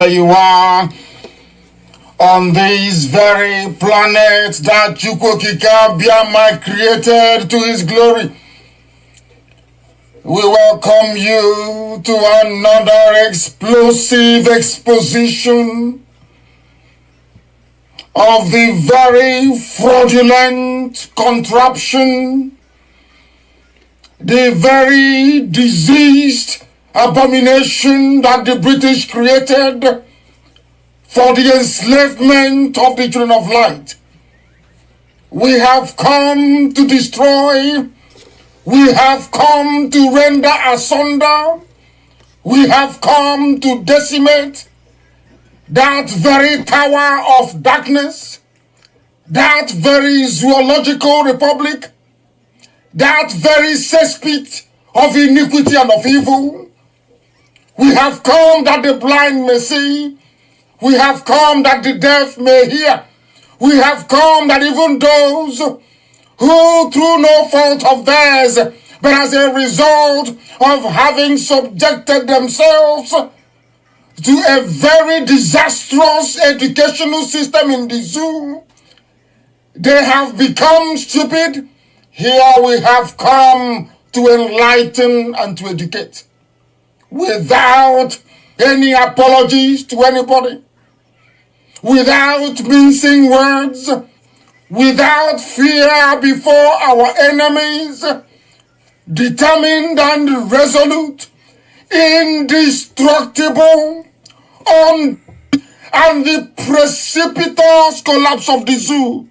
You are on this very planet that Chukwokika Biama created to his glory. We welcome you to another explosive exposition of the very fraudulent contraption, the very diseased abomination that the British created for the enslavement of the children of light. We have come to destroy. We have come to render asunder. We have come to decimate that very tower of darkness, that very zoological republic, that very cesspit of iniquity and of evil. We have come that the blind may see. We have come that the deaf may hear. We have come that even those who through no fault of theirs, but as a result of having subjected themselves to a very disastrous educational system in the zoo, they have become stupid. Here we have come to enlighten and to educate, without any apologies to anybody, without mincing words, without fear before our enemies, determined and resolute, indestructible, and the precipitous collapse of the zoo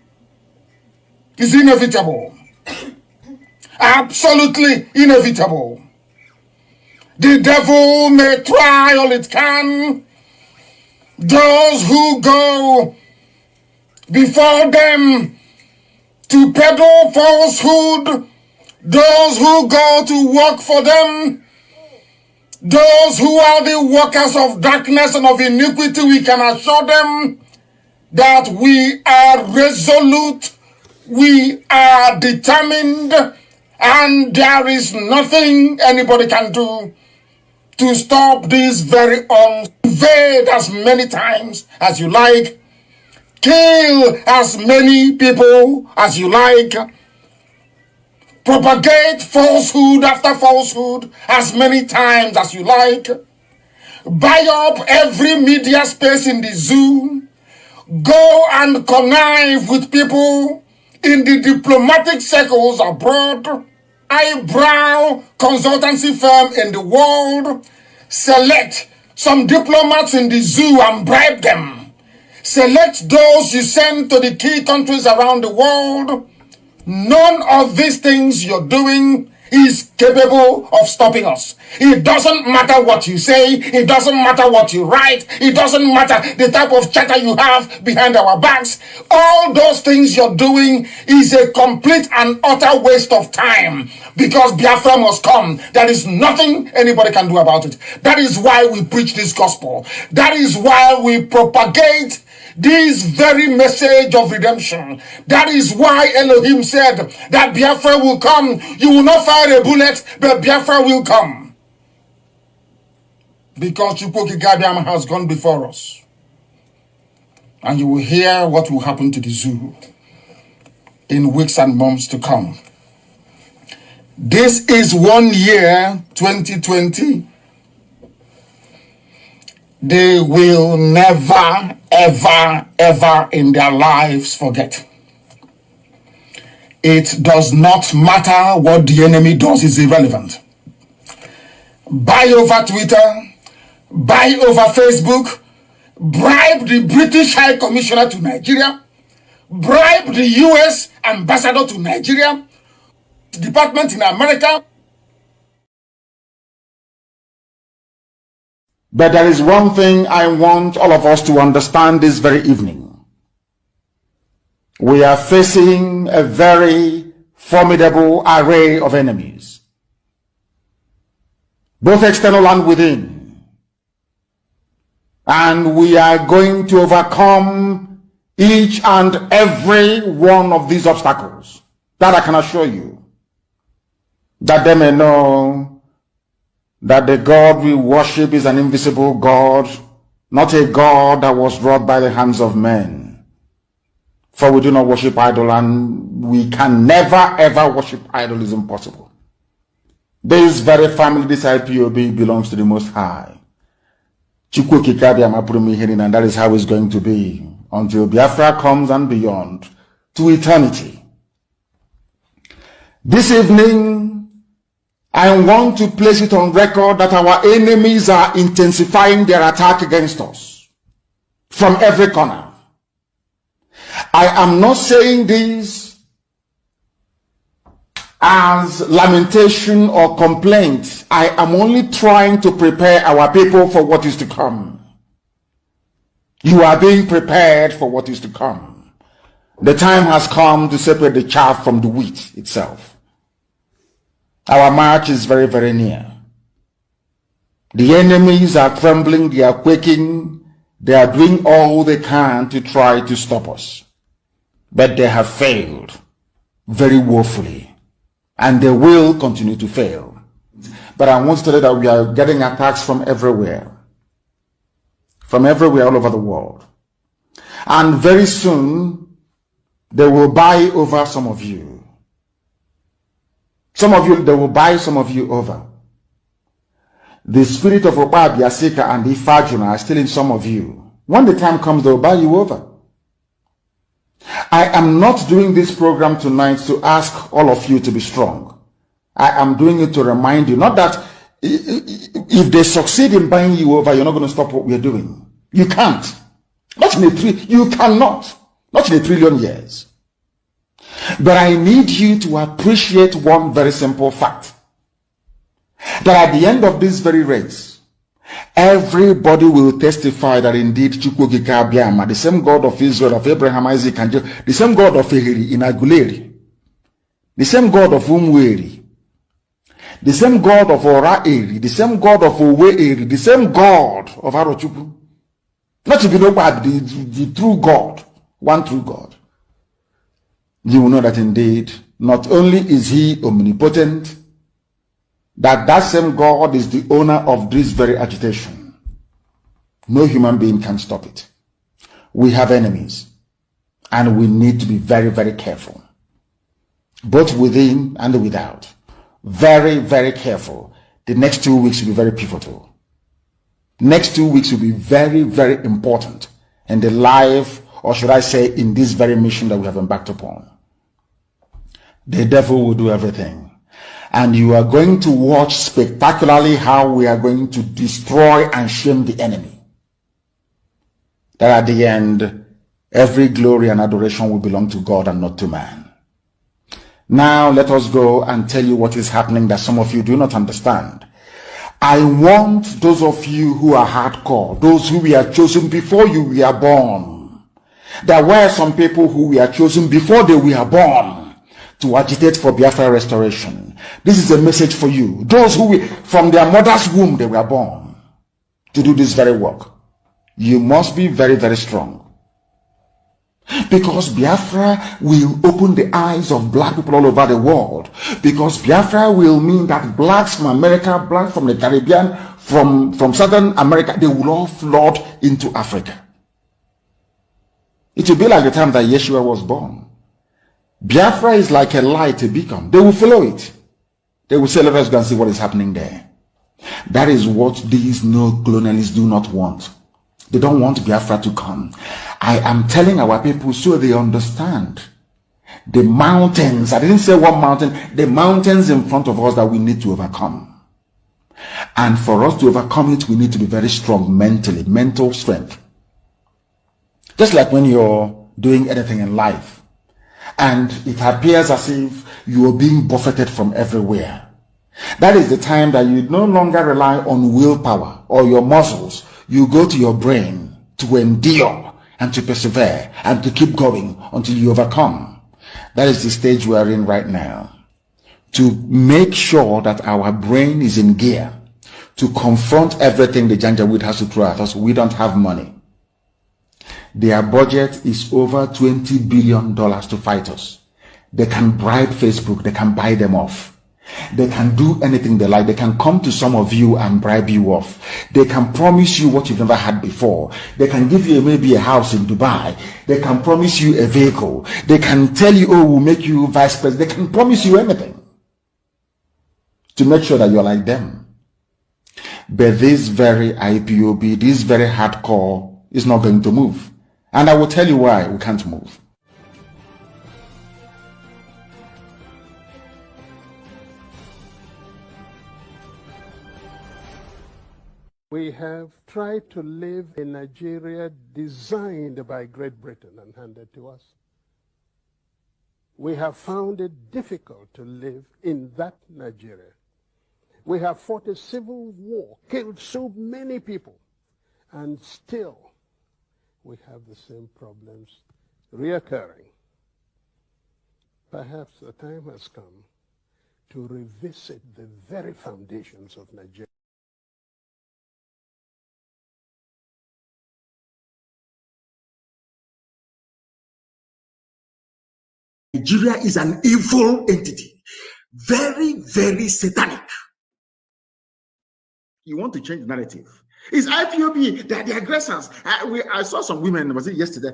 is inevitable. Absolutely inevitable. The devil may try all it can. Those who go before them to peddle falsehood, those who go to work for them, those who are the workers of darkness and of iniquity, we can assure them that we are resolute, we are determined, and there is nothing anybody can do to stop this very invade as many times as you like, kill as many people as you like, propagate falsehood after falsehood as many times as you like, buy up every media space in the zoo, go and connive with people in the diplomatic circles abroad, eyebrow consultancy firm in the world, select some diplomats in the zoo and bribe them. Select those you send to the key countries around the world. None of these things you're doing is capable of stopping us. It doesn't matter what you say. It doesn't matter what you write. It doesn't matter the type of chatter you have behind our backs. All those things you're doing is a complete and utter waste of time, because Biafra must come. There is nothing anybody can do about it. That is why we preach this gospel. That is why we propagate this very message of redemption. That is why Elohim said that Biafra will come. You will not fire a bullet, but Biafra will come. Because Chukwokika has gone before us. And you will hear what will happen to the zoo in weeks and months to come. This is 1 year, 2020. They will never, ever, ever in their lives forget. It does not matter what the enemy does, is irrelevant. Buy over Twitter, buy over Facebook, bribe the British High Commissioner to Nigeria, bribe the US Ambassador to Nigeria, department in America. But there is one thing I want all of us to understand this very evening. We are facing a very formidable array of enemies, both external and within. And we are going to overcome each and every one of these obstacles. That I can assure you. That they may know that the God we worship is an invisible God, not a God that was wrought by the hands of men. For we do not worship idol, and we can never ever worship idol. Is impossible. This very family, this IPOB, belongs to the Most High. And that is how it's going to be until Biafra comes and beyond to eternity. This evening, I want to place it on record that our enemies are intensifying their attack against us from every corner. I am not saying this as lamentation or complaint. I am only trying to prepare our people for what is to come. You are being prepared for what is to come. The time has come to separate the chaff from the wheat itself. Our march is very, very near. The enemies are trembling, they are quaking, they are doing all they can to try to stop us. But they have failed very woefully, and they will continue to fail. But I want to tell you that we are getting attacks from everywhere all over the world. And very soon, they will buy over some of you. Some of you, they will buy some of you over. The spirit of Oba, Biasika, and Ifajuna are still in some of you. When the time comes, they will buy you over. I am not doing this program tonight to ask all of you to be strong. I am doing it to remind you, not that if they succeed in buying you over, you're not going to stop what we're doing. You can't. You cannot. Not in a trillion years. But I need you to appreciate one very simple fact. That at the end of this very race, everybody will testify that indeed Chukwukika Abiyama, the same God of Israel, of Abraham, Isaac, and Jacob, the same God of Ehiri in Aguleri, the same God of Umweri, the same God of Ora-Eri, the same God of Owe-Eri, the same God of Arochukwu. Not to be nobody, the true God, one true God. You will know that indeed, not only is he omnipotent, that same God is the owner of this very agitation. No human being can stop it. We have enemies, and we need to be very, very careful, both within and without. Very, very careful. The next 2 weeks will be very pivotal. Next 2 weeks will be very, very important in the life, or should I say, in this very mission that we have embarked upon. The devil will do everything. And you are going to watch spectacularly how we are going to destroy and shame the enemy. That at the end, every glory and adoration will belong to God and not to man. Now let us go and tell you what is happening that some of you do not understand. I want those of you who are hardcore, those who were chosen before you were born. There were some people who were chosen before they were born to agitate for Biafra restoration. This is a message for you. Those who from their mother's womb they were born to do this very work. You must be very, very strong. Because Biafra will open the eyes of black people all over the world. Because Biafra will mean that blacks from America, blacks from the Caribbean, from Southern America, they will all flood into Africa. It will be like the time that Yeshua was born. Biafra is like a light, a beacon. They will follow it. They will say, let us go and see what is happening there. That is what these neo-colonialists do not want. They don't want Biafra to come. I am telling our people so they understand. The mountains, I didn't say one mountain, the mountains in front of us that we need to overcome. And for us to overcome it, we need to be very strong mentally, mental strength. Just like when you're doing anything in life, and it appears as if you are being buffeted from everywhere. That is the time that you no longer rely on willpower or your muscles. You go to your brain to endure and to persevere and to keep going until you overcome. That is the stage we are in right now. To make sure that our brain is in gear to confront everything the Janjaweed has to throw at us. We don't have money. Their budget is over $20 billion to fight us. They can bribe Facebook. They can buy them off. They can do anything they like. They can come to some of you and bribe you off. They can promise you what you've never had before. They can give you maybe a house in Dubai. They can promise you a vehicle. They can tell you, oh, we'll make you vice president. They can promise you anything to make sure that you're like them. But this very IPOB, this very hardcore is not going to move. And I will tell you why we can't move. We have tried to live in Nigeria designed by Great Britain and handed to us. We have found it difficult to live in that Nigeria. We have fought a civil war, killed so many people, and still we have the same problems reoccurring. Perhaps the time has come to revisit the very foundations of Nigeria. Nigeria is an evil entity, very, very satanic. You want to change the narrative. It's IPOB, they're the aggressors. I saw some women, was it yesterday?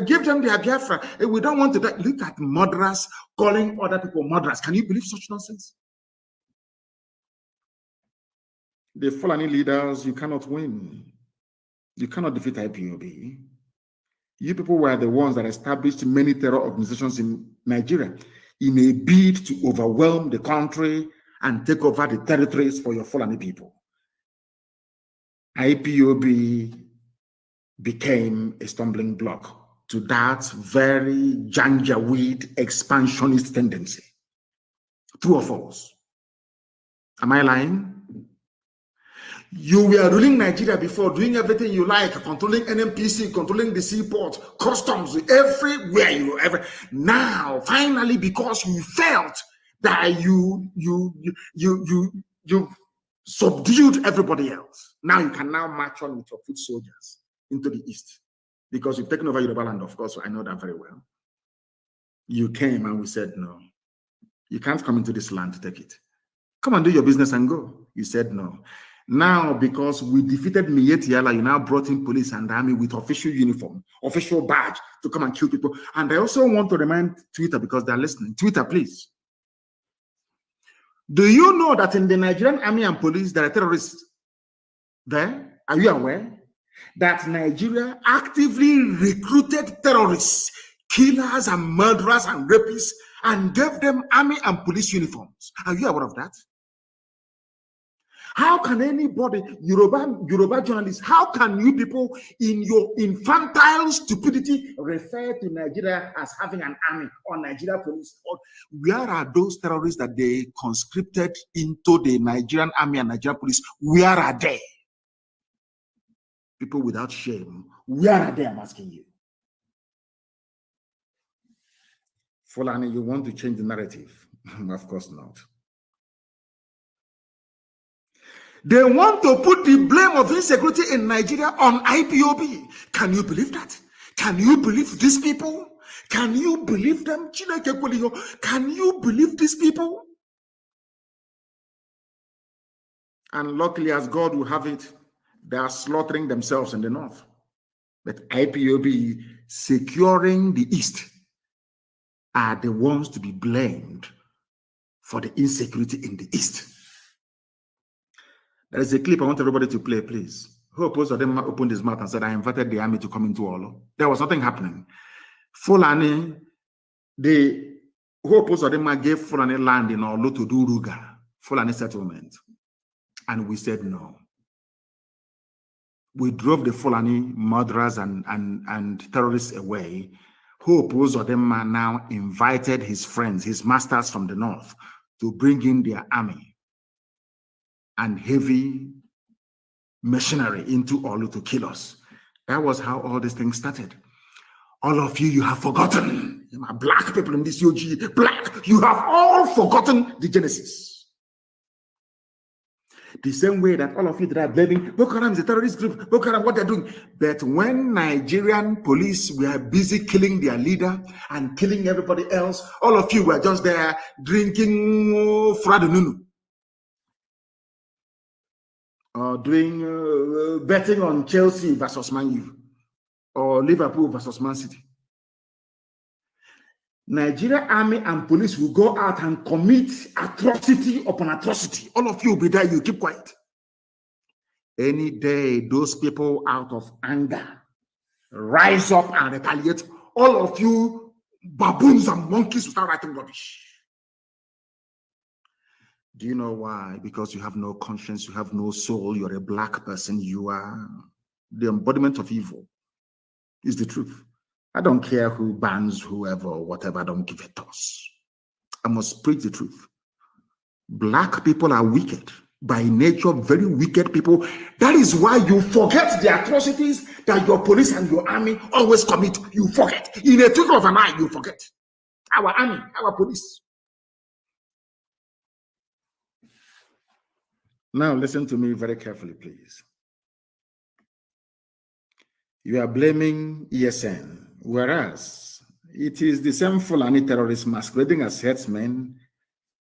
Give them their Biafra. We don't want to die. Look at murderers calling other people murderers. Can you believe such nonsense? The Fulani leaders, you cannot win. You cannot defeat IPOB. You people were the ones that established many terror organizations in Nigeria in a bid to overwhelm the country and take over the territories for your Fulani people. IPOB became a stumbling block to that very janjaweed expansionist tendency. True or false? Am I lying? You were ruling Nigeria before, doing everything you like, controlling NNPC, controlling the seaport, customs, everywhere you ever. Now, finally, because you felt that you subdued everybody else, now you can now march on with your foot soldiers into the east, because you've taken over Yoruba land. Of course, I know that very well. You came and we said, no, you can't come into this land to take it. Come and do your business and go. You said no. Now, because we defeated Mietiala, you now brought in police and army with official uniform, official badge to come and kill people. And I also want to remind Twitter, because they're listening. Twitter, please. Do you know that in the Nigerian army and police, there are terrorists there? Are you aware that Nigeria actively recruited terrorists, killers and murderers and rapists, and gave them army and police uniforms? Are you aware of that? How can anybody, Yoruba journalists, how can you people in your infantile stupidity refer to Nigeria as having an army or Nigeria police? Or where are those terrorists that they conscripted into the Nigerian army and Nigerian police? Where are they? People without shame, where are they? I'm asking you. Fulani, you want to change the narrative? Of course not. They want to put the blame of insecurity in Nigeria on IPOB. Can you believe that? Can you believe these people? Can you believe them? Can you believe these people? And luckily, as God will have it, they are slaughtering themselves in the north. But IPOB securing the east are the ones to be blamed for the insecurity in the east. There is a clip I want everybody to play, please. Who opposed them opened his mouth and said, I invited the army to come into Olo. There was nothing happening. Fulani, who opposed them gave Fulani land in Olo to do Ruga, Fulani settlement. And we said no. We drove the Fulani murderers and terrorists away. Who opposed them now invited his friends, his masters from the north, to bring in their army and heavy machinery into Olu to kill us. That was how all these things started. All of you have forgotten. Black people in this UG, black, you have all forgotten the genesis. The same way that all of you that are blaming Boko Haram is a terrorist group, Boko Haram, what they're doing. But when Nigerian police were busy killing their leader and killing everybody else, all of you were just there drinking Fradununu or doing betting on Chelsea versus Man U or Liverpool versus Man City. Nigeria army and police will go out and commit atrocity upon atrocity. All of you will be there, you keep quiet. Any day, those people out of anger rise up and retaliate. All of you baboons and monkeys will start writing rubbish. Do you know why? Because you have no conscience, you have no soul, you're a black person, you are the embodiment of evil. Is the truth. I don't care who bans whoever or whatever, I don't give a toss. I must preach the truth. Black people are wicked. By nature, very wicked people. That is why you forget the atrocities that your police and your army always commit. You forget. In a twinkle of an eye, you forget. Our army, our police. Now listen to me very carefully, please. You are blaming ESN. Whereas it is the same Fulani terrorists masquerading as headsmen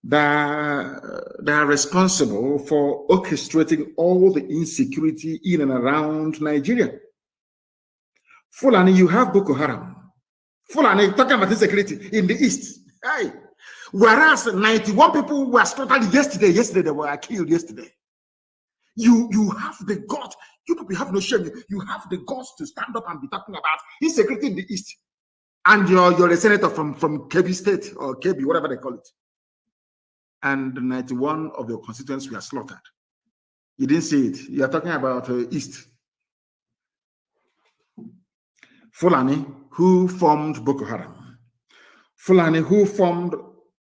that are responsible for orchestrating all the insecurity in and around Nigeria. Fulani, you have Boko Haram. Fulani, talking about insecurity in the east. Hey. Whereas 91 people were slaughtered yesterday. Yesterday, they were killed yesterday. You have the guts. You people have no shame. You have the guts to stand up and be talking about insecurity in the east. And you're a senator from Kebbi State or Kebbi, whatever they call it. And 91 of your constituents were slaughtered. You didn't see it. You are talking about east. Fulani, who formed Boko Haram. Fulani, who formed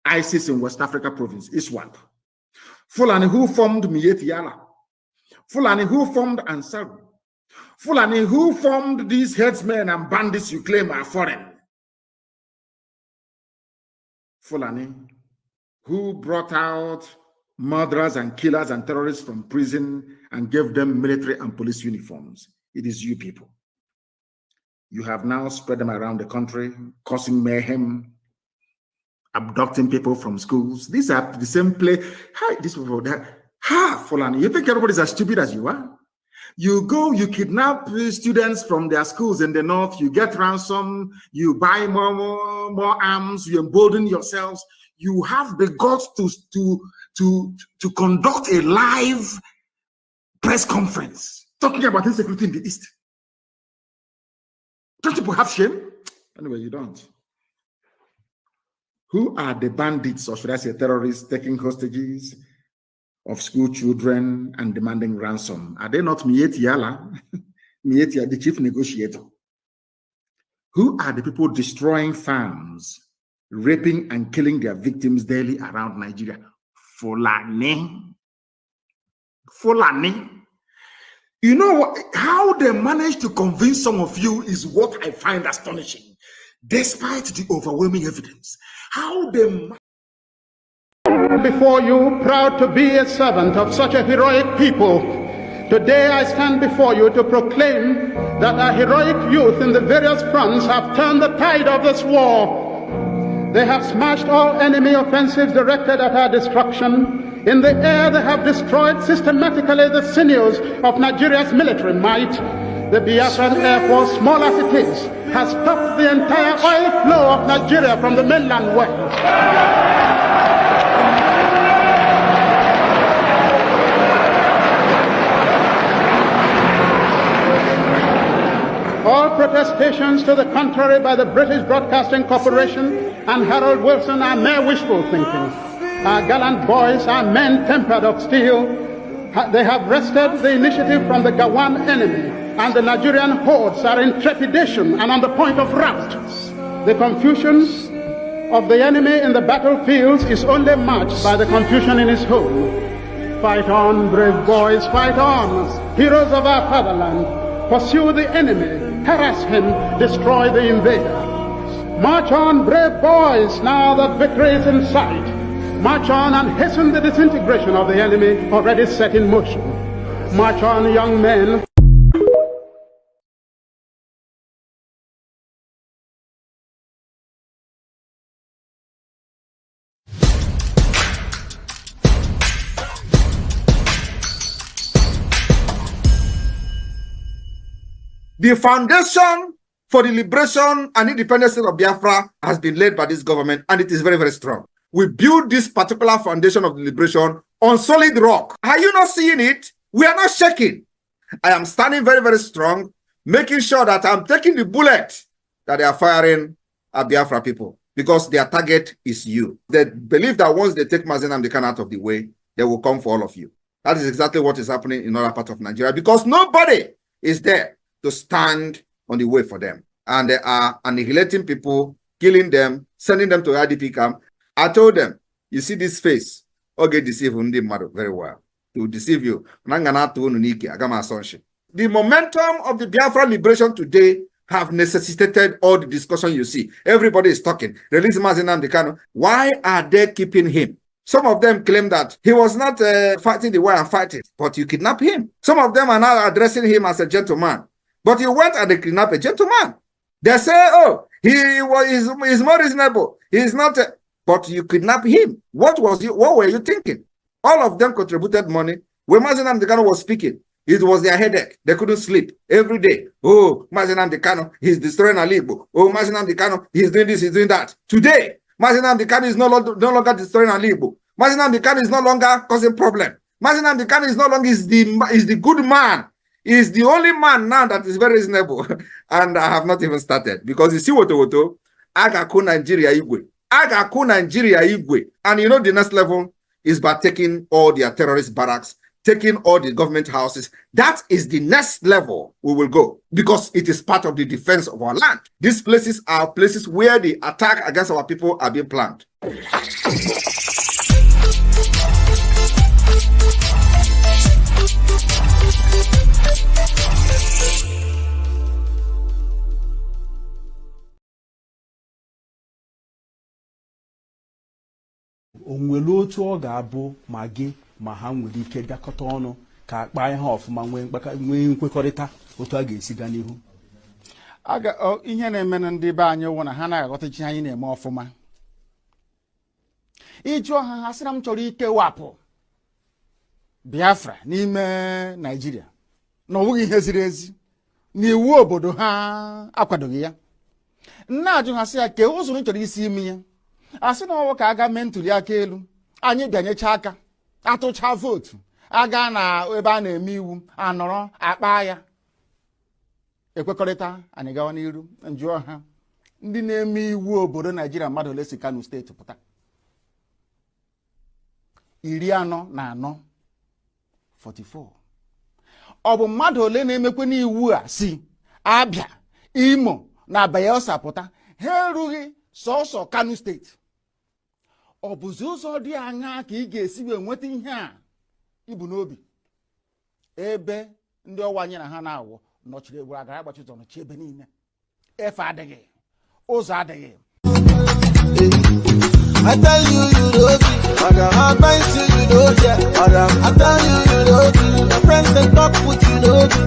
ISIS in West Africa province, ISWAP. Fulani, who formed Miyetti Allah. Fulani, who formed Ansaru. Fulani, who formed these headsmen and bandits you claim are foreign. Fulani, who brought out murderers and killers and terrorists from prison and gave them military and police uniforms. It is you people. You have now spread them around the country, causing mayhem, abducting people from schools. These are the same place. Hi, these people there. Ha, Fulani, you think everybody's as stupid as you are? You go, you kidnap students from their schools in the north, you get ransom, you buy more arms, you embolden yourselves. You have the guts to conduct a live press conference talking about insecurity in the east. Don't people have shame? Anyway, you don't. Who are the bandits, or should I say terrorists, taking hostages of school children and demanding ransom? Are they not Miyetti Allah, Miyetti, the chief negotiator? Who are the people destroying farms, raping and killing their victims daily around Nigeria? Fulani. Fulani. You know what? How they manage to convince some of you is what I find astonishing, despite the overwhelming evidence. How they before you, proud to be a servant of such a heroic people. Today I stand before you to proclaim that our heroic youth in the various fronts have turned the tide of this war. They have smashed all enemy offensives directed at our destruction. In the air, they have destroyed systematically the sinews of Nigeria's military might. The Biafran Air Force, small as it is, has stopped the entire oil flow of Nigeria from the mainland world. All protestations to the contrary by the British Broadcasting Corporation and Harold Wilson are mere wishful thinking. Our gallant boys are men tempered of steel. They have wrested the initiative from the Gawan enemy, and the Nigerian hordes are in trepidation and on the point of rout. The confusion of the enemy in the battlefields is only matched by the confusion in his home. Fight on, brave boys, fight on, heroes of our fatherland. Pursue the enemy, harass him, destroy the invader. March on, brave boys, now that victory is in sight. March on and hasten the disintegration of the enemy already set in motion. March on, young men. The foundation for the liberation and independence of Biafra has been laid by this government, and it is very, very strong. We build this particular foundation of the liberation on solid rock. Are you not seeing it? We are not shaking. I am standing very, very strong, making sure that I'm taking the bullet that they are firing at Biafra people, because their target is you. They believe that once they take MAZI NNAMDI Kanu out of the way, they will come for all of you. That is exactly what is happening in other parts of Nigeria, because nobody is there to stand on the way for them. And they are annihilating people, killing them, sending them to IDP camp. I told them, you see this face, okay, deceive very well. To deceive you. The momentum of the Biafra liberation today have necessitated all the discussion you see. Everybody is talking. Release MAZI NNAMDI Kanu. Why are they keeping him? Some of them claim that he was not fighting the way I'm fighting, but you kidnap him. Some of them are now addressing him as a gentleman. But you went and they kidnapped a gentleman. They say, oh, he's more reasonable. He's not, but you kidnapped him. What were you thinking? All of them contributed money. When MAZI NNAMDI Kanu was speaking, it was their headache. They couldn't sleep every day. Oh, MAZI NNAMDI Kanu, he's destroying Alibo. Oh, MAZI NNAMDI Kanu, he's doing this, he's doing that. Today, MAZI NNAMDI Kanu is no longer destroying Alibo. MAZI NNAMDI Kanu is no longer causing problem. MAZI NNAMDI Kanu is no longer is the good man. Is the only man now that is very reasonable. And I have not even started. Because you see what Agaku Nigeria Igwe. Agaku Nigeria Igwe. And you know the next level is by taking all their terrorist barracks, taking all the government houses. That is the next level we will go, because it is part of the defense of our land. These places are places where the attack against our people are being planned. onwere otu ọ ga-abụ ma gị ma ha nwere ike dakọta ọnụ ka akpa ihe ọfụma nwee nkwekọrịta otu a ga-esi gaa n'ihu. Ihe na-eme na ndị be anyị wụ na ha na-aghọtachi anyị na-eme ọfụma. Ịjụọ ha sị na m chọrọ ikewapụ Biafra n'ime Nigeria na ọ bụghị ihe ziri ezi na iwu obodo ha akwadoghị ya. Na-ajụ ha sị ya ke ụzọ chọrọ isi ime ya. Asị na ọwụ ka aga mee ntuli aka elu, anyị bịanyecha aka atụcha vootu, aga na ebe a na-eme iwu anọrọ akpa ya ekwekọrịta, anyị gawa n'iru. Njụọ ha ndị na-eme iwu obodo Nigeria mmadụ ole si Kano steeti pụta? 44. Ọ bụ mmadụ ole na-emekwe n'iwu a si Abia, Imo na Bayelsa pụta? Ha erughị sọsọ Kano steeti. Ọ bụzi ụzọ dị aṅaa ka ị ga-esi wee nweta ihe a ibu n'obi ebe ndị ọwa anyị na ha na-awụ nọchiri egwu agara agbachi ụzọ nọchi ebe niile, efe adịghị, ụzọ adịghị. I tell you, you know me. I advise you, you know yeah. I tell you, you know me. My friends they talk with you know me.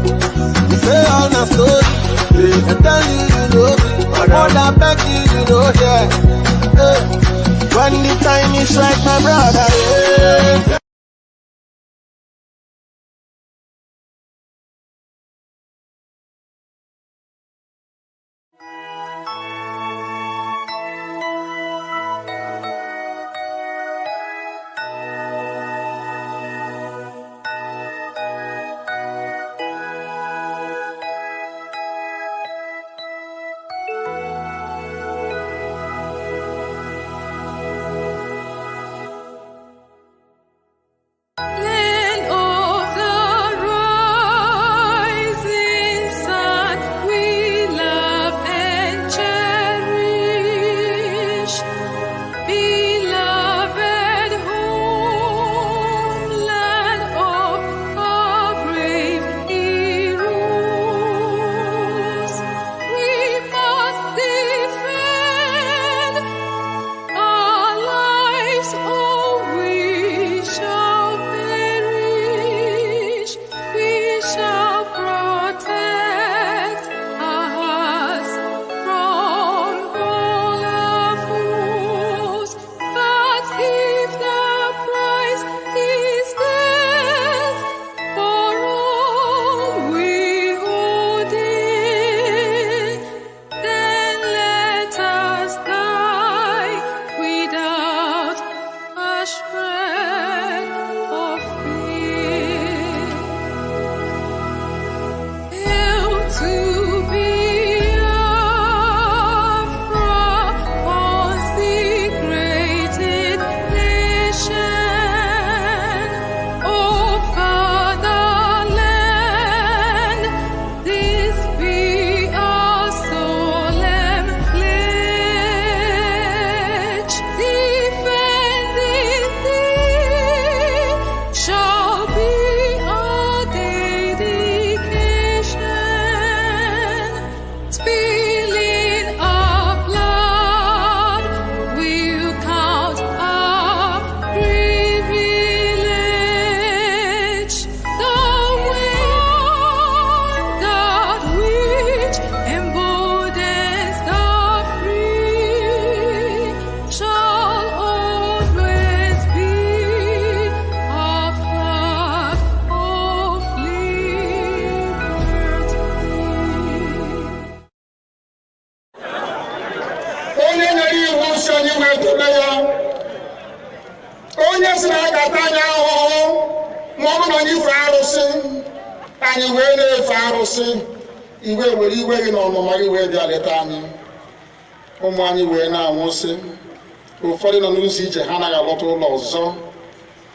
You say all my story. I tell you, you know me. All I beg you, you know yeah. When the time is right, my brother. Yeah. anyị wee tụle ya onye si na agata anyị ahụhụ ma ọ bụ na anyị fee arụsị anyị wee na-efe arụsị iwe were iwe gị na ọnụma gị wee bịa leta anyị ụmụ anyị wee na-anwụsị ụfọdụ nọ n'ụzọ ije ha anaghị alọta ụlọ ọzọ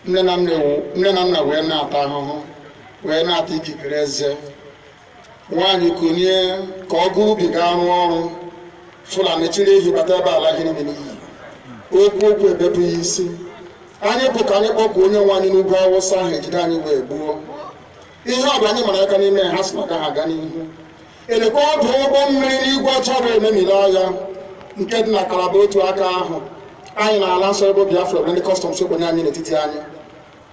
nne na nna wee na-ata ahụhụ wee na-ata ikikere eze nwaanyị kunye ka ọ gaa ubi gaa rụọ ọrụ Fulani chiri ehi bata ebe ala gị niile n'iyi okwu ebepụ ya isi anyị bụ ka anyị kpọpụ onye nwe anyị n'ugwu Awụsa ahụ ejide anyị wee gbuo ihe ọ bụ anyị mara aka n'ime ha si maka ha aga n'ihu elekwa ọdụ ụgbọ mmiri n'igwe ọcha bụ ememiri agha nke dị na Kalaba otu aka ahụ anyị na-ala nsọ ebe Biafra bụ ndị kọstọm sokwenye anyị n'etiti anyị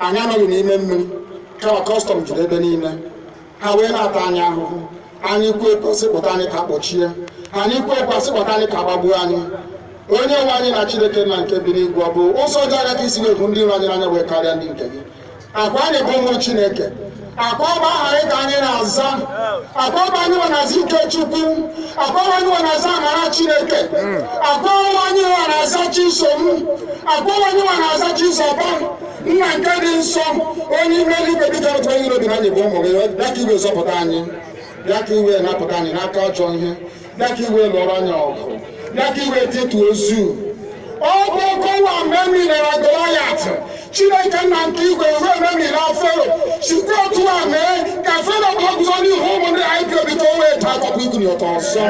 anọghị n'ime mmiri kama kọstọm juru ebe niile ha wee na-ata anyị ahụhụ anyị kwuo ekwesịpụta anyị ka kpọchie anyị kwuo ekwesịpụta anyị ka gbagbuo anyị onye nwe anyị na Chineke na nke bi n'igwe ọ bụ ụzọ dị anya ka isi wee hụ ndị iro anyị n'anya wee karịa ndị nke gị akwa anyị bụ ụmụ Chineke akwa ọba aha anyị ka anyị na-aza akwa ọba anyị nwe na-aza ike Chukwu akwa ọba anyị nwe na-aza amara Chineke akwa ọba anyị nwe na-aza Chisom akwa ọba anyị nwe na-aza Chizọba nna nke dị nsọ onye ime eluigwe dịka otu onye iro dị na anyị bụ ụmụ gị bịa ka iwe zọpụta anyị bịa ka iwe napụta anyị n'aka ajọ ihe bịa ka iwe lụọrọ anyị ọgụ bịa ka iwe tịtụ ozu ọ bụ ọkọwa memilere Goliat Chineke nna nke igwe uwe memile Fero site otu a mee ka Fero bụ ọgụzọ n'ihu ụmụ ndị anyị bịa ka o wee taa akọpụ ikuni ọtọ ọzọ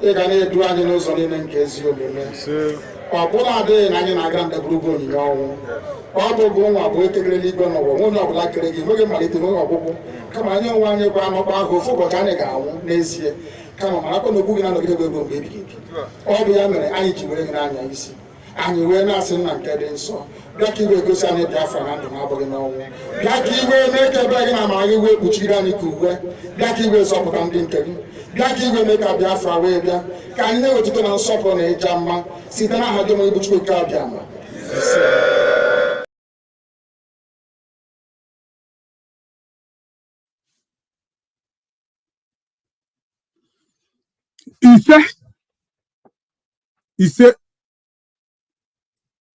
ị ga na-edu anyị n'ụzọ niile nke ezi omume ọ bụla adịghị na anyị na-aga ndagwurugwu onyinye ọnwụ ọ bụ bụ nwa bụ ekekere n'igwe n'ụwa onye ọbụla kere gị nweghị mmalite nweghị ọgwụgwụ kama anyị onwe anyị bụ anọkpa ahụ ofu ụbọchị anyị ga-anwụ n'ezie kama marakwa na okwu gị na-anọgide gị mgbe ebighị ebi ọ bụ ya mere anyị ji were gị n'anya isi anyị wee na-asị nna nke dị nsọ bịa ka iwe gosi anyị Biafra na ndụ na-abụghị n'ọnwụ bịa ka iwe mee ka ebe gị na amara gị wee kpuchiri anyị ka uwe bịa ka iwe zọpụta ndị nke gị bịa ka iwe mee ka Biafra wee bịa ka anyị na-ewetụta na nsọpụrụ na ịja mma site n'aha gị onye bụ Chukwu abịa ma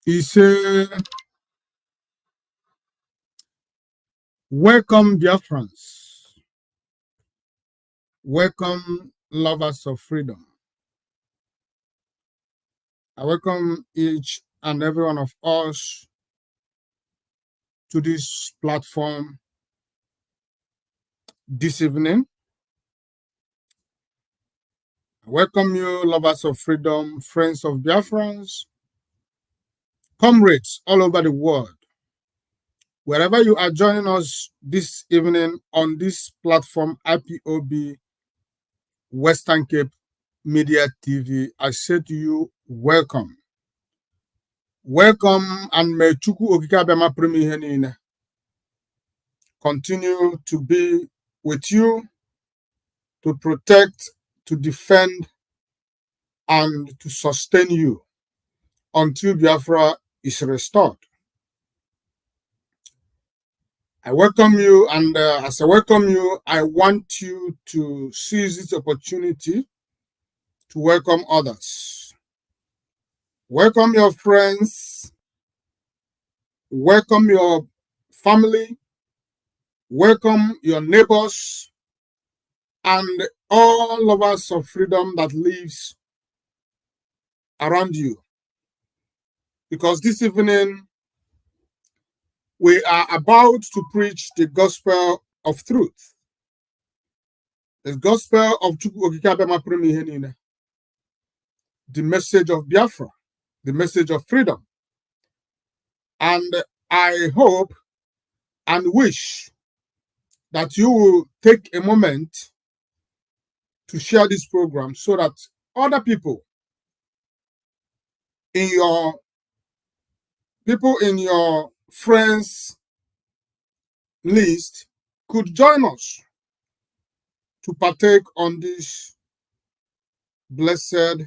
Ise. Welcome, Biafrans. Welcome, lovers of freedom. I welcome each and every one of us to this platform this evening. I welcome you, lovers of freedom, friends of Biafrans, comrades all over the world. Wherever you are joining us this evening on this platform, IPOB Western Cape Media TV, I say to you, welcome. Welcome, and may Chukwu Okike Abịama Premi ihe niile continue to be with you, to protect, to defend, and to sustain you until Biafra is restored. I welcome you, and as I welcome you, I want you to seize this opportunity to welcome others. Welcome your friends, welcome your family, welcome your neighbors, and all lovers of freedom that lives around you. Because this evening, we are about to preach the gospel of truth. The gospel of Chukwu Okike Abịama Premi ihe niile. The message of Biafra, the message of freedom. And I hope and wish that you will take a moment to share this program so that other people in your friends list could join us to partake on this blessed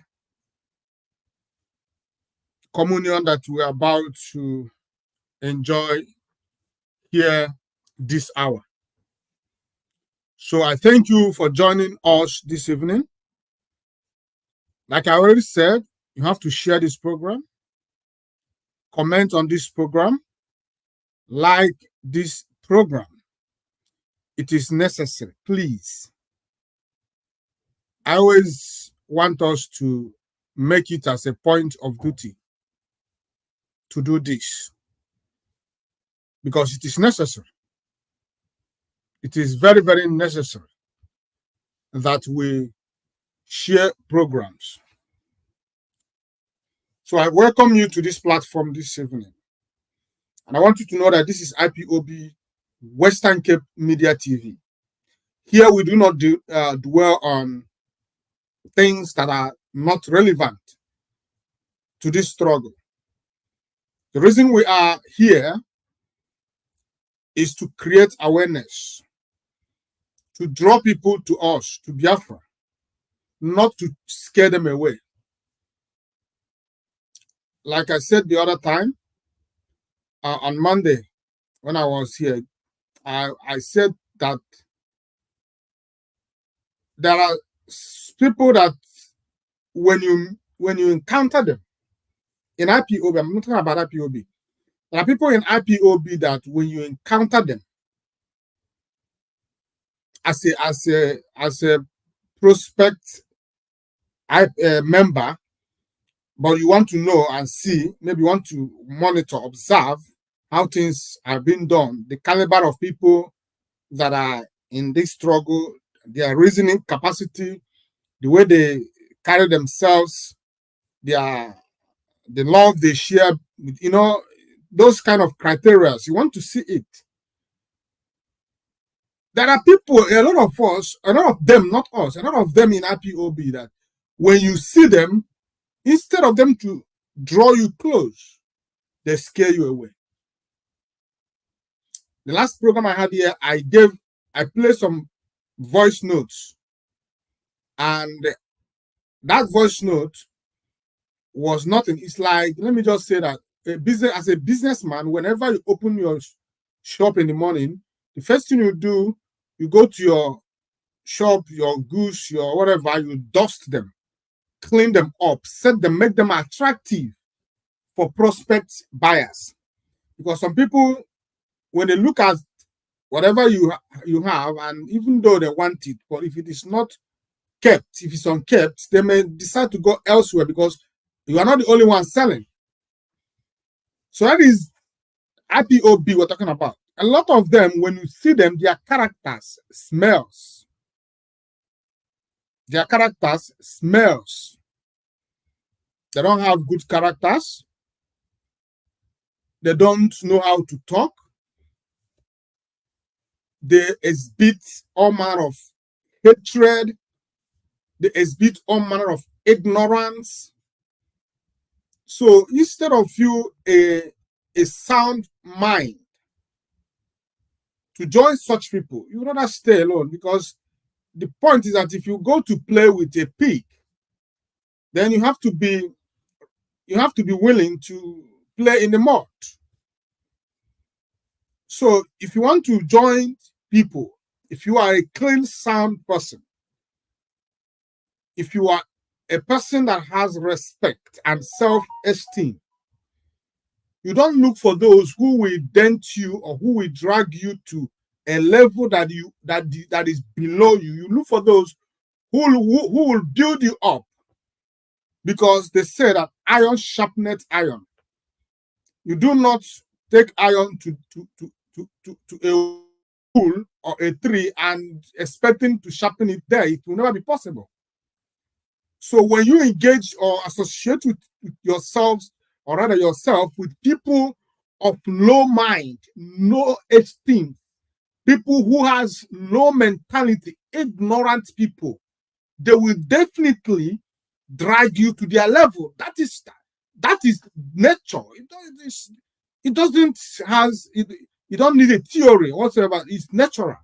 communion that we are about to enjoy here this hour. So I thank you for joining us this evening. Like I already said, you have to share this program, comment on this program, like this program. It is necessary, please. I always want us to make it as a point of duty to do this because it is necessary. It is very, very necessary that we share programs. So I welcome you to this platform this evening. And I want you to know that this is IPOB Western Cape Media TV. Here we do not dwell on things that are not relevant to this struggle. The reason we are here is to create awareness, to draw people to us, to Biafra, not to scare them away. Like I said the other time, on Monday, when I was here, I said that there are people that when you encounter them in IPOB, I'm not talking about IPOB. There are people in IPOB that when you encounter them as a prospect member, but you want to know and see, maybe you want to monitor, observe how things are being done, the caliber of people that are in this struggle, their reasoning capacity, the way they carry themselves, the love they share, those kind of criteria. You want to see it. There are people, a lot of us, a lot of them, not us, a lot of them in IPOB that when you see them, instead of them to draw you close, they scare you away. The last program I had here, I played some voice notes, and that voice note was nothing. It's like, let me just say that as a businessman, whenever you open your shop in the morning, the first thing you do, you go to your shop, your goods, your whatever, you dust them, clean them up, set them, make them attractive for prospect buyers. Because some people, when they look at whatever you have, and even though they want it, but if it is not kept, if it's unkept, they may decide to go elsewhere because you are not the only one selling. So that is IPOB we're talking about. A lot of them, when you see them, their characters smells. Their characters smells. They don't have good characters. They don't know how to talk. They exhibit all manner of hatred. They exhibit all manner of ignorance. So instead of you a sound mind to join such people, you rather stay alone, because the point is that if you go to play with a pig, then you have to be willing to play in the mud. So if you want to join people, if you are a clean, sound person, if you are a person that has respect and self-esteem, you don't look for those who will dent you or who will drag you to a level that is below you. You look for those who will build you up, because they say that iron sharpeneth iron. You do not take iron to a wood or a tree and expecting to sharpen it there. It will never be possible. So when you engage or associate with yourselves, or rather yourself, with people of low mind, no esteem, people who has low mentality, ignorant people, they will definitely drag you to their level. That is nature. You don't need a theory whatsoever. It's natural.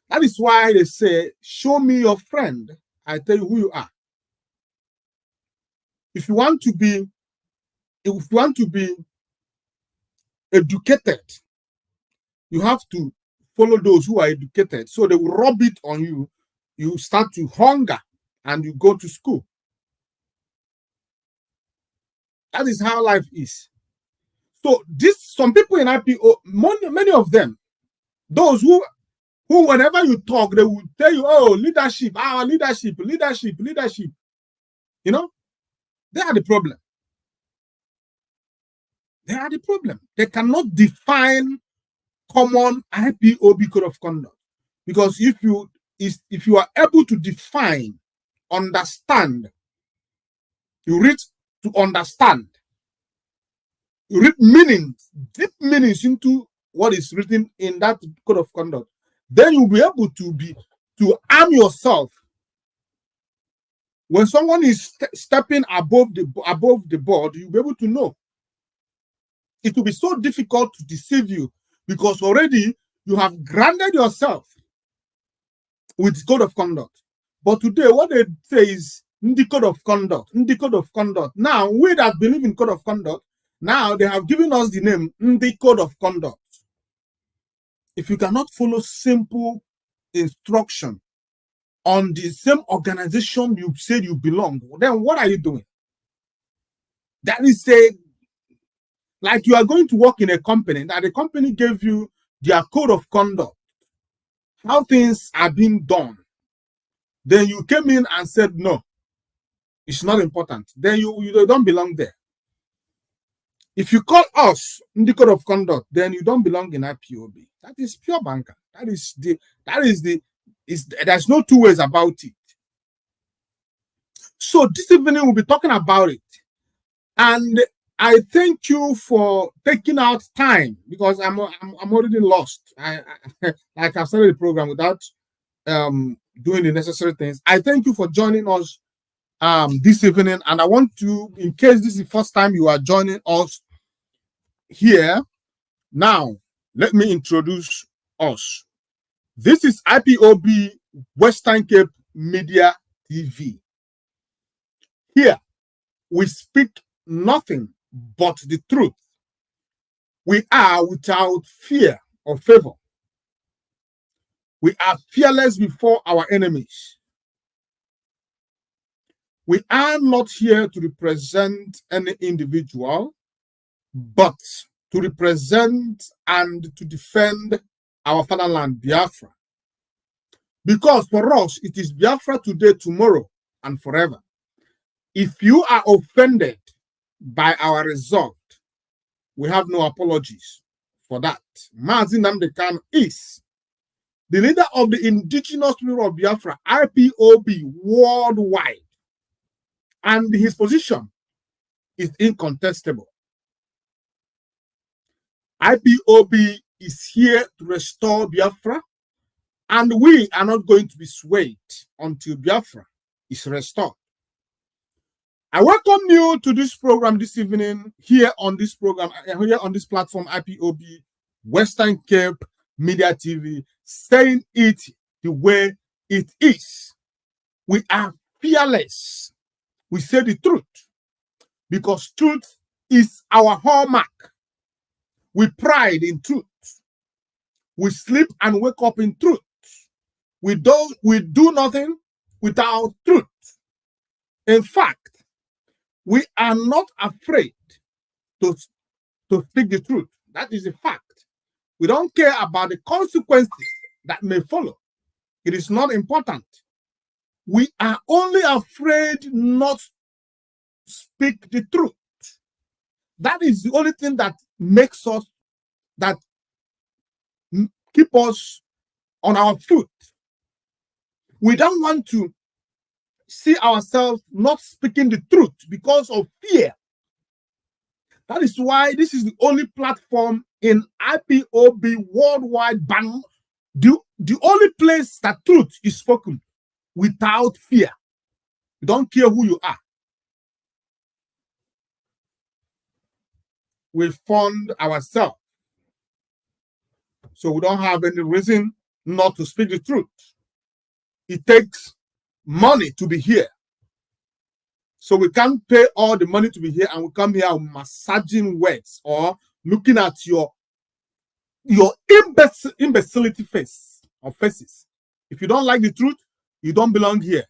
That is why they say, show me your friend, I tell you who you are. If you want to be educated, you have to follow those who are educated, so they will rub it on you. You start to hunger and you go to school. That is how life is. So some people in IPO, many of them, those who whenever you talk, they will tell you, oh, leadership, leadership. You know, they are the problem. They are the problem. They cannot define common IPOB code of conduct. Because if you are able to define, understand, you read to understand, you read meanings, deep meanings into what is written in that code of conduct, then you'll be able to arm yourself. When someone is stepping above the board, you'll be able to know. It will be so difficult to deceive you because already you have grounded yourself with code of conduct. But today, what they say is the code of conduct, the code of conduct. Now, we that believe in code of conduct, now they have given us the name the code of conduct. If you cannot follow simple instruction on the same organization you said you belong, then what are you doing? That is like you are going to work in a company, that the company gave you their code of conduct, how things are being done. Then you came in and said, no, it's not important. Then you don't belong there. If you call us in the code of conduct, then you don't belong in IPOB. That is pure banker. There's no two ways about it. So this evening we'll be talking about it. And I thank you for taking out time because I'm already lost. Like I've started the program without doing the necessary things. I thank you for joining us this evening, and I want to, in case this is the first time you are joining us here, now let me introduce us. This is IPOB Western Cape Media TV. Here we speak nothing but the truth. We are without fear or favor. We are fearless before our enemies. We are not here to represent any individual, but to represent and to defend our fatherland, Biafra. Because for us, it is Biafra today, tomorrow, and forever. If you are offended by our result, we have no apologies for that. MAZI NNAMDI is the leader of the indigenous people of Biafra, IPOB, worldwide. And his position is incontestable. IPOB is here to restore Biafra, and we are not going to be swayed until Biafra is restored. I welcome you to this program this evening, here on this program, here on this platform, IPOB Western Cape Media TV, saying it the way it is. We are fearless. We say the truth because truth is our hallmark. We pride in truth. We sleep and wake up in truth. We do nothing without truth. In fact, we are not afraid to speak the truth. That is a fact. We don't care about the consequences that may follow. It is not important. We are only afraid not to speak the truth. That is the only thing that makes us, that keep us on our foot. We don't want to see ourselves not speaking the truth because of fear. That is why this is the only platform in IPOB worldwide, the only place that truth is spoken without fear. We don't care who you are. We fund ourselves, so we don't have any reason not to speak the truth. It takes money to be here, so we can't pay all the money to be here, and we come here massaging words or looking at your imbecility face or faces. If you don't like the truth, you don't belong here.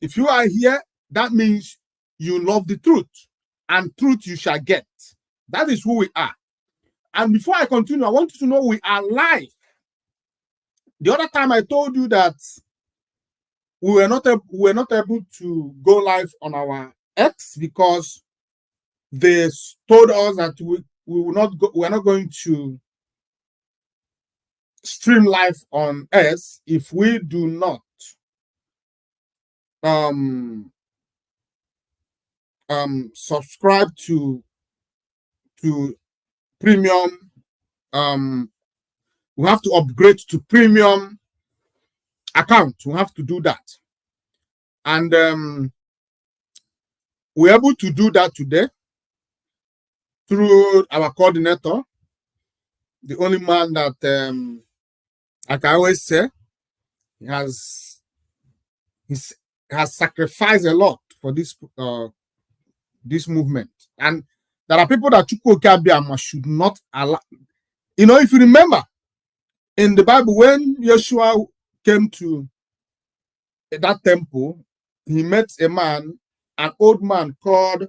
If you are here, that means you love the truth, and truth you shall get. That is who we are. And before I continue, I want you to know we are live. The other time I told you that we were not able to go live on our X because they told us that we're not going to stream live on X if we do not subscribe to premium. We have to upgrade to premium account. We have to do that, and we're able to do that today through our coordinator, the only man that like I always say, he has sacrificed a lot for this movement. And there are people that Chukwuka should not allow. You know, if you remember in the Bible, when Yeshua came to that temple, he met a man, an old man called,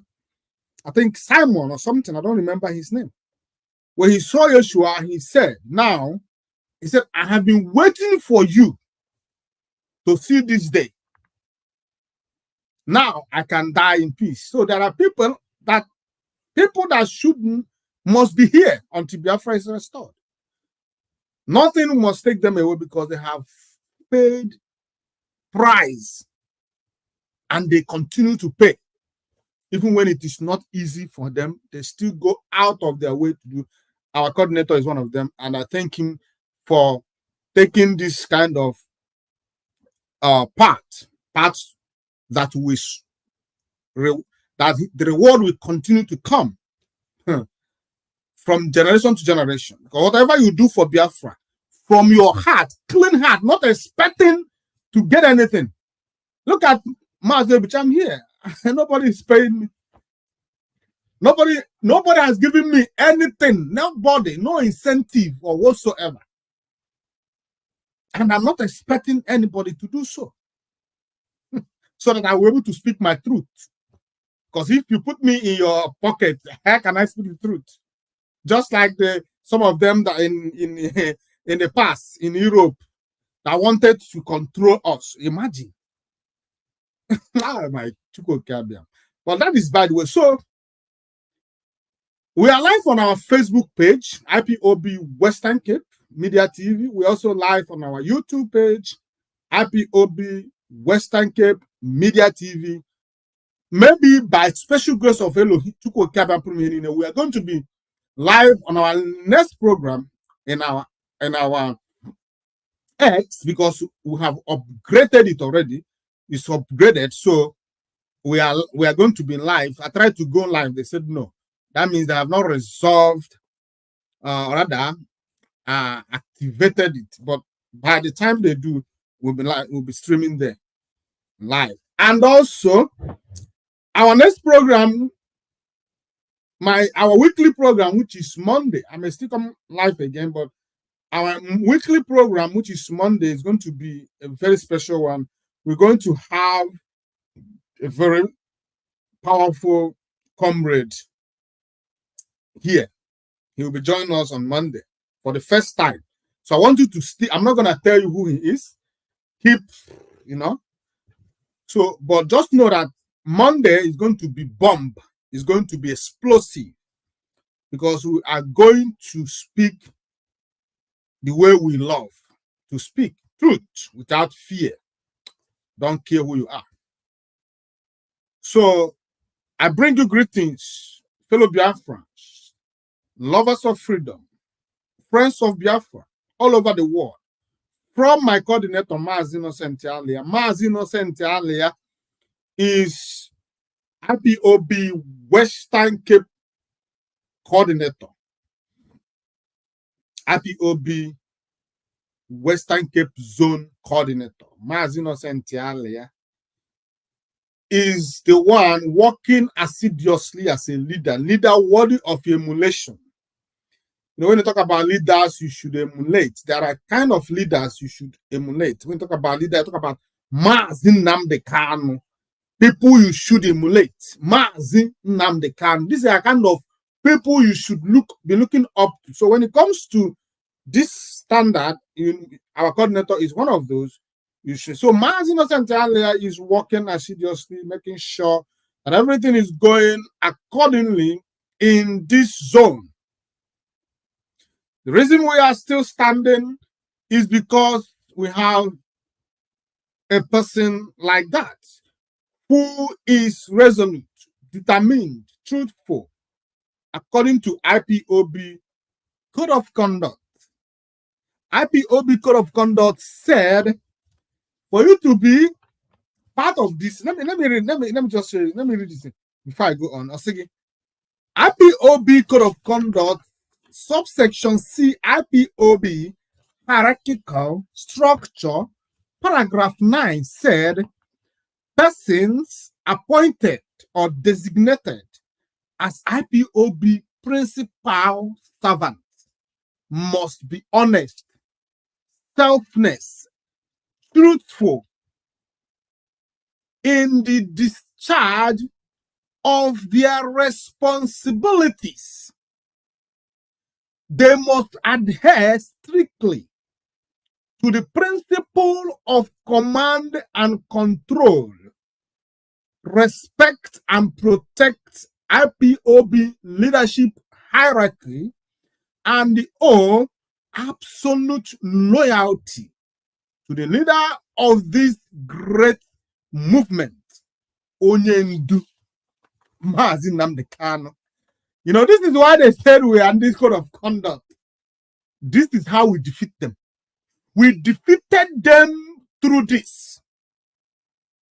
I think, Simon or something. I don't remember his name. When he saw Yeshua, he said, I have been waiting for you to see this day. Now I can die in peace. So there are people that must be here until Biafra is restored. Nothing must take them away because they have paid price and they continue to pay. Even when it is not easy for them, they still go out of their way to do. Our coordinator is one of them, and I thank him for taking this kind of parts that that the reward will continue to come from generation to generation. Whatever you do for Biafra, from your heart, clean heart, not expecting to get anything. Look at MAZI, which I'm here. Nobody is paying me. Nobody has given me anything. Nobody, no incentive or whatsoever. And I'm not expecting anybody to do so. So that I will be able to speak my truth. Because if you put me in your pocket, how can I speak the truth? Just like some of them that in the past in Europe that wanted to control us. Imagine. My but that is by the way. So we are live on our Facebook page, IPOB Western Cape Media TV. We're also live on our YouTube page, IPOB Western Cape Media TV. Maybe by special grace of Elohim, we are going to be live on our next program in our X because we have upgraded it already. It's upgraded, so we are going to be live. I tried to go live. They said no. That means they have not resolved, activated it. But by the time they do, we'll be streaming there live. And also, our next program, our weekly program, which is Monday. I may still come live again, but our weekly program, which is Monday, is going to be a very special one. We're going to have a very powerful comrade here. He will be joining us on Monday for the first time. So I want you to stay. I'm not going to tell you who he is. So, but just know that Monday is going to be bomb. It's going to be explosive because we are going to speak the way we love to speak truth without fear. Don't care who you are. So I bring you greetings, fellow Biafrans, lovers of freedom, friends of Biafra all over the world. From my coordinator, MAZI Innocent Alia. MAZI Innocent Alia is IPOB Western Cape coordinator. IPOB Western Cape Zone coordinator. MAZI Innocent Alia is the one working assiduously as a leader worthy of emulation. You know, when you talk about leaders, you should emulate. There are kind of leaders you should emulate. When you talk about leader, you talk about MAZI NNAMDI KANU. People you should emulate. MAZI NNAMDI KANU. These are kind of people you should be looking up to. So when it comes to this standard, our coordinator is one of those. You should. So MAZI Innocent is working assiduously, making sure that everything is going accordingly in this zone. The reason we are still standing is because we have a person like that who is resolute, determined, truthful, according to IPOB Code of Conduct. IPOB Code of Conduct said, for you to be part of this, let me read this before I go on. I'll say IPOB Code of Conduct, subsection C, IPOB hierarchical structure, paragraph 9 said, persons appointed or designated as IPOB principal servants must be honest, selfless, truthful in the discharge of their responsibilities. They must adhere strictly to the principle of command and control, respect and protect IPOB leadership hierarchy, and owe absolute loyalty to the leader of this great movement, Onyendu, MAZI NNAMDI KANU. You know, this is why they said we are in this code of conduct. This is how we defeat them. We defeated them through this.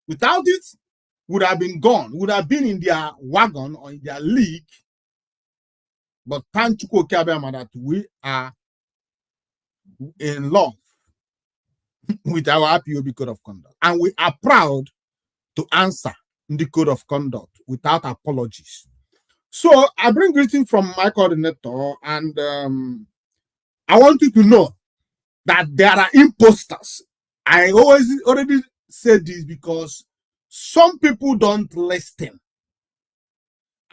Without it, would have been gone, would have been in their wagon or in their league. But thank you, that we are in love with our IPOB Code of Conduct. And we are proud to answer in the Code of Conduct without apologies. So I bring greeting from my coordinator, and I want you to know that there are imposters. I already said this because some people don't listen.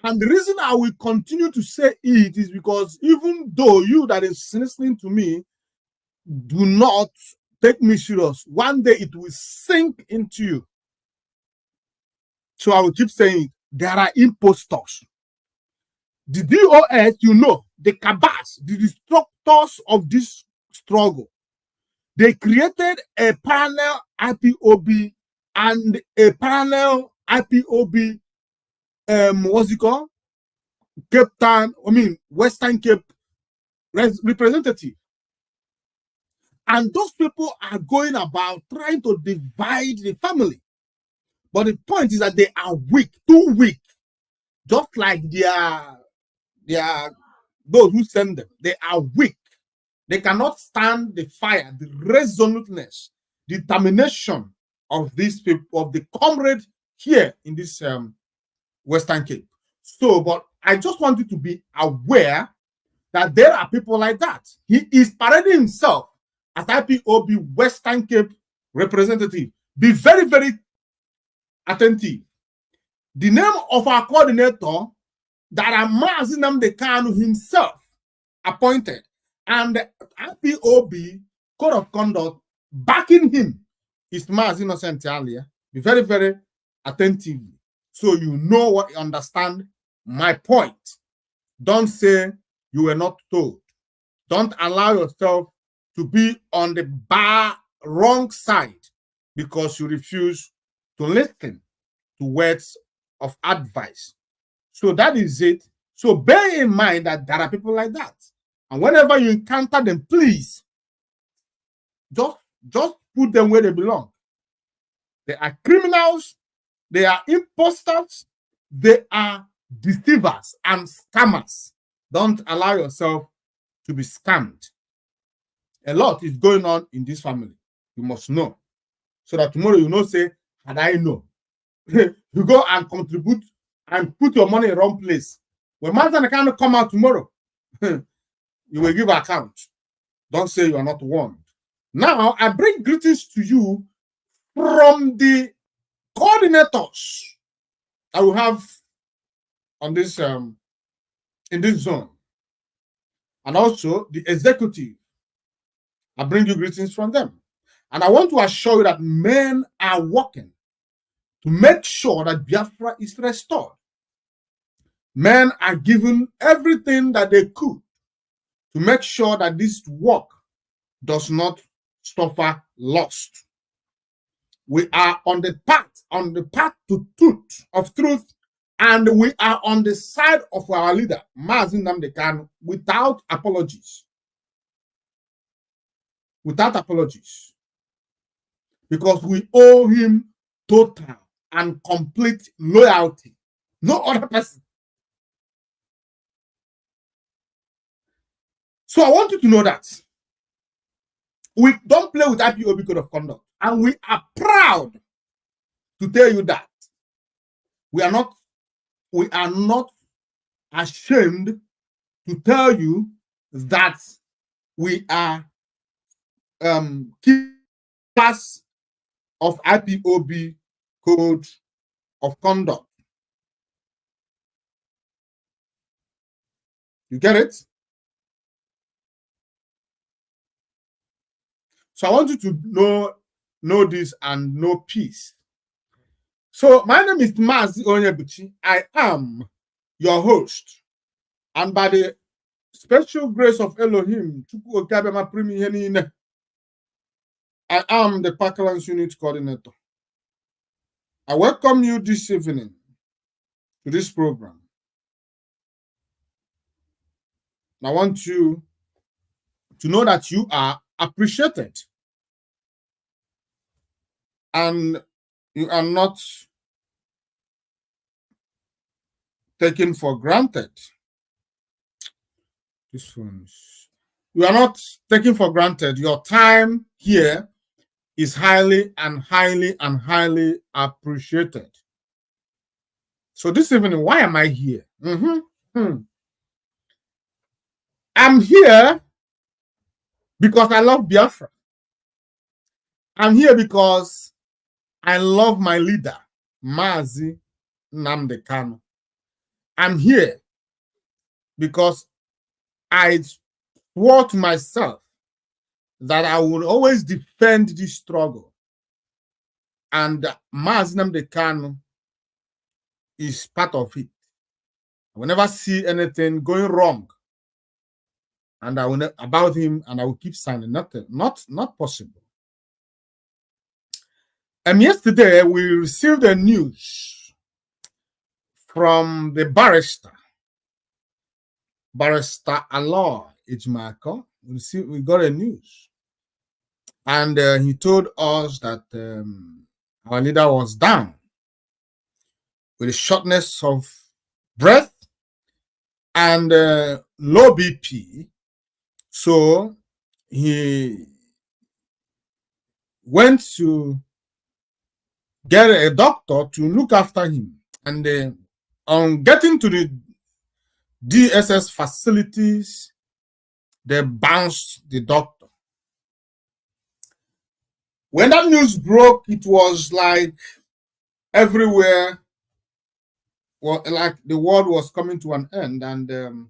And the reason I will continue to say it is because even though you that is listening to me do not take me serious, one day it will sink into you. So I will keep saying it. There are impostors. The DOS, you know, the cabals, the destructors of this struggle, they created a parallel IPOB and a parallel IPOB, what's it called? Cape Town, Western Cape representative. And those people are going about trying to divide the family. But the point is that they are weak, too weak. Just like those who send them, they are weak. They cannot stand the fire, the resoluteness, determination of these people, of the comrade here in this Western Cape. So, but I just want you to be aware that there are people like that. He is parading himself as IPOB Western Cape representative. Be very, very attentive. The name of our coordinator, that MAZI NNAMDI KANU himself appointed, and the IPOB Code of Conduct backing him, is MAZI Innocent earlier. Be very, very attentive, so you know what, understand my point. Don't say you were not told. Don't allow yourself to be on the wrong side because you refuse to listen to words of advice. So that is it. So bear in mind that there are people like that. And whenever you encounter them, please just put them where they belong. They are criminals, they are imposters, they are deceivers and scammers. Don't allow yourself to be scammed. A lot is going on in this family. You must know. So that tomorrow you know, say, had I know. You go and contribute and put your money in the wrong place. When MAZI cannot come out tomorrow, you will give account. Don't say you are not warned. Now, I bring greetings to you from the coordinators that we have on this in this zone, and also the executive. I bring you greetings from them. And I want to assure you that men are working to make sure that Biafra is restored. Men are given everything that they could to make sure that this work does not suffer loss. We are on the path to truth, and we are on the side of our leader, MAZI NNAMDI KANU, without apologies. Without apologies. Because we owe him total and complete loyalty. No other person. So I want you to know that we don't play with IPOB code of conduct. And we are proud to tell you that we are not ashamed to tell you that we are keepers of IPOB code of conduct. You get it? So I want you to know this and know peace. So my name is MAZI Onyebuchi. I am your host. And by the special grace of Elohim, I am the Parklands Unit Coordinator. I welcome you this evening to this program. I want you to know that you are appreciated and you are not taken for granted. This one's. You are not taken for granted. Your time here is highly appreciated. So this evening, why am I here? I'm here because I love Biafra. I'm here because I love my leader, MAZI NNAMDI KANU. I'm here because I swore to myself that I will always defend this struggle. And MAZI NNAMDI KANU is part of it. I will never see anything going wrong. And I will about him, and I will keep signing. Not possible. And yesterday we received a news from the barrister Allah Ejimako. We got a news, and he told us that our leader was down with a shortness of breath and low BP. So he went to get a doctor to look after him. And on getting to the DSS facilities, they bounced the doctor. When that news broke, it was like everywhere, well, like the world was coming to an end, and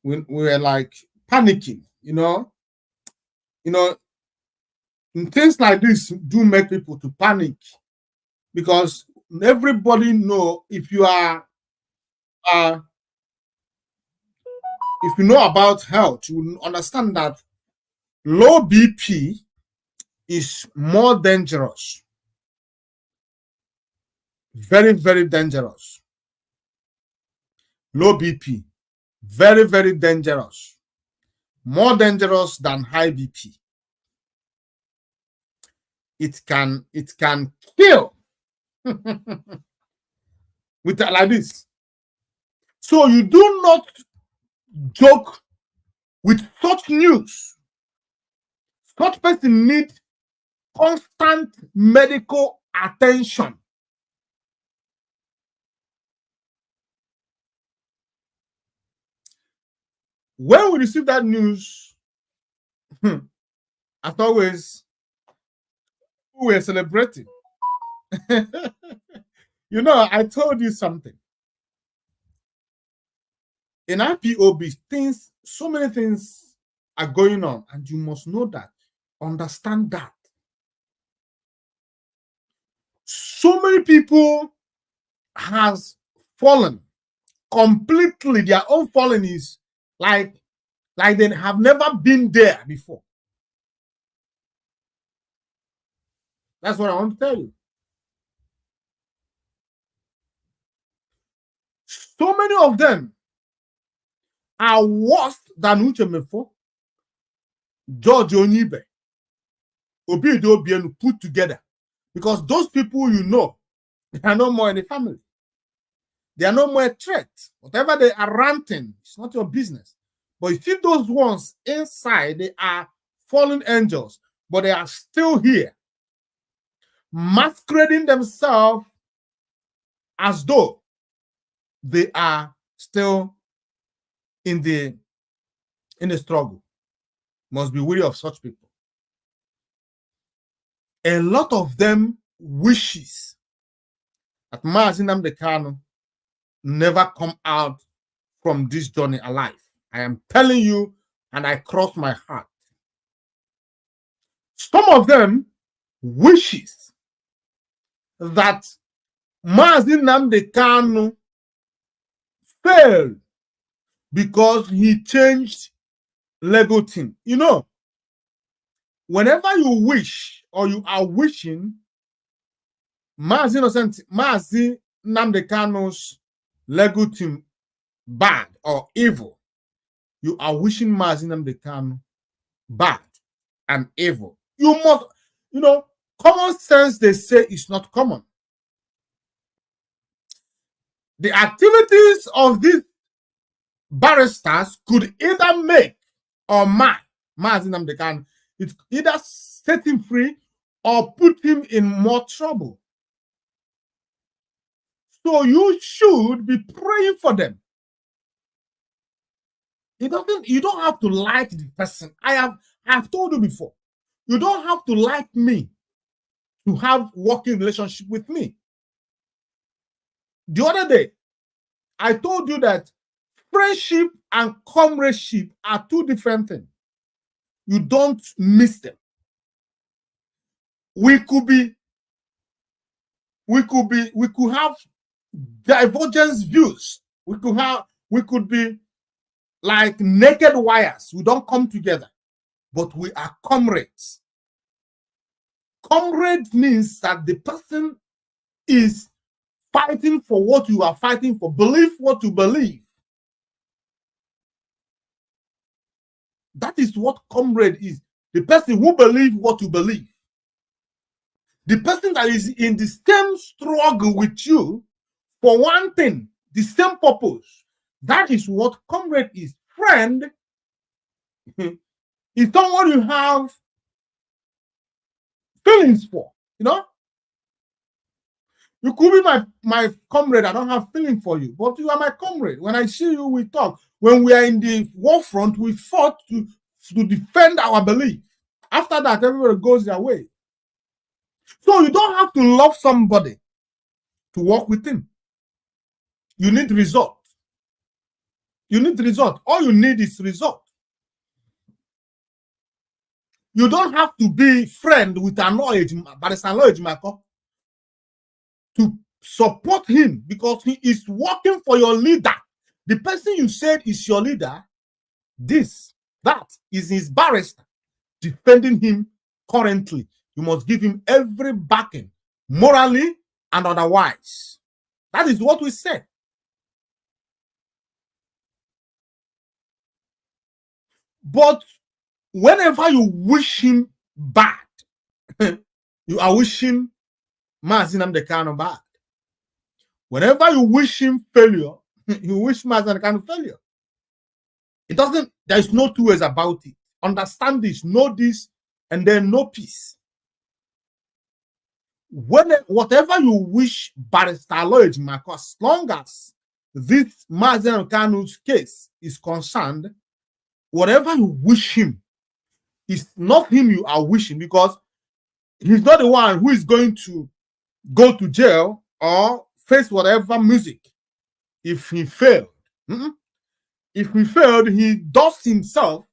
we were like panicking, and things like this do make people to panic, because everybody know if you know about health, you will understand that low BP is more dangerous. Very, very dangerous. Low BP, very, very dangerous. More dangerous than high BP. It can kill with like this. So you do not joke with such news. Such person need constant medical attention. When we receive that news, as always, who were celebrating. You know, I told you something. In IPOB, things, so many things are going on, and you must know that, understand that. So many people has fallen completely. Their own falling is like they have never been there before. That's what I want to tell you. So many of them are worse than Uchemefo, George Onibe, Obido Obienu put together. Because those people, you know, they are no more in the family. They are no more a threat. Whatever they are ranting, it's not your business. But you see those ones inside, they are fallen angels, but they are still here, masquerading themselves as though they are still in the struggle. Must be wary of such people. A lot of them wishes that MAZI NNAMDI KANU never come out from this journey alive. I am telling you, and I cross my heart. Some of them wishes that MAZI NNAMDI KANU failed because he changed Lego team. You know, whenever you wish or you are wishing MAZI NNAMDI KANU's Lego team bad or evil, you are wishing MAZI NNAMDI KANU bad and evil. You must, you know, common sense, they say, is not common. The activities of these barristers could either make or mar MAZI NNAMDI KANU. It either set him free or put him in more trouble. So you should be praying for them. You don't have to like the person. I've told you before. You don't have to like me to have working relationship with me. The other day, I told you that friendship and comradeship are two different things. You don't miss them. We could have divergence views. We could be like naked wires. We don't come together, but we are comrades. Comrade means that the person is fighting for what you are fighting for, believe what you believe. That is what comrade is. The person who believes what you believe. The person that is in the same struggle with you for one thing, the same purpose. That is what comrade is. Friend is someone you have feelings for, you know? You could be my comrade. I don't have feeling for you, but you are my comrade. When I see you, we talk. When we are in the war front, we fought to defend our belief. After that, everybody goes their way. So you don't have to love somebody to work with him. You need result. You need result. All you need is result. You don't have to be friend with an Ejimako to support him because he is working for your leader. The person you said is your leader, that is his barrister defending him currently. You must give him every backing, morally and otherwise. That is what we said. But whenever you wish him bad, you are wishing MAZI NNAMDI KANU bad. Whenever you wish him failure, you wish MAZI NNAMDI KANU failure. It doesn't, there is no two ways about it. Understand this, know this, and then know peace. Whatever you wish Barrister Lloyd Marco, as long as this MAZI NNAMDI KANU's case is concerned, whatever you wish him is not him you are wishing, because he's not the one who is going to go to jail or face whatever music if he failed. If he failed, he dusts himself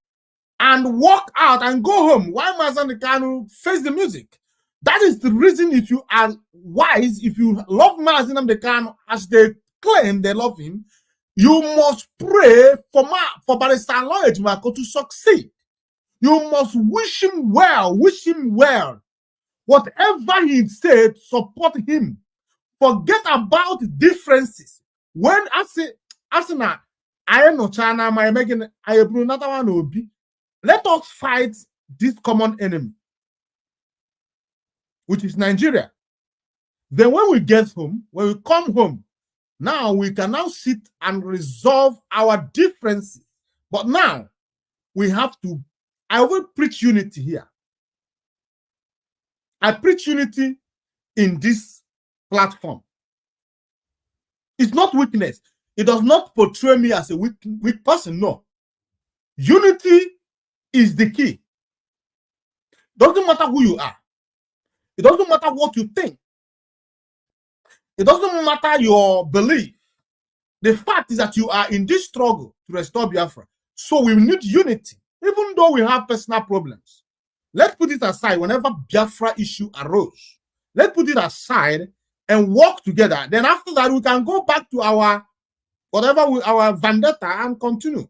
and walk out and go home. Why must KANU face the music? That is the reason, if you are wise, if you love Mazi KANU as they claim they love him, you must pray for Barrister Lawyer Ejimako to succeed. You must wish him well, Whatever he said, support him. Forget about differences. When I say, I am not China, my making I am another one will be. Let us fight this common enemy, which is Nigeria. Then when we get home, when we come home, now we can now sit and resolve our differences. But now we have to, I will preach unity here. I preach unity in this platform. It's not weakness. It does not portray me as a weak person. No. Unity is the key. Doesn't matter who you are. It doesn't matter what you think. It doesn't matter your belief. The fact is that you are in this struggle to restore Biafra. So we need unity, even though we have personal problems. Let's put it aside whenever Biafra issue arose. Let's put it aside and work together. Then after that, we can go back to our our vendetta and continue.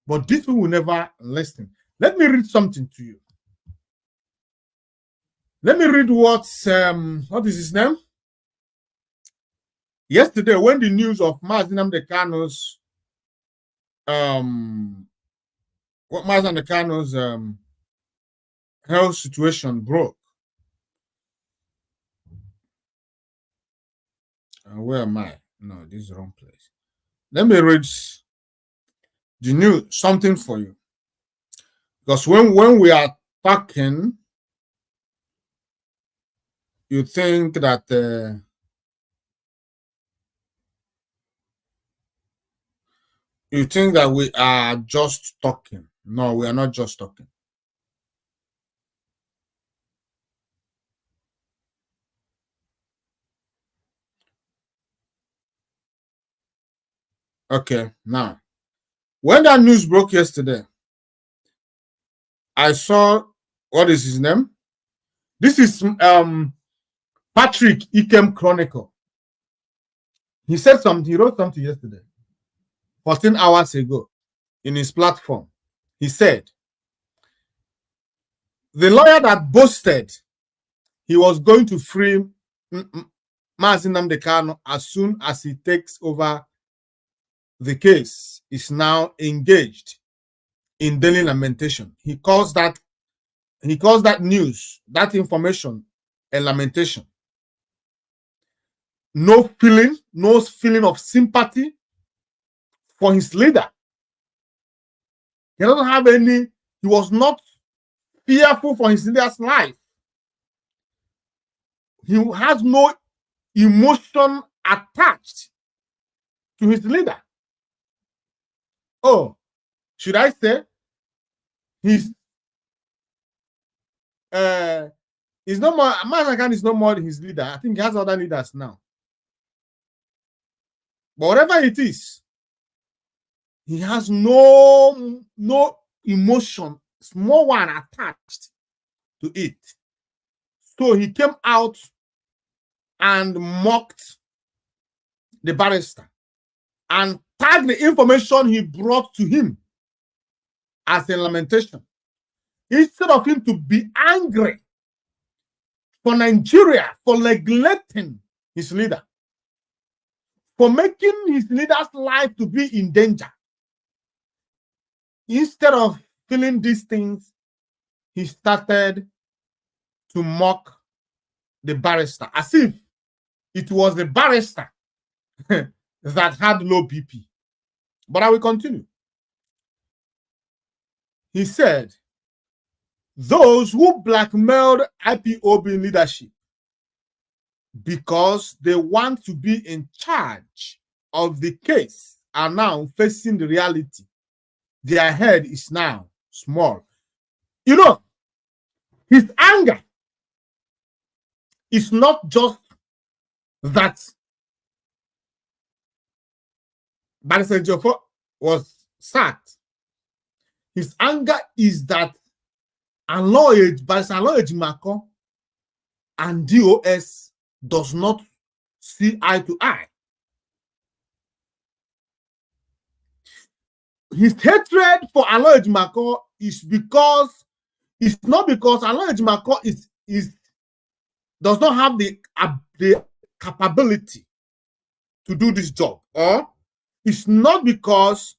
But this will never listen. Let me read something to you. Let me read what is his name? Yesterday, when the news of Mazi KANU's health situation broke. Where am I? No, this is the wrong place. Let me read the news, something for you. Because when we are talking, you think that we are just talking. No, we are not just talking. Okay, now, when that news broke yesterday, I saw, what is his name? This is Patrick Ikem Chronicle. He said something, he wrote something yesterday, 14 hours ago, in his platform. He said, the lawyer that boasted he was going to free Mazi KANU as soon as he takes over the case is now engaged in daily lamentation. He calls that news, that information, a lamentation. No feeling of sympathy for his leader. He doesn't have any, he was not fearful for his leader's life. He has no emotion attached to his leader. Oh, should I say he's no more, Mazi KANU is no more his leader. I think he has other leaders now. But whatever it is, he has no emotion, small one attached to it. So he came out and mocked the barrister and tagged the information he brought to him as a lamentation. Instead of him to be angry for Nigeria, for neglecting his leader, for making his leader's life to be in danger, instead of feeling these things, he started to mock the barrister as if it was the barrister that had low BP. But I will continue. He said, those who blackmailed IPOB leadership because they want to be in charge of the case are now facing the reality. Their head is now small. You know, His anger is not just that Barrister Jofo was sacked. His anger is that Barrister Ejimako and DOS does not see eye to eye. His hatred for Aloy Ejimako is because it's not because Aloy Ejimako does not have the capability to do this job, or it's not because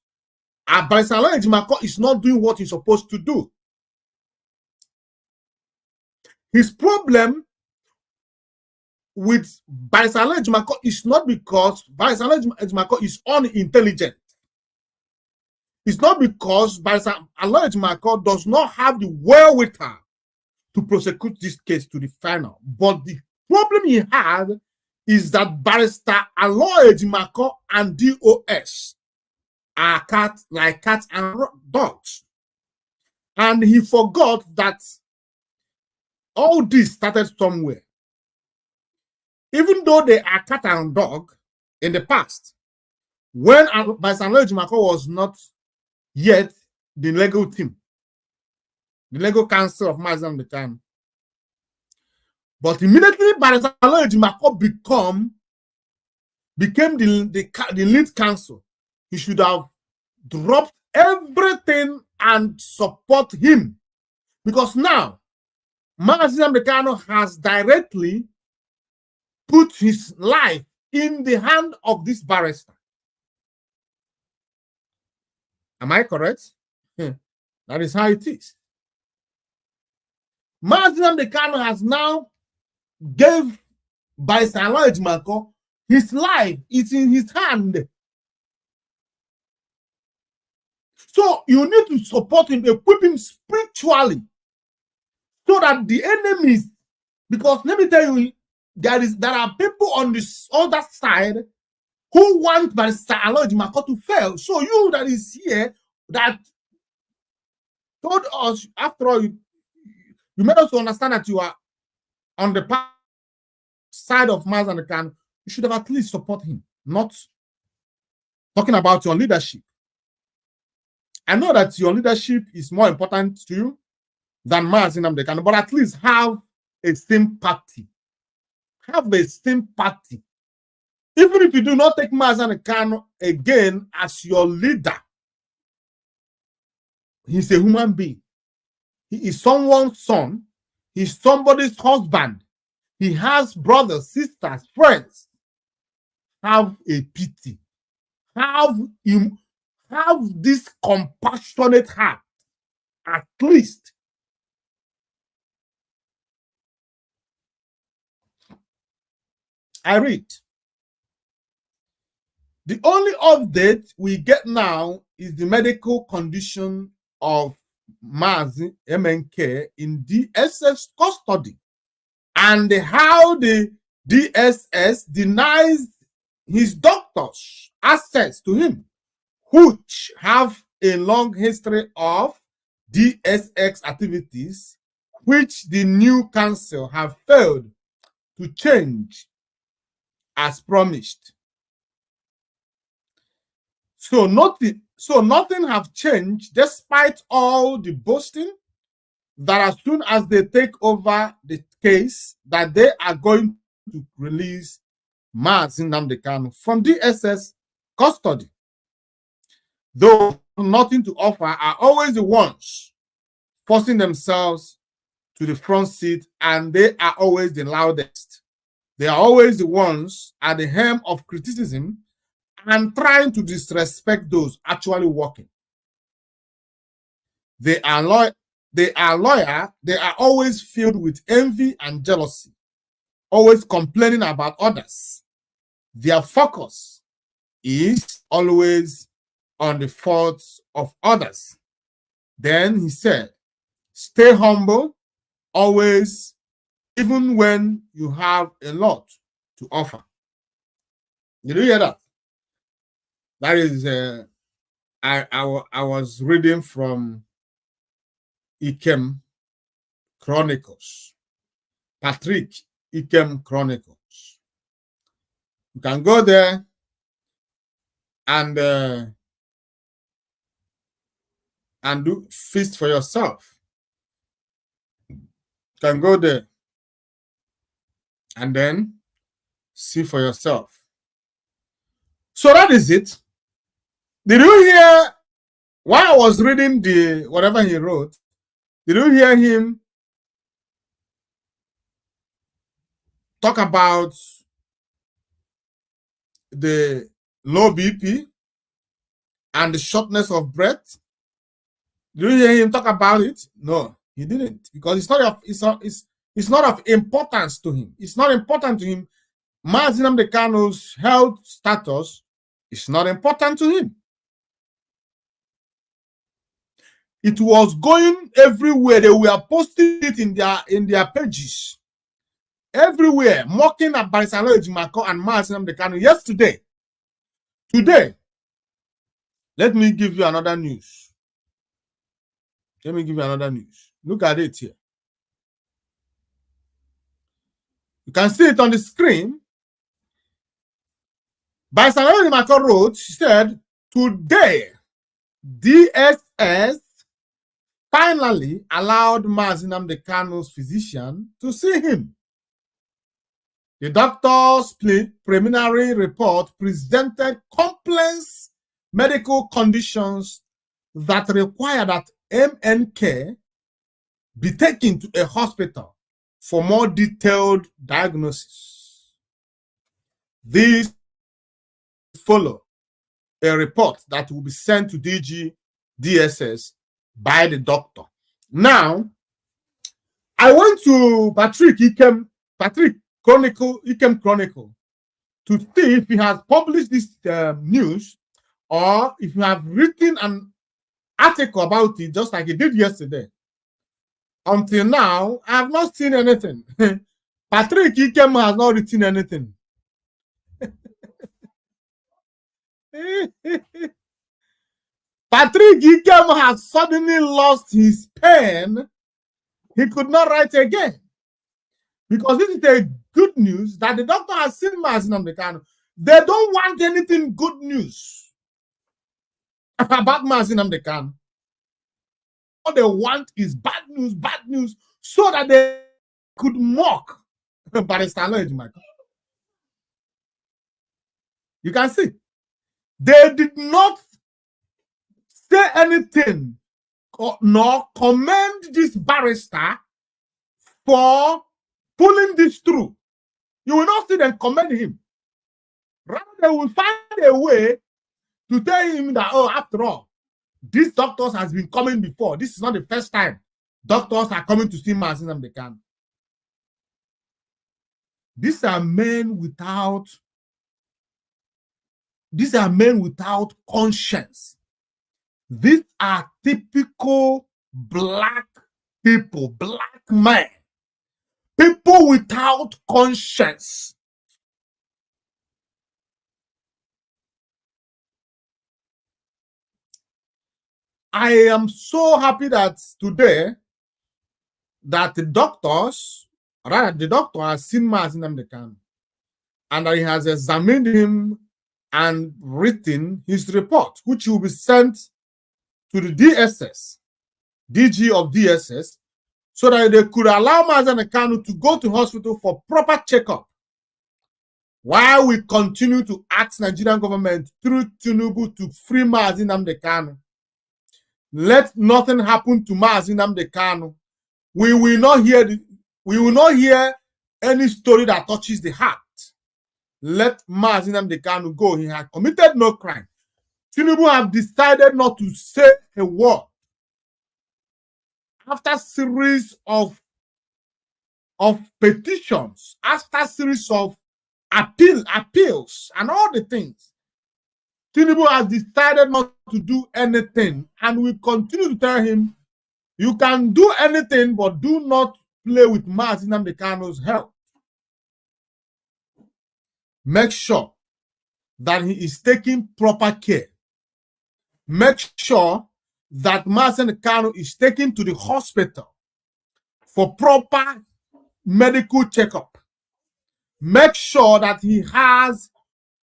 Barrister Aloy Ejimako is not doing what he's supposed to do. His problem with Barrister Aloy Ejimako is not because Barrister Aloy Ejimako is unintelligent. It's not because Barrister Aloy Ejimako does not have the wherewithal to prosecute this case to the final. But the problem he had is that Barrister Aloy Ejimako and DOS are cats and dogs. And he forgot that all this started somewhere. Even though they are cat and dog in the past, when Barrister Aloy Ejimako was not yet the legal team, the legal counsel of MAZI at the time. But immediately Barrister Aloy Ejimako became the lead counsel, he should have dropped everything and support him. Because now, MAZI Kanu has directly put his life in the hand of this barrister. Am I correct? That is how it is. MAZI Kanu has now gave Barrister Aloy Ejimako his life. It's in his hand. So you need to support him, equip him spiritually, so that the enemies, because let me tell you, there are people on this other side who want Barrister Aloy Ejimako to fail. So you that is here, that told us, after all, you made us to understand that you are on the side of MAZI Kanu, you should have at least support him, not talking about your leadership. I know that your leadership is more important to you than MAZI Kanu, but at least have a sympathy. Have a sympathy. Even if you do not take MAZI Kanu again as your leader, he's a human being. He is someone's son. He's somebody's husband. He has brothers, sisters, friends. Have a pity. Have this compassionate heart, at least. I read. The only update we get now is the medical condition of MAZI MNK in DSS custody, and how the DSS denies his doctors access to him, which have a long history of DSX activities, which the new council have failed to change as promised. So nothing have changed despite all the boasting that as soon as they take over the case, that they are going to release MAZI Kanu from DSS custody. Those nothing to offer are always the ones forcing themselves to the front seat, and they are always the loudest. They are always the ones at the helm of criticism and trying to disrespect those actually working. They are loyal. They are always filled with envy and jealousy, always complaining about others. Their focus is always on the faults of others. Then he said, stay humble, always, even when you have a lot to offer. Did you hear that? That is, I was reading from Ikem Chronicles. Patrick Ikem Chronicles. You can go there and do feast for yourself. You can go there and then see for yourself. So that is it. Did you hear, while I was reading the whatever he wrote, did you hear him talk about the low BP and the shortness of breath? Did you hear him talk about it? No, he didn't, because it's not of importance to him. It's not important to him. MAZI Nnamdi Kanu's health status is not important to him. It was going everywhere. They were posting it in their pages. Everywhere, mocking Abarisalo Ejimako and MAZI Nnamdi Kanu yesterday. Today, let me give you another news. Let me give you another news. Look at it here. You can see it on the screen. Abarisalo Ejimako wrote, she said, today, DSS finally allowed MAZI Nnamdi Kanu's physician to see him. The doctor's preliminary report presented complex medical conditions that require that MNK be taken to a hospital for more detailed diagnosis. These follow a report that will be sent to DSS by the doctor. Now, I went to Patrick Ikem Chronicle to see if he has published this news, or if you have written an article about it, just like he did yesterday. Until now, I have not seen anything. Patrick Ikem has not written anything. Patrick Ikem has suddenly lost his pen. He could not write again. Because this is a good news that the doctor has seen MAZI Nnamdi Kanu. They don't want anything good news about MAZI Nnamdi Kanu. All they want is bad news, so that they could mock Barrister Ejimako. You can see, they did not say anything nor commend this barrister for pulling this through. You will not see them commend him. Rather, they will find a way to tell him that, oh, after all, these doctors has been coming before. This is not the first time doctors are coming to see MAZI Nnamdi Kanu. These are men without conscience. These are typical black people, black men. People without conscience. I am so happy that today that the doctor has seen MAZI Nnamdi Kanu, and that he has examined him and written his report, which will be sent to the DSS, DG of DSS, so that they could allow MAZI Nnamdi Kanu to go to hospital for proper checkup, while we continue to ask Nigerian government through Tinubu to free MAZI Nnamdi Kanu. Let nothing happen to MAZI Nnamdi Kanu. We will not hear any story that touches the heart. Let MAZI Nnamdi Kanu go. He has committed no crime. Tinubu have decided not to say a word. After series of petitions, after series of appeals, and all the things, Tinubu has decided not to do anything, and we continue to tell him, you can do anything, but do not play with MAZI Nnamdi Kanu's health. Make sure that he is taking proper care. Make sure that MAZI Nnamdi Kanu is taken to the hospital for proper medical checkup. Make sure that he has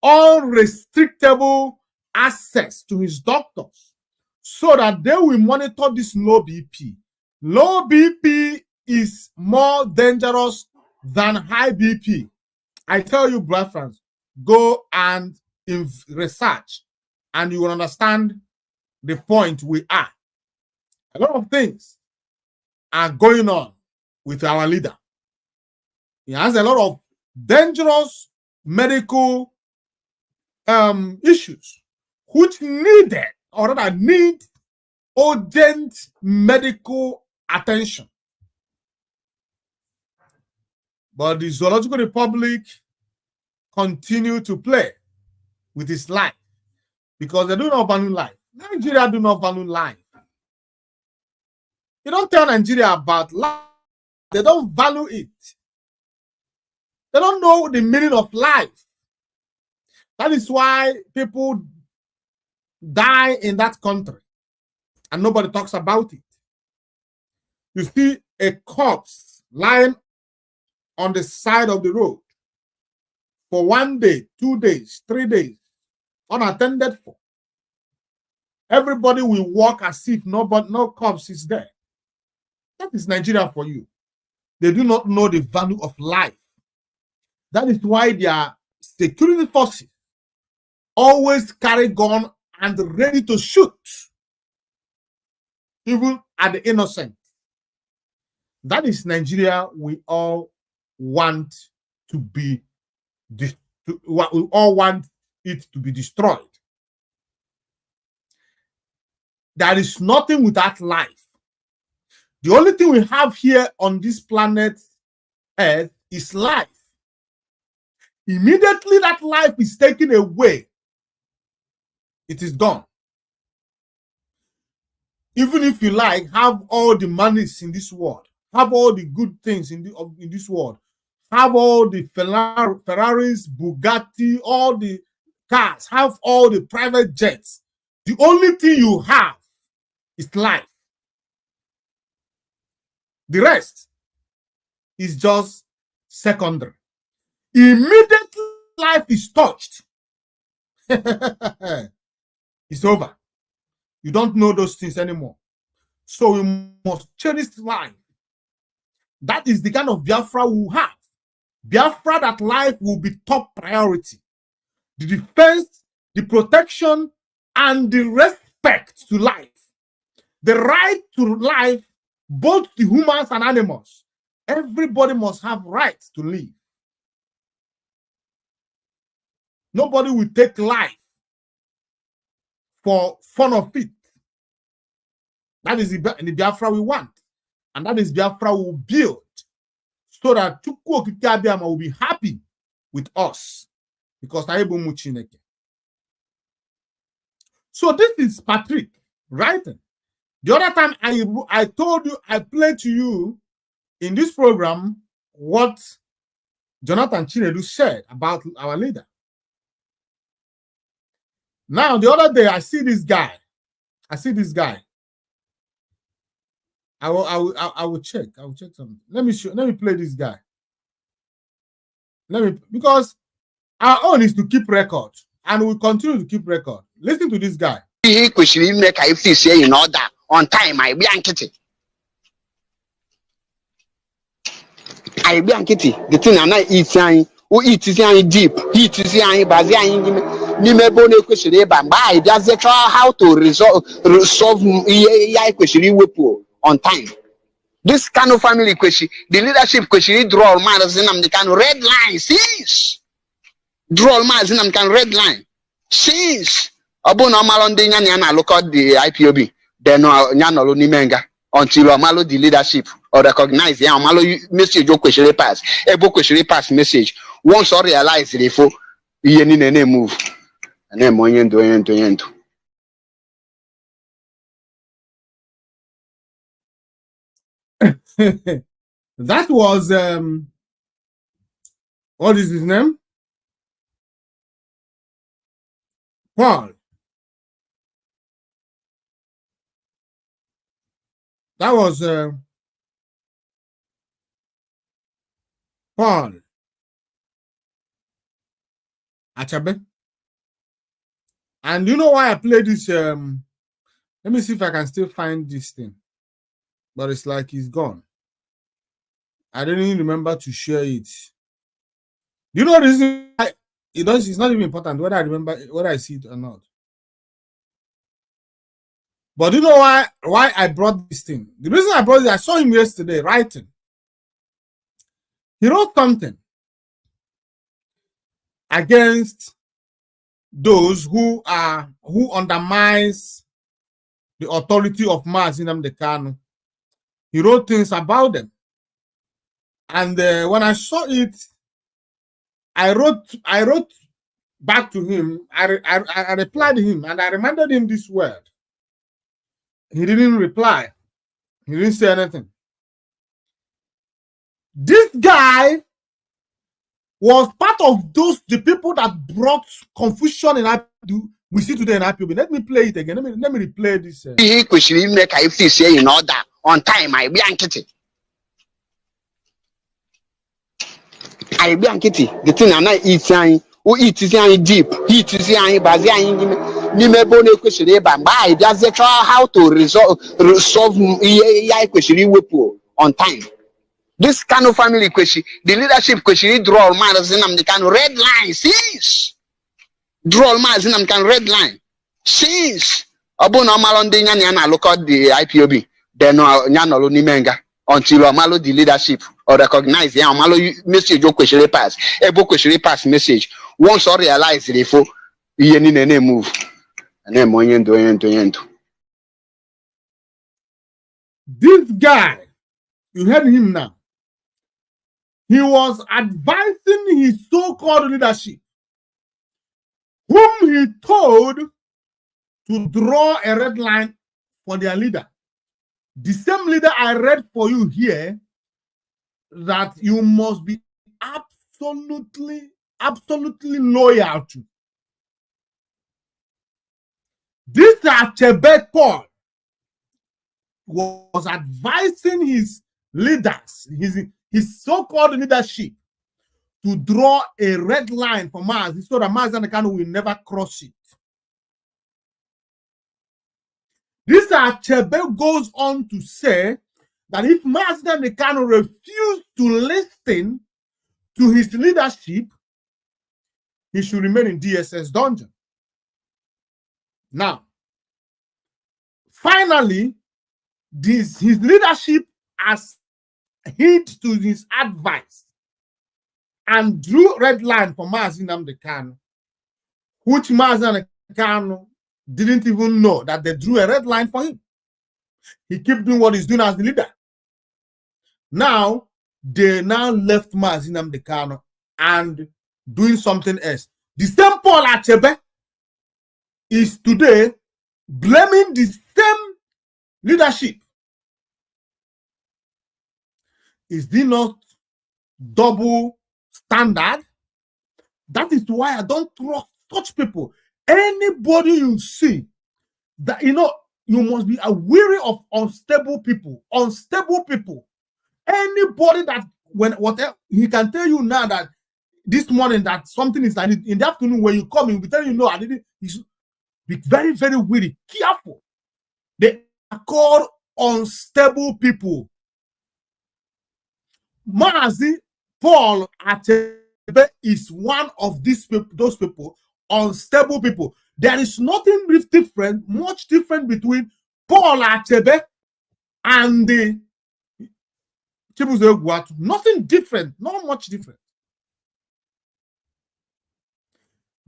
unrestrictable access to his doctors so that they will monitor this low BP. Low BP is more dangerous than high BP. I tell you, BIAFRANS, go and research and you will understand the point we are. A lot of things are going on with our leader. He has a lot of dangerous medical issues which needed, or rather need, urgent medical attention. But the Zoological Republic continue to play with his life because they do not value life. Nigeria do not value life. You don't tell Nigeria about life. They don't value it. They don't know the meaning of life. That is why people die in that country and nobody talks about it. You see a corpse lying on the side of the road for 1 day, 2 days, 3 days, unattended for. Everybody will walk as if no corpse is there. That is Nigeria for you. They do not know the value of life. That is why their security forces always carry gun and ready to shoot, even at the innocent. That is Nigeria we all want to be, we all want it to be destroyed. There is nothing without life. The only thing we have here on this planet Earth is life. Immediately that life is taken away, it is gone. Even if you like, have all the monies in this world, have all the good things in this world, have all the Ferraris, Bugatti, all the cars, have all the private jets. The only thing you have is life. The rest is just secondary. Immediately life is touched, it's over. You don't know those things anymore. So we must cherish life. That is the kind of Biafra we will have. Biafra that life will be top priority. The defense, the protection, and the respect to life. The right to life, both the humans and animals. Everybody must have rights to live. Nobody will take life for fun of it. That is the Biafra we want. And that is Biafra we will build so that Chukwu Okike Abiyama will be happy with us. Because Aibu Chineke. So this is Patrick writing. The other time I told you, I played to you in this program what Jonathan Chinedu said about our leader. Now, the other day, I see this guy. I will check. I will check something. Let me play this guy. Because our own is to keep record, and we continue to keep record. Listen to this guy. He question make I feel say in order on time. I be ankiti. The thing I not eat saying. Who eat saying deep? Eat saying bazi saying. Ni me bone question eba. But just how to resolve question on time. This kind of family question, the leadership question, draw matters in the kind of red line. Since draw matters in the kind of red line. Since Abu normal on the Nyana look at the IPOB, then Nyano Nimenga until Amalo the leadership or recognize the Amalo message or question pass, a book question pass message. Once or realize the for Yen move and then Moyen to end. That was what is his name? Paul. That was Paul Achabe. And you know why I play this? Let me see if I can still find this thing. But it's like it's gone. I didn't even remember to share it. You know the reason why it's not even important whether I remember whether I see it or not. But you know why I brought this thing? The reason I brought it, I saw him yesterday writing. He wrote something against those who undermines the authority of MAZI NNAMDI KANU. He wrote things about them. And when I saw it, I wrote back to him. I replied to him and I reminded him this word. He didn't reply. He didn't say anything. This guy was part of the people that brought confusion in IPOB. We see today in IPOB. Let me play it again. Let me replay this. He could make a say in order on time. I be ankety. I be ankety. The thing I'm not eating. Who eat is deep. He is BIAFRANS. Nimebone question by that's how to resolve question on time. This KANU family question, the leadership question, draw MAZI NNAMDI KANU red line, since draw MAZI NNAMDI KANU red line, since Abu no Malonde Nyana look at the IPOB, then Nyano Nimenga until Omalo the leadership or recognize the Omalo message or question pass, a book question pass message. Once or realize the four yen move and then moyen to. This guy, you heard him now. He was advising his so-called leadership, whom he told to draw a red line for their leader. The same leader I read for you here, that you must be absolutely loyal to. This Achebe Paul was advising his leaders, his so-called leadership, to draw a red line for MAZI so that MAZI NNAMDI KANU will never cross it. This Achebe goes on to say that if MAZI NNAMDI KANU refused to listen to his leadership, he should remain in DSS dungeon. Now, finally, his leadership has heed to his advice and drew red line for MAZI NNAMDI KANU, which MAZI NNAMDI KANU didn't even know that they drew a red line for him. He kept doing what he's doing as the leader. Now, they left MAZI NNAMDI KANU and doing something else. The same Paul Achebe is today blaming the same leadership. Is this not double standard? That is why I don't trust such people. Anybody you see that you must be wary of unstable people. Unstable people. Anybody that whatever he can tell you now that this morning that something is like in the afternoon when you come, he'll be telling you no, I didn't. Be very, very wary, careful. They are called unstable people. MAZI Paul Achebe is one of those people, unstable people. There is nothing different, much different between Paul Achebe and the Chibuzo. Nothing different, not much different.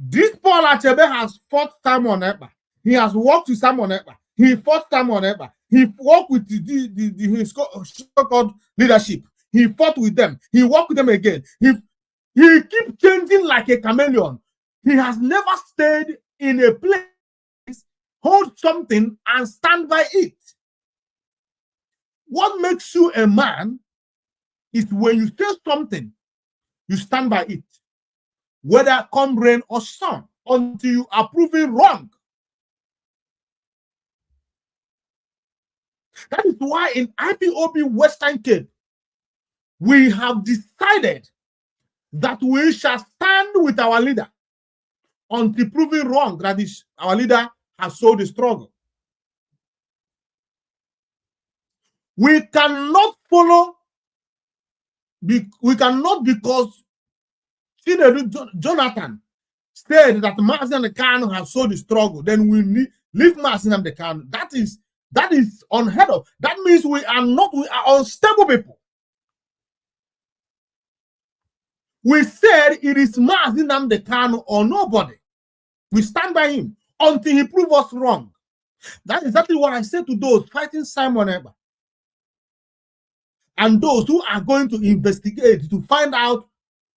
This Paul Achebe has fought Simon Ekpa. He has worked with Simon Ekpa. He fought Simon Ekpa. He worked with his so-called leadership. He fought with them. He worked with them again. He keeps changing like a chameleon. He has never stayed in a place, hold something, and stand by it. What makes you a man is when you say something, you stand by it. Whether come rain or sun, until you are proven wrong. That is why in IPOB Western Cape, we have decided that we shall stand with our leader until proven wrong, that is, our leader has sold the struggle. We cannot follow, we cannot, because Jonathan said that MAZI and the KANU have sold the struggle, then we leave MAZI and the KANU. That is unheard of. That means we are unstable people. We said it is MAZI and the KANU or nobody. We stand by him until he proves us wrong. That's exactly what I said to those fighting Simon Ekpa and those who are going to investigate to find out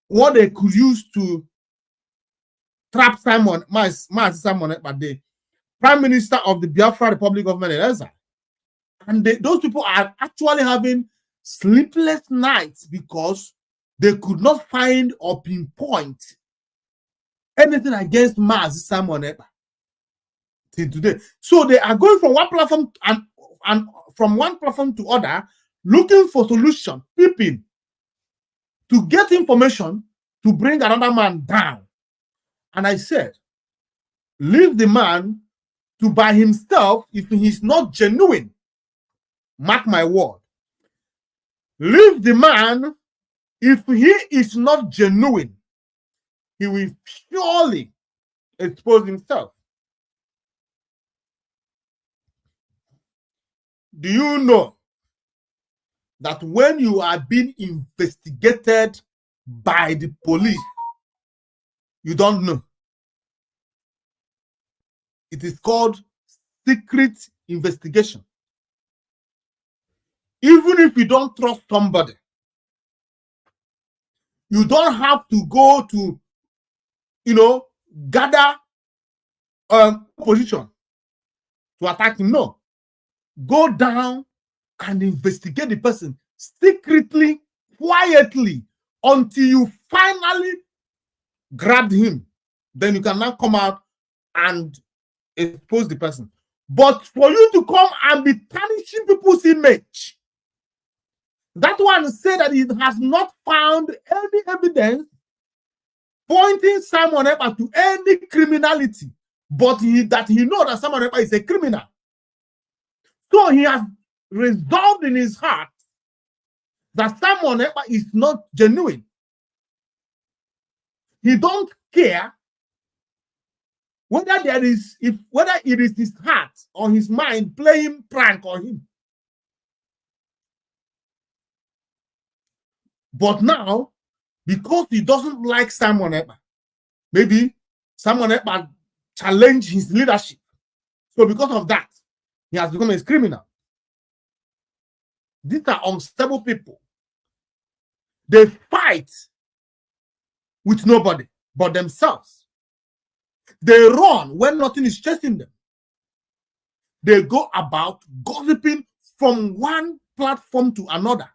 what they could use to trap MAZI Simon Ekpa, the Prime Minister of the Biafra Republic Government in exile. And those people are actually having sleepless nights because they could not find or pinpoint anything against MAZI Simon Ekpa till today. So they are going from one platform and from one platform to other, looking for solution, peeping, to get information to bring another man down. And I said, leave the man to by himself if he's not genuine. Mark my word. Leave the man if he is not genuine. He will surely expose himself. Do you know that when you are being investigated by the police, you don't know? It is called secret investigation. Even if you don't trust somebody, you don't have to go to, gather position to attack him. No. Go down and investigate the person secretly, quietly, until you finally grab him. Then you can now come out and expose the person. But for you to come and be tarnishing people's image, that one said that he has not found any evidence pointing Simon Ekpa to any criminality, but that he knows that Simon Ekpa is a criminal. So he has resolved in his heart that Simon Ekpa is not genuine. He don't care whether it is his heart or his mind playing prank on him. But now, because he doesn't like Simon Ekpa, maybe Simon Ekpa challenged his leadership. So because of that, he has become a criminal. These are unstable people. They fight with nobody but themselves. They run when nothing is chasing them. They go about gossiping from one platform to another.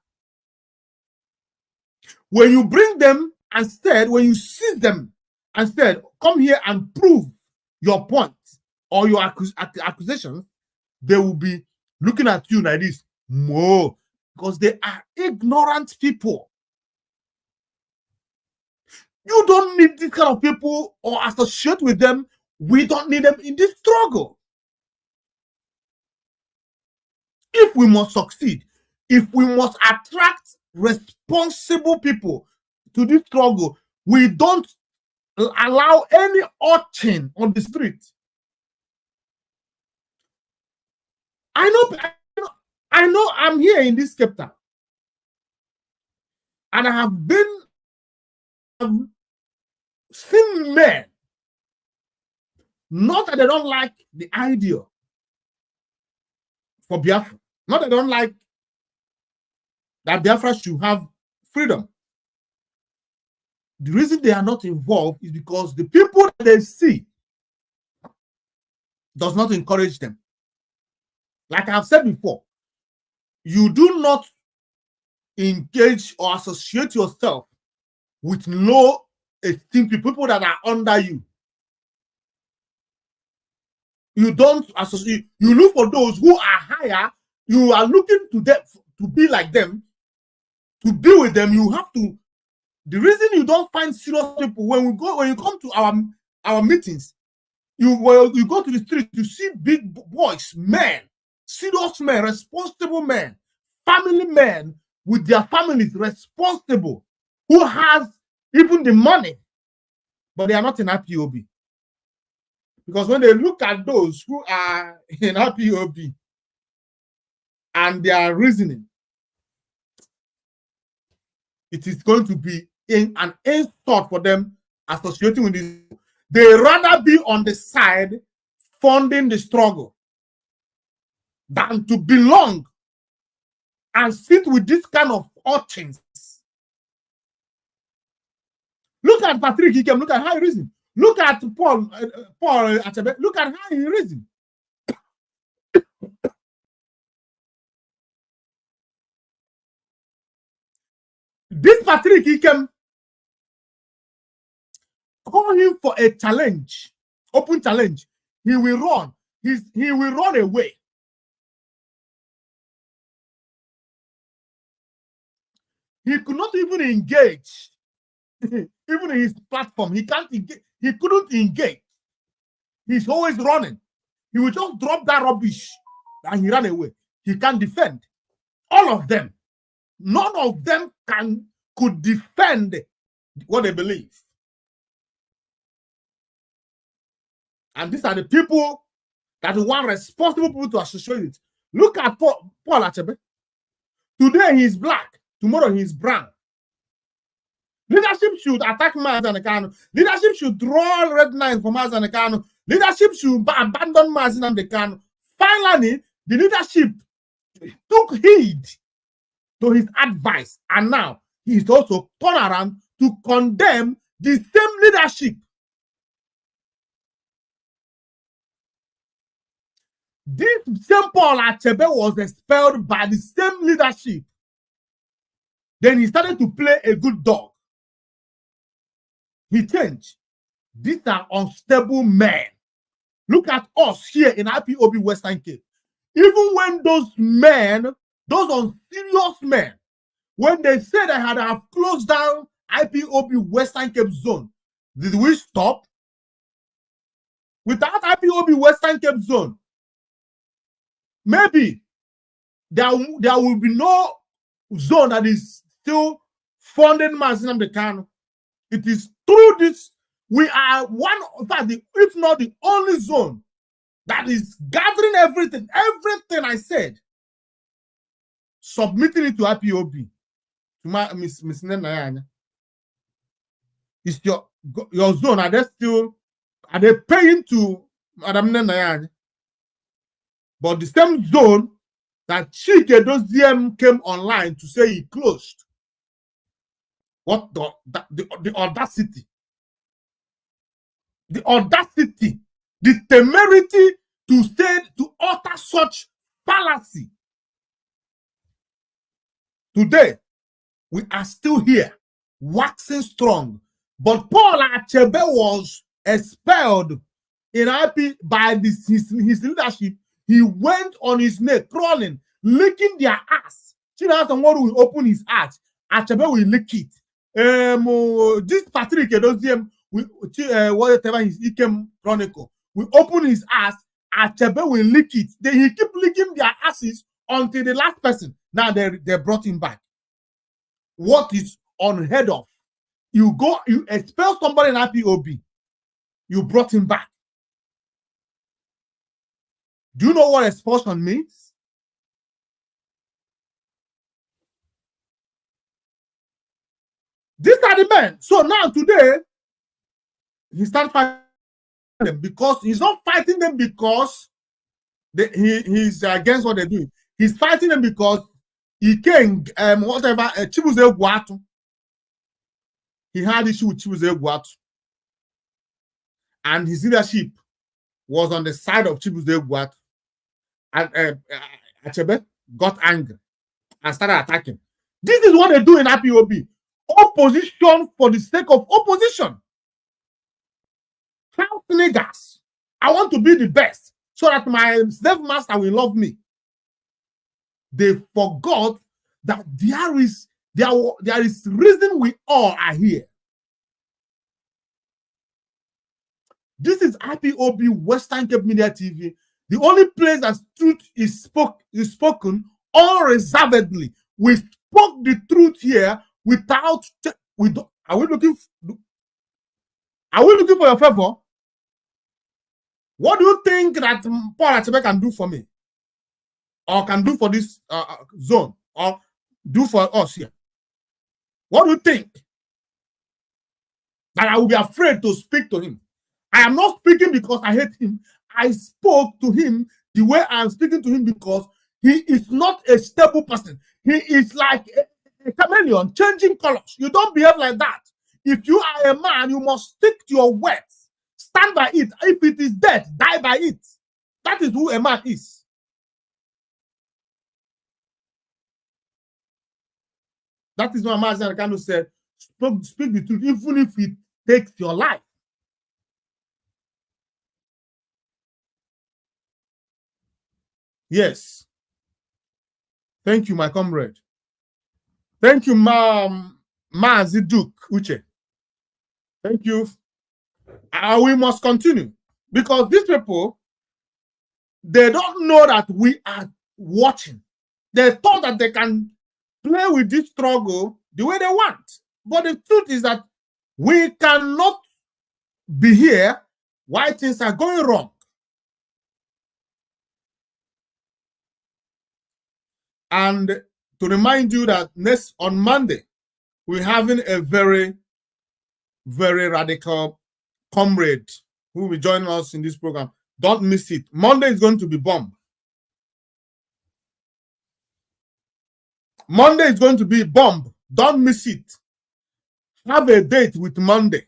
When you bring them and said, when you see them and said, come here and prove your point or your accusations, they will be looking at you like this, more, because they are ignorant people. You don't need this kind of people or associate with them. We don't need them in this struggle. If we must succeed, if we must attract responsible people to this struggle, we don't allow any urchin on the street. I know I'm here in this Cape Town, and I have seen men, not that they don't like the idea for Biafra, not that they don't like that Biafra should have freedom. The reason they are not involved is because the people that they see does not encourage them. Like I have said before, you do not engage or associate yourself with low esteem people that are under you. You don't associate, you look for those who are higher. You are looking to them to be like them, to be with them. You have to The reason you don't find serious people when you come to our meetings, you go to the street to see big boys, men, serious men, responsible men, family men with their families, responsible, who has even the money, but they are not in IPOB. Because when they look at those who are in IPOB and they are reasoning, it is going to be an insult for them associating with this. They rather be on the side funding the struggle than to belong and sit with this kind of urchins. Look at Patrick Ikem, look at how he reasons. Look at Paul Achebe, look at how he reasons. This Patrick Ikem call him for a challenge, open challenge. He will run. He will run away. He could not even engage. Even in his platform, he can't engage. He couldn't engage. He's always running. He will just drop that rubbish and he ran away. He can't defend. All of them. None of them could defend what they believe. And these are the people that we want responsible people to associate with. Look at Paul Achebe. Today he is black. Tomorrow he is brown. Leadership should attack MAZI and KANU. Leadership should draw red lines for MAZI and KANU. Leadership should abandon MAZI and KANU. Finally, the leadership took heed to his advice, and now he is also turned around to condemn the same leadership. This same Paul Achebe was expelled by the same leadership. Then he started to play a good dog. He changed. These are unstable men. Look at us here in IPOB Western Cape. Even when those men, those unserious men, when they said they had have closed down IPOB Western Cape zone, did we stop? Without IPOB Western Cape zone, maybe there will be no zone that is still funding MAZI and KANU. It is through this, we are one, in fact, if not the only zone that is gathering everything I said, submitting it to IPOB. To Miss Nenayanya. It's your zone. Are they paying to Madam Nenayanya? But the same zone that Chike Doziem came online to say he closed. What the audacity? The audacity, the temerity to utter such fallacy. Today, we are still here, waxing strong. But Paul Achebe was expelled in IP by his leadership. He went on his neck, crawling, licking their ass. Chinasa will open his ass. Achebe will lick it. This Patrick Edoziem, whatever his Ikem Chronicle, will open his ass. Achebe will lick it. Then he keep licking their asses until the last person. Now they brought him back. What is unheard of? You expel somebody in IPOB. You brought him back. Do you know what expulsion means? These are the men. So now today, he starts fighting them because he's not fighting them because he's against what they're doing. He's fighting them because he came, Chibuze Guatu. He had issue with Chibuze Guatu. And his leadership was on the side of Chibuze Guatu. And Achebe got angry and started attacking. This is what they do in IPOB. Opposition for the sake of opposition. House niggas. I want to be the best so that my slave master will love me. They forgot that there is There is reason we all are here. This is IPOB Western Cape Media TV, the only place that truth is spoken unreservedly. We spoke the truth here without. Are we looking for your favor? What do you think that Paul Achebe can do for me, or can do for this zone, or do for us here? What do you think? That I will be afraid to speak to him? I am not speaking because I hate him. I spoke to him the way I am speaking to him because he is not a stable person. He is like a chameleon, changing colors. You don't behave like that. If you are a man, you must stick to your words. Stand by it. If it is dead, die by it. That is who a man is. That is what MAZI KANU said. Speak the truth, even if it takes your life. Yes. Thank you, my comrade. Thank you, MAZI Duke Uche. Thank you. We must continue because these people, they don't know that we are watching. They thought that they can play with this struggle the way they want. But the truth is that we cannot be here while things are going wrong. And to remind you that on Monday, we're having a very, very radical comrade who will be joining us in this program. Don't miss it. Monday is going to be bomb. Monday is going to be bomb. Don't miss it. Have a date with Monday,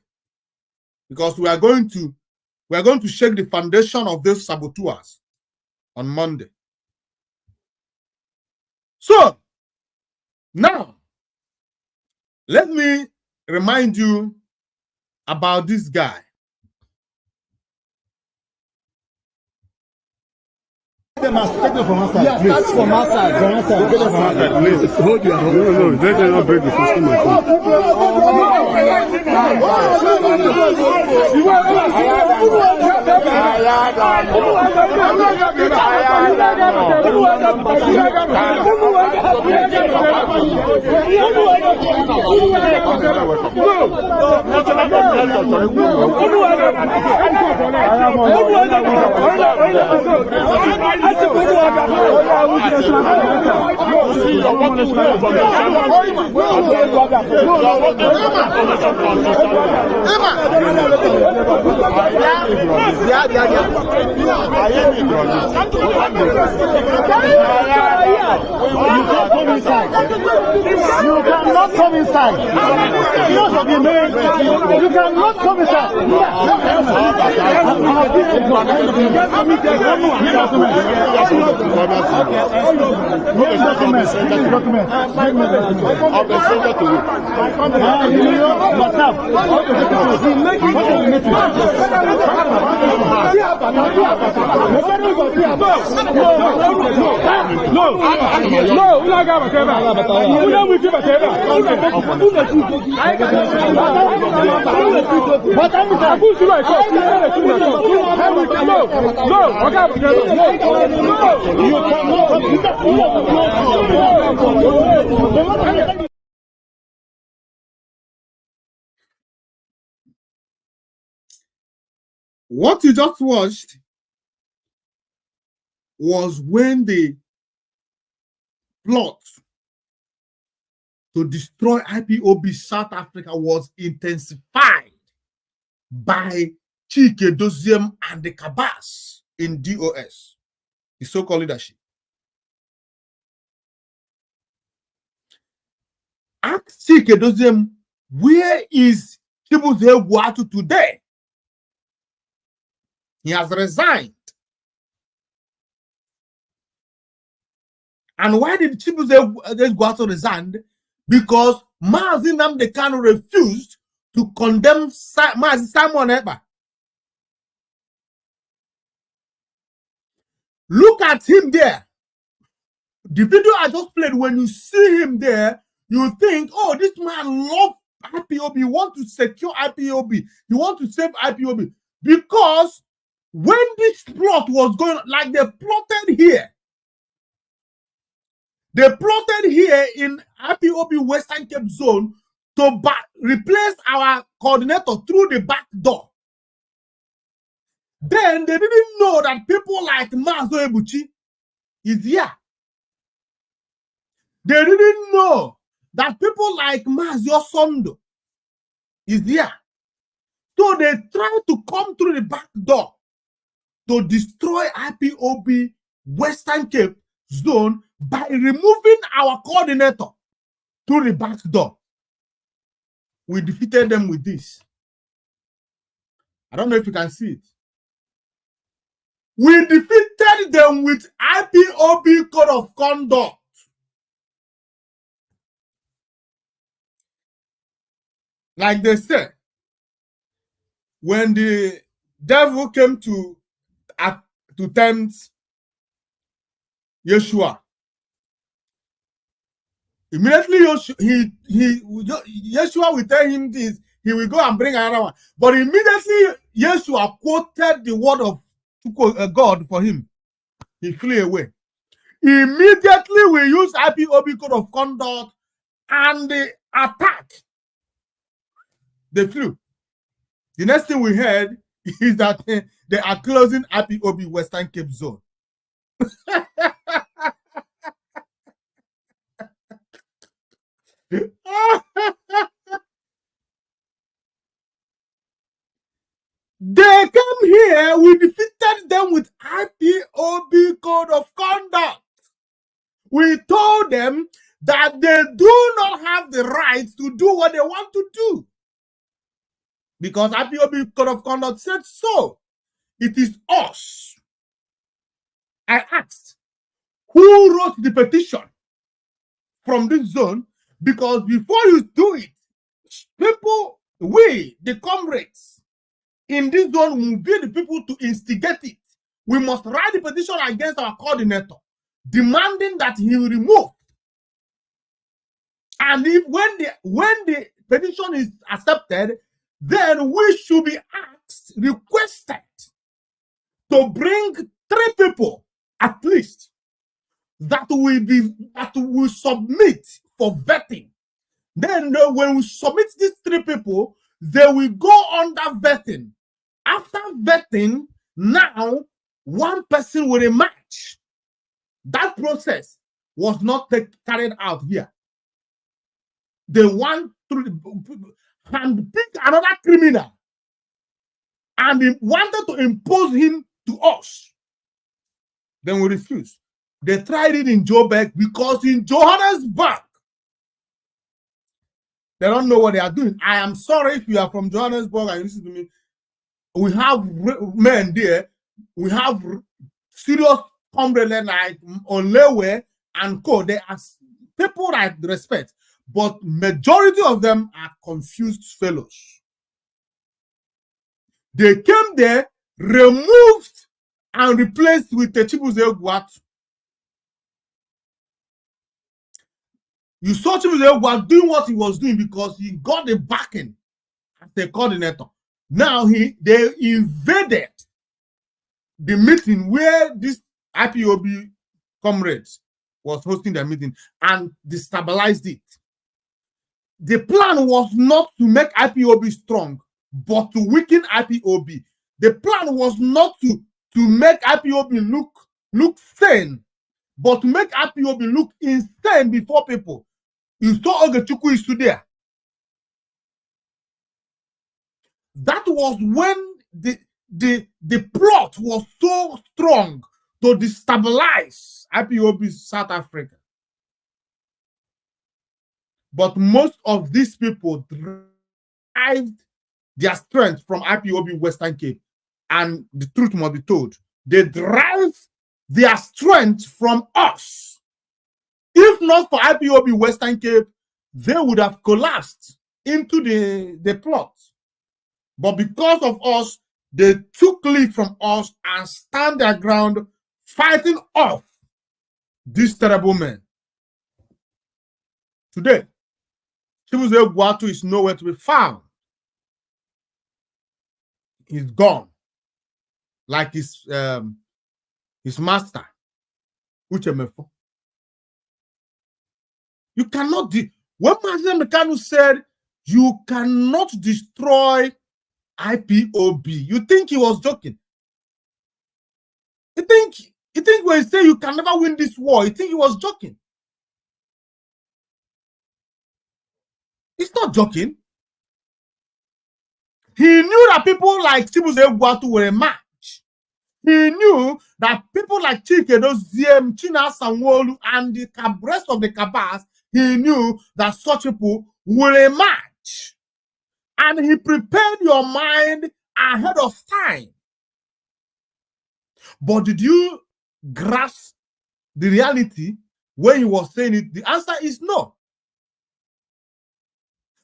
because we are going to shake the foundation of those saboteurs on Monday. So now, let me remind you about this guy. Take them from outside. Yeah, start from outside. From outside. Take them from outside. Please. Hold your hand. No, let them not break the system. You cannot come inside. You cannot come inside. What you just watched was when the plot to destroy IPOB South Africa was intensified by Chike Doziem and the Kabas in DOS, the so-called leadership. Ask Chike Doziem, where is Chibuze Guatu today? He has resigned. And why did Chibuze Guatu resign? Because MAZI NNAMDI KANU refused to condemn MAZI Simon Ekpa. Look at him there. The video I just played, when you see him there, you think, oh, this man loves IPOB, he wants to secure IPOB, he wants to save IPOB. Because when this plot was going, like they plotted here in IPOB Western Cape Zone to replace our coordinator through the back door. Then they didn't know that people like Mazo Ebuchi is here. They didn't know that people like Mazio Sondo is here. So they tried to come through the back door to destroy IPOB Western Cape Zone by removing our coordinator through the back door. We defeated them with this. I don't know if you can see it. We defeated them with IPOB Code of Conduct. Like they said, when the devil came to tempt Yeshua, immediately Yeshua will tell him this, he will go and bring another one. But immediately Yeshua quoted the word of God for him. He flew away. Immediately we use IPOB Code of Conduct and the attack. They flew. The next thing we heard is that they are closing IPOB Western Cape Zone. They came here, we defeated them with IPOB Code of Conduct. We told them that they do not have the right to do what they want to do. Because IPOB Code of Conduct said so. It is us. I asked, who wrote the petition from this zone? Because before you do it, people, we, the comrades in this zone, will be the people to instigate it. We must write the petition against our coordinator, demanding that he will remove. And if when the petition is accepted, then we should be asked, requested to bring 3 people at least that will submit for vetting. Then when we submit these 3 people, they will go under vetting. After vetting, now 1 person will emerge. That process was not carried out here. They want to handpick another criminal and they wanted to impose him to us. Then we refused. They tried it in Joburg because in Johannesburg, they don't know what they are doing. I am sorry if you are from Johannesburg and you listen to me. We have men there. We have serious comrades like Olewe and Co. They are people I respect, but majority of them are confused fellows. They came there, removed and replaced with the Chibuze Gwat. You saw Chibuze Gwat doing what he was doing because he got the backing as the coordinator. Now they invaded the meeting where this IPOB comrades was hosting their meeting and destabilized it. The plan was not to make IPOB strong, but to weaken IPOB. The plan was not to make IPOB look sane, but to make IPOB look insane before people. You saw Ogechukwu is there. That was when the plot was so strong to destabilize IPOB South Africa. But most of these people derived their strength from IPOB Western Cape. And the truth must be told. They derive their strength from us. If not for IPOB Western Cape, they would have collapsed into the plot. But because of us, they took lead from us and stand their ground, fighting off these terrible men. Today, Chibuze Guatu is nowhere to be found. He's gone. Like his master, Uchemefo. You cannot when Mazi Kanu said you cannot destroy IPOB, you think he was joking? You think when he said you can never win this war, you think he was joking? He's not joking. He knew that people like Chibuze Guatu were a match. He knew that people like Chikedo, Ziem, China Sanwo-Olu, and the rest of the cabals, he knew that such people were a match. And he prepared your mind ahead of time. But did you grasp the reality when he was saying it? The answer is no.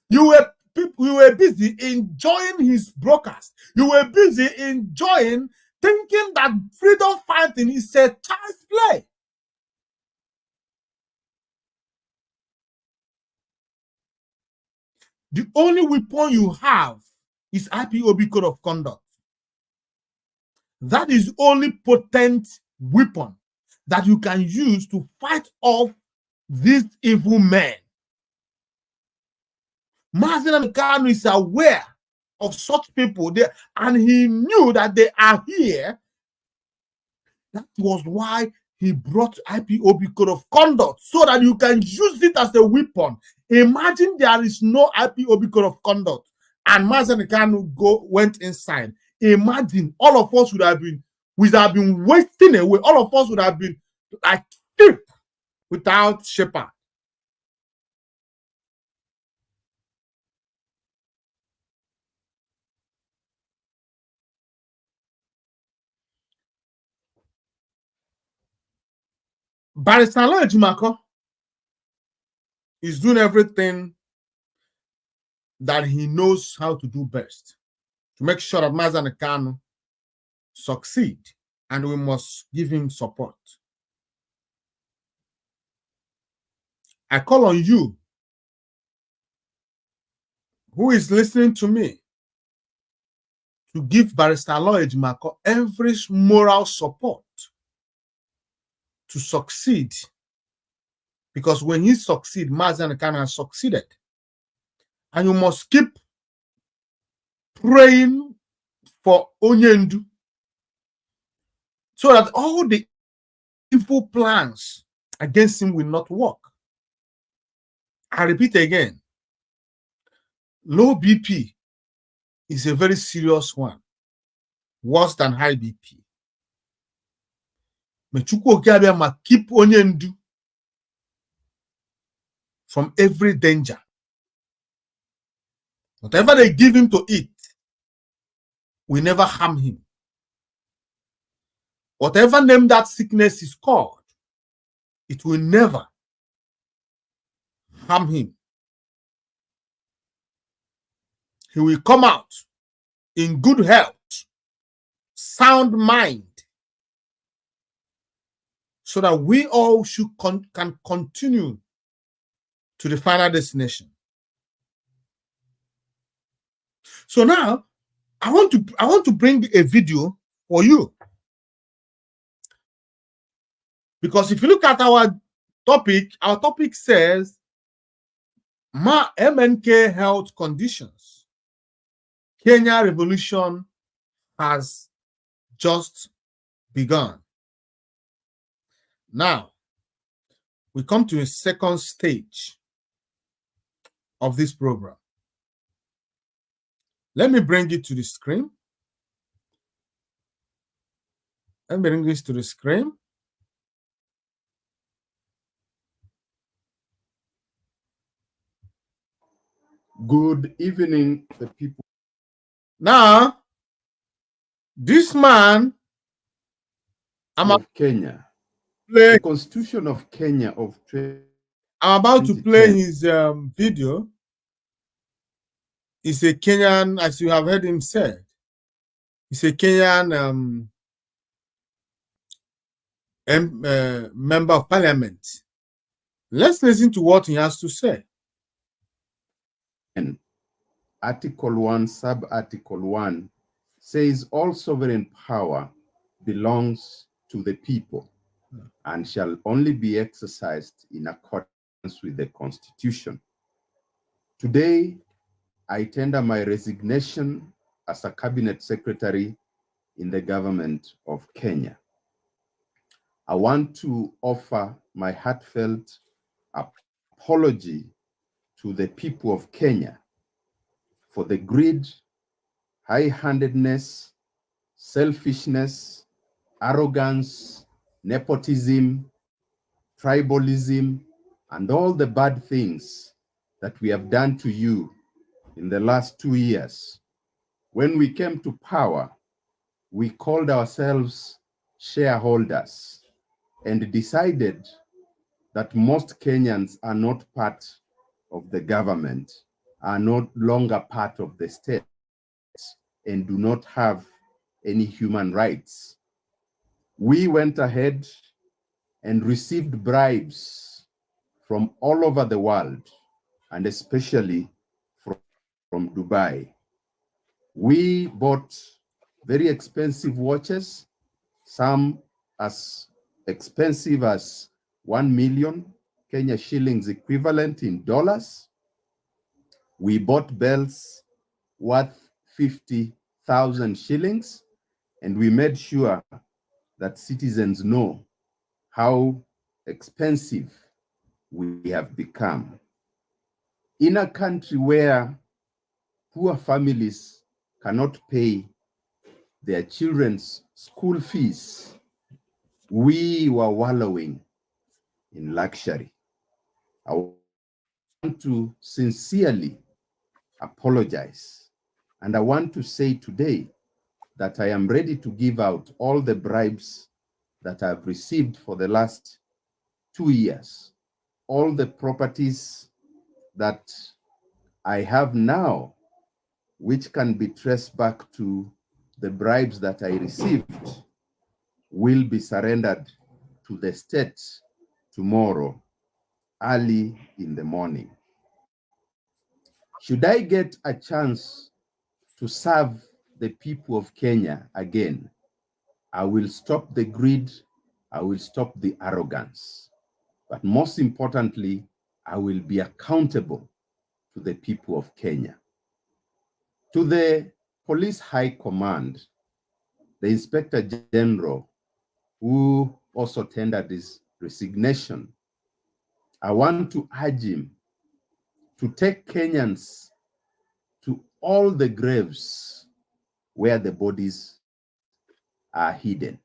You were busy enjoying his broadcast. You were busy enjoying, thinking that freedom fighting is a child's play. The only weapon you have is IPOB Code of Conduct. That is only potent weapon that you can use to fight off these evil men. Mazi Kanu is aware of such people there, and he knew that they are here. That was why he brought IPOB Code of Conduct, so that you can use it as a weapon. Imagine there is no IPOB Code of Conduct and Mazi Kanu went inside. Imagine all of us would have been wasting away. All of us would have been like sheep without shepherd. Barrister Ejimako is doing everything that he knows how to do best to make sure that Mazi Kanu succeed, and we must give him support. I call on you, who is listening to me, to give Barrister Ejimako every moral support to succeed, because when he succeeds, Mazi Kanu has succeeded. And you must keep praying for Onyendu, so that all the evil plans against him will not work. I repeat again, low BP is a very serious one, worse than high BP. Mechukwu Okiabia keep Onyendu from every danger. Whatever they give him to eat will never harm him. Whatever name that sickness is called, it will never harm him. He will come out in good health, sound mind, so that we all can continue to the final destination. So now, I want to bring a video for you, because if you look at our topic says MNK health conditions. Kenya revolution has just begun. Now, we come to a second stage of this program. Let me bring it to the screen. Let me bring this to the screen. Good evening, the people. Now, this man, of Kenya, the Constitution of Kenya of I'm about to play his video. He's a Kenyan, as you have heard him say. He's a Kenyan member of parliament. Let's listen to what he has to say. Article 1, Sub-Article 1 says all sovereign power belongs to the people and shall only be exercised in accordance with the Constitution. Today, I tender my resignation as a cabinet secretary in the government of Kenya. I want to offer my heartfelt apology to the people of Kenya for the greed, high-handedness, selfishness, arrogance, nepotism, tribalism, and all the bad things that we have done to you in the last 2 years. When we came to power, we called ourselves shareholders and decided that most Kenyans are not part of the government, are no longer part of the state, and do not have any human rights. We went ahead and received bribes from all over the world, and especially from Dubai. We bought very expensive watches, some as expensive as 1 million Kenya shillings equivalent in dollars. We bought belts worth 50,000 shillings, and we made sure that citizens know how expensive we have become. In a country where poor families cannot pay their children's school fees, we were wallowing in luxury. I want to sincerely apologize, and I want to say today that I am ready to give out all the bribes that I've received for the last 2 years, all the properties that I have now, which can be traced back to the bribes that I received, will be surrendered to the state tomorrow, early in the morning. Should I get a chance to serve the people of Kenya again, I will stop the greed, I will stop the arrogance. But most importantly, I will be accountable to the people of Kenya. To the Police High Command, the Inspector General, who also tendered his resignation, I want to urge him to take Kenyans to all the graves where the bodies are hidden.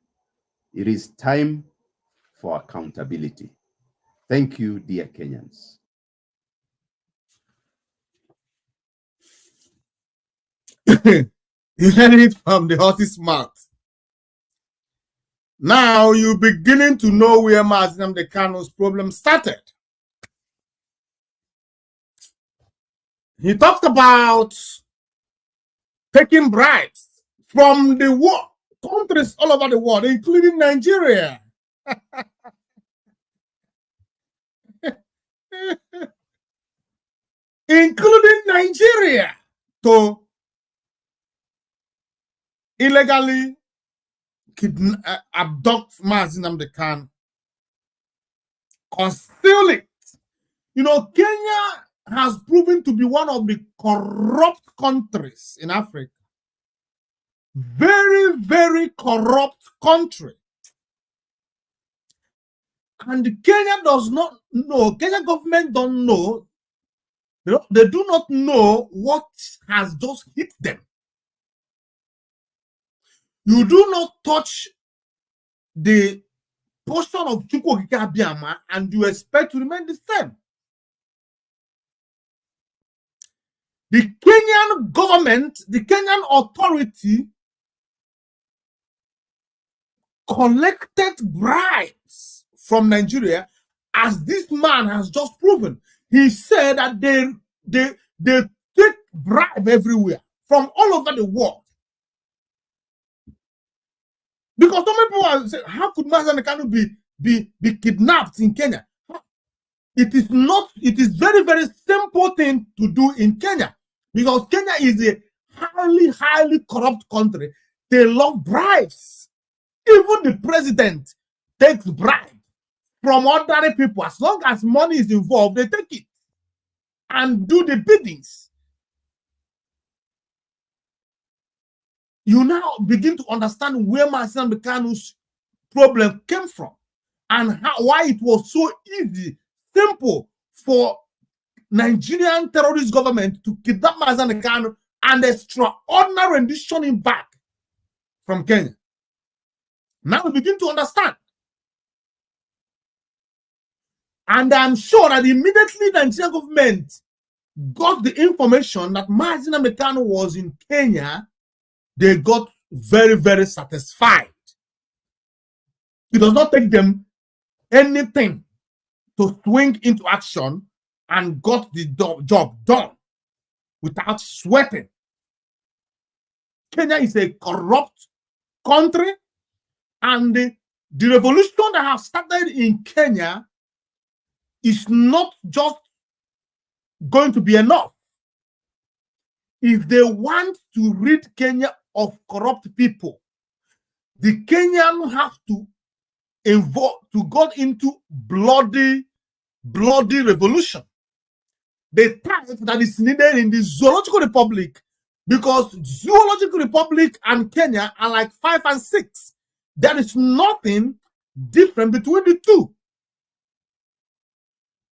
It is time for accountability. Thank you, dear Kenyans. You heard it from the horse's mouth. Now you're beginning to know where MAZI NNAMDI KANU's problem started. He talked about taking bribes from the world, countries all over the world, including Nigeria. Including Nigeria, to illegally abduct MAZI NNAMDI KANU, conceal it. You know, Kenya has proven to be one of the corrupt countries in Africa. Very, very corrupt country. And Kenya does not know, Kenya government don't know, they do not know what has just hit them. You do not touch the portion of Chukwu Okike Abiama and you expect to remain the same. The Kenyan government, the Kenyan authority collected bribes from Nigeria, as this man has just proven. He said that they take bribe everywhere from all over the world. Because some people are saying, how could MAZI NNAMDI KANU be kidnapped in Kenya? It is very, very simple thing to do in Kenya, because Kenya is a highly, highly corrupt country. They love bribes. Even the president takes bribes from ordinary people. As long as money is involved, they take it and do the biddings. You now begin to understand where MAZI Nnamdi Kanu's problem came from and why it was so easy, simple for Nigerian terrorist government to kidnap MAZI Nnamdi Kanu and extraordinary rendition him back from Kenya. Now we begin to understand. And I'm sure that immediately the Nigerian government got the information that MAZI Nnamdi Kanu was in Kenya, they got very, very satisfied. It does not take them anything to swing into action and got the job done without sweating. Kenya is a corrupt country, and the revolution that has started in Kenya is not just going to be enough. If they want to rid Kenya of corrupt people, the Kenyan have to go into bloody revolution. The type that is needed in the Zoological Republic, because Zoological Republic and Kenya are like 5 and 6. There is nothing different between the two.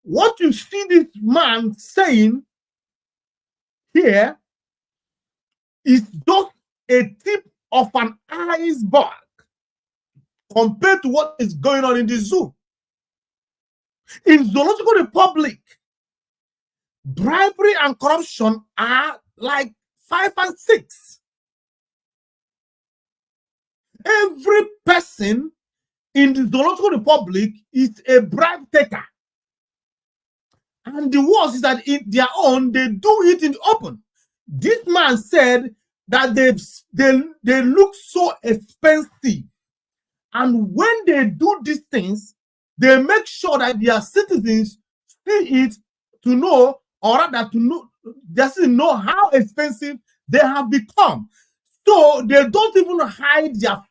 What you see this man saying here is just a tip of an iceberg compared to what is going on in the zoo. In Zoological Republic, bribery and corruption are like 5 and 6. Every person in the Zoological Republic is a bribe taker. And the worst is that in their own, they do it in the open. This man said that they look so expensive. And when they do these things, they make sure that their citizens see it to know, or rather to know, just to know how expensive they have become. So they don't even hide their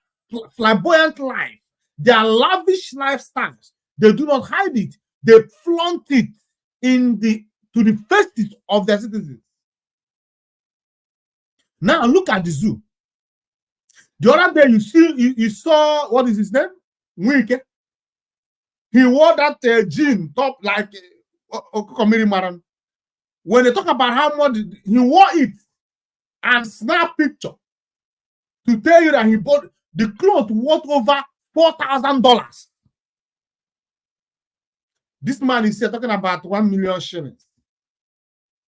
flamboyant life, their lavish lifestyles. They do not hide it. They flaunt it to the faces of their citizens. Now look at the zoo. The other day you saw, what is his name? Wike. He wore that jean top like Okomiri Maran. When they talk about how much he wore it and snap picture to tell you that he bought the clothes worth over $4,000. This man is here talking about 1 million shillings.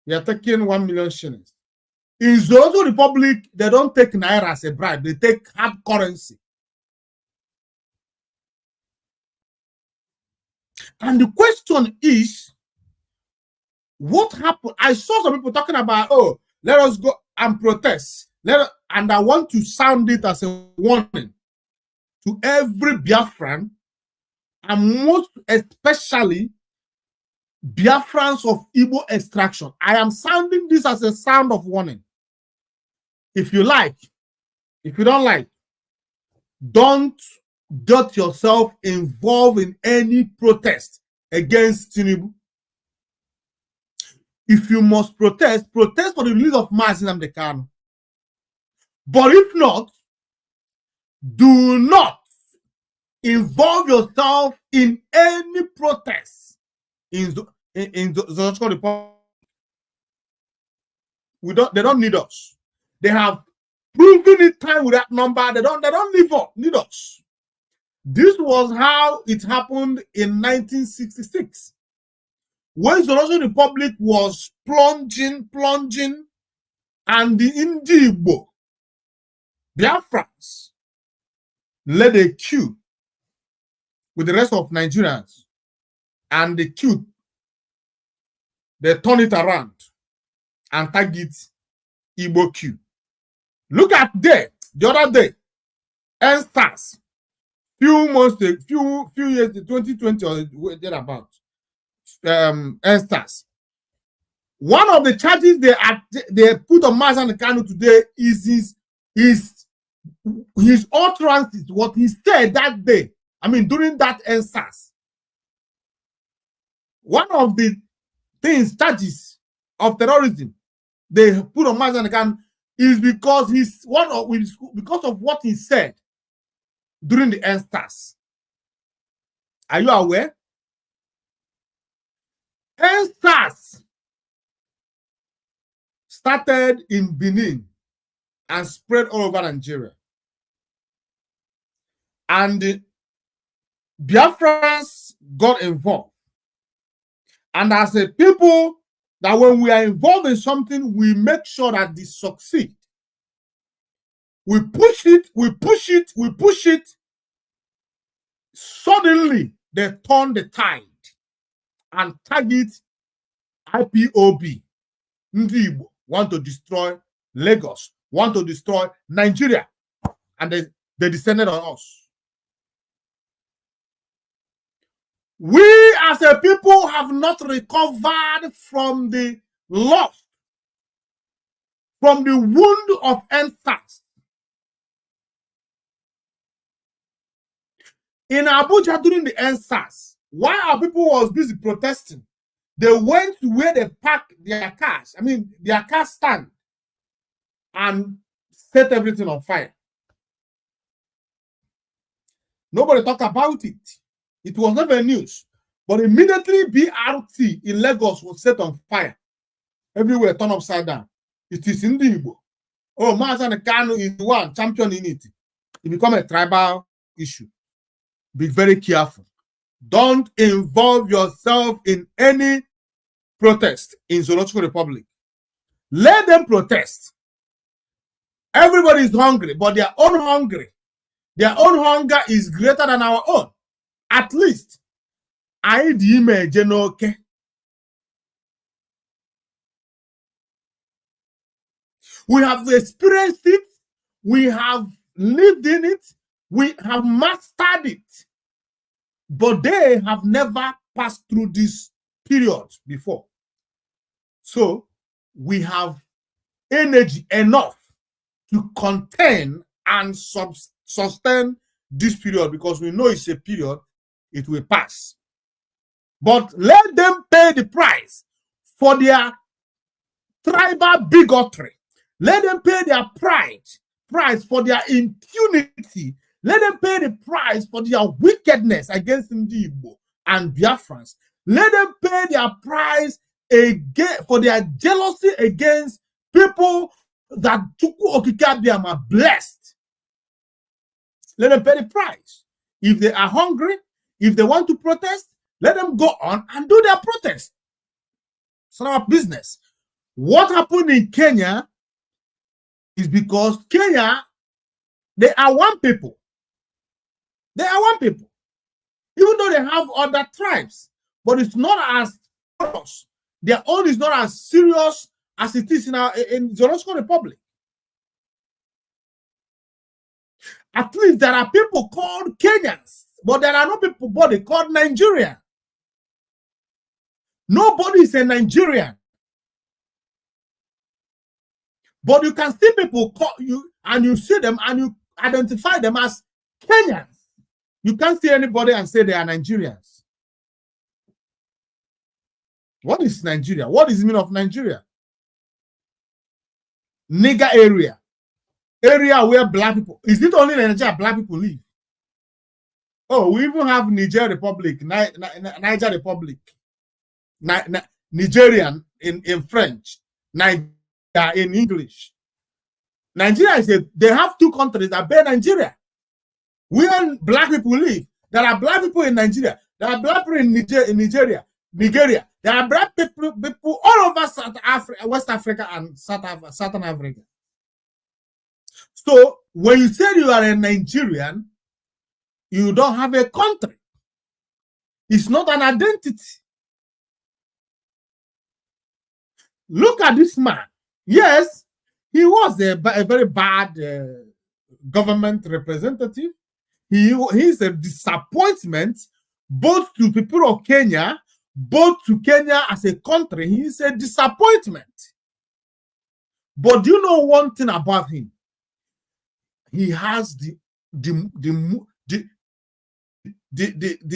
They are taking 1 million shillings. In Zoological Republic, they don't take naira as a bribe. They take hard currency. And the question is, what happened? I saw some people talking about, oh, let us go and protest. And I want to sound it as a warning to every Biafran, and most especially Biafrans of Igbo extraction. I am sounding this as a sound of warning. If you like, if you don't like, don't get yourself involved in any protest against Tinubu. If you must protest, protest for the release of MAZI Nnamdi Kanu. But if not, do not involve yourself in any protest in the Zoological Republic. They don't need us. They have proven it time with that number. They don't need us. This was how it happened in 1966. When the Zoological Republic was plunging, and the Igbo, BIAFRANS, led a queue with the rest of Nigerians, and the queue, they turn it around and target Igbo queue. Look at the other day, NSAS, few years, 2020 or thereabout, NSAS. One of the charges they put on MAZI and KANU today is his utterances, what he said that day. I mean, during that NSAS. One of the charges of terrorism they put on MAZI and KANU is because because of what he said during the NSAS. Are you aware? NSAS started in Benin and spread all over Nigeria. And the Biafrans got involved. And as a people, that when we are involved in something, we make sure that this succeed. We push it, we push it, we push it. Suddenly, they turn the tide and target IPOB. Ndi want to destroy Lagos, want to destroy Nigeria, and they descended on us. We as a people have not recovered from the loss, from the wound of NSAS. In Abuja during the NSAS, while our people was busy protesting, they went to where they parked their cars, I mean their car stand, and set everything on fire. Nobody talked about it. It was never news. But immediately BRT in Lagos was set on fire. Everywhere turned upside down. It is in the Igbo. Oh, MAZI and KANU is the one champion in it. It become a tribal issue. Be very careful. Don't involve yourself in any protest in Zoological Republic. Let them protest. Everybody is hungry, but their own hunger is greater than our own. At least, I okay. We have experienced it. We have lived in it. We have mastered it. But they have never passed through this period before. So, we have energy enough to contain and sustain this period, because we know it's a period, it will pass. But let them pay the price for their tribal bigotry. Let them pay their price for their impunity. Let them pay the price for their wickedness against Igbo and Biafrans. Let them pay their price again for their jealousy against people that Chukwu Okike are blessed. Let them pay the price. If they are hungry, if they want to protest, let them go on and do their protest. It's not our business. What happened in Kenya is because Kenya, they are one people. They are one people. Even though they have other tribes, but it's not as serious. Their own is not as serious as it is in Zoological Republic. At least there are people called Kenyans, but there are no people called Nigerian. Nobody is a Nigerian. But you can see people call you, and you see them and you identify them as Kenyans. You can't see anybody and say they are Nigerians. What is Nigeria? What is the meaning of Nigeria? Nigger area. Area where black people. Is it only in Nigeria black people live? Oh, we even have Niger Republic, Niger Republic, Nigerian in French, Niger in English. Nigeria is they have two countries that bear Nigeria. Where black people live, there are black people in Nigeria. There are black people in Nigeria. There are black people all over South Africa, West Africa, and Southern Africa. So when you say you are a Nigerian, you don't have a country. It's not an identity. Look at this man. Yes, he was a very bad government representative. He is a disappointment both to people of Kenya, both to Kenya as a country, he is a disappointment. But do you know one thing about him? He has the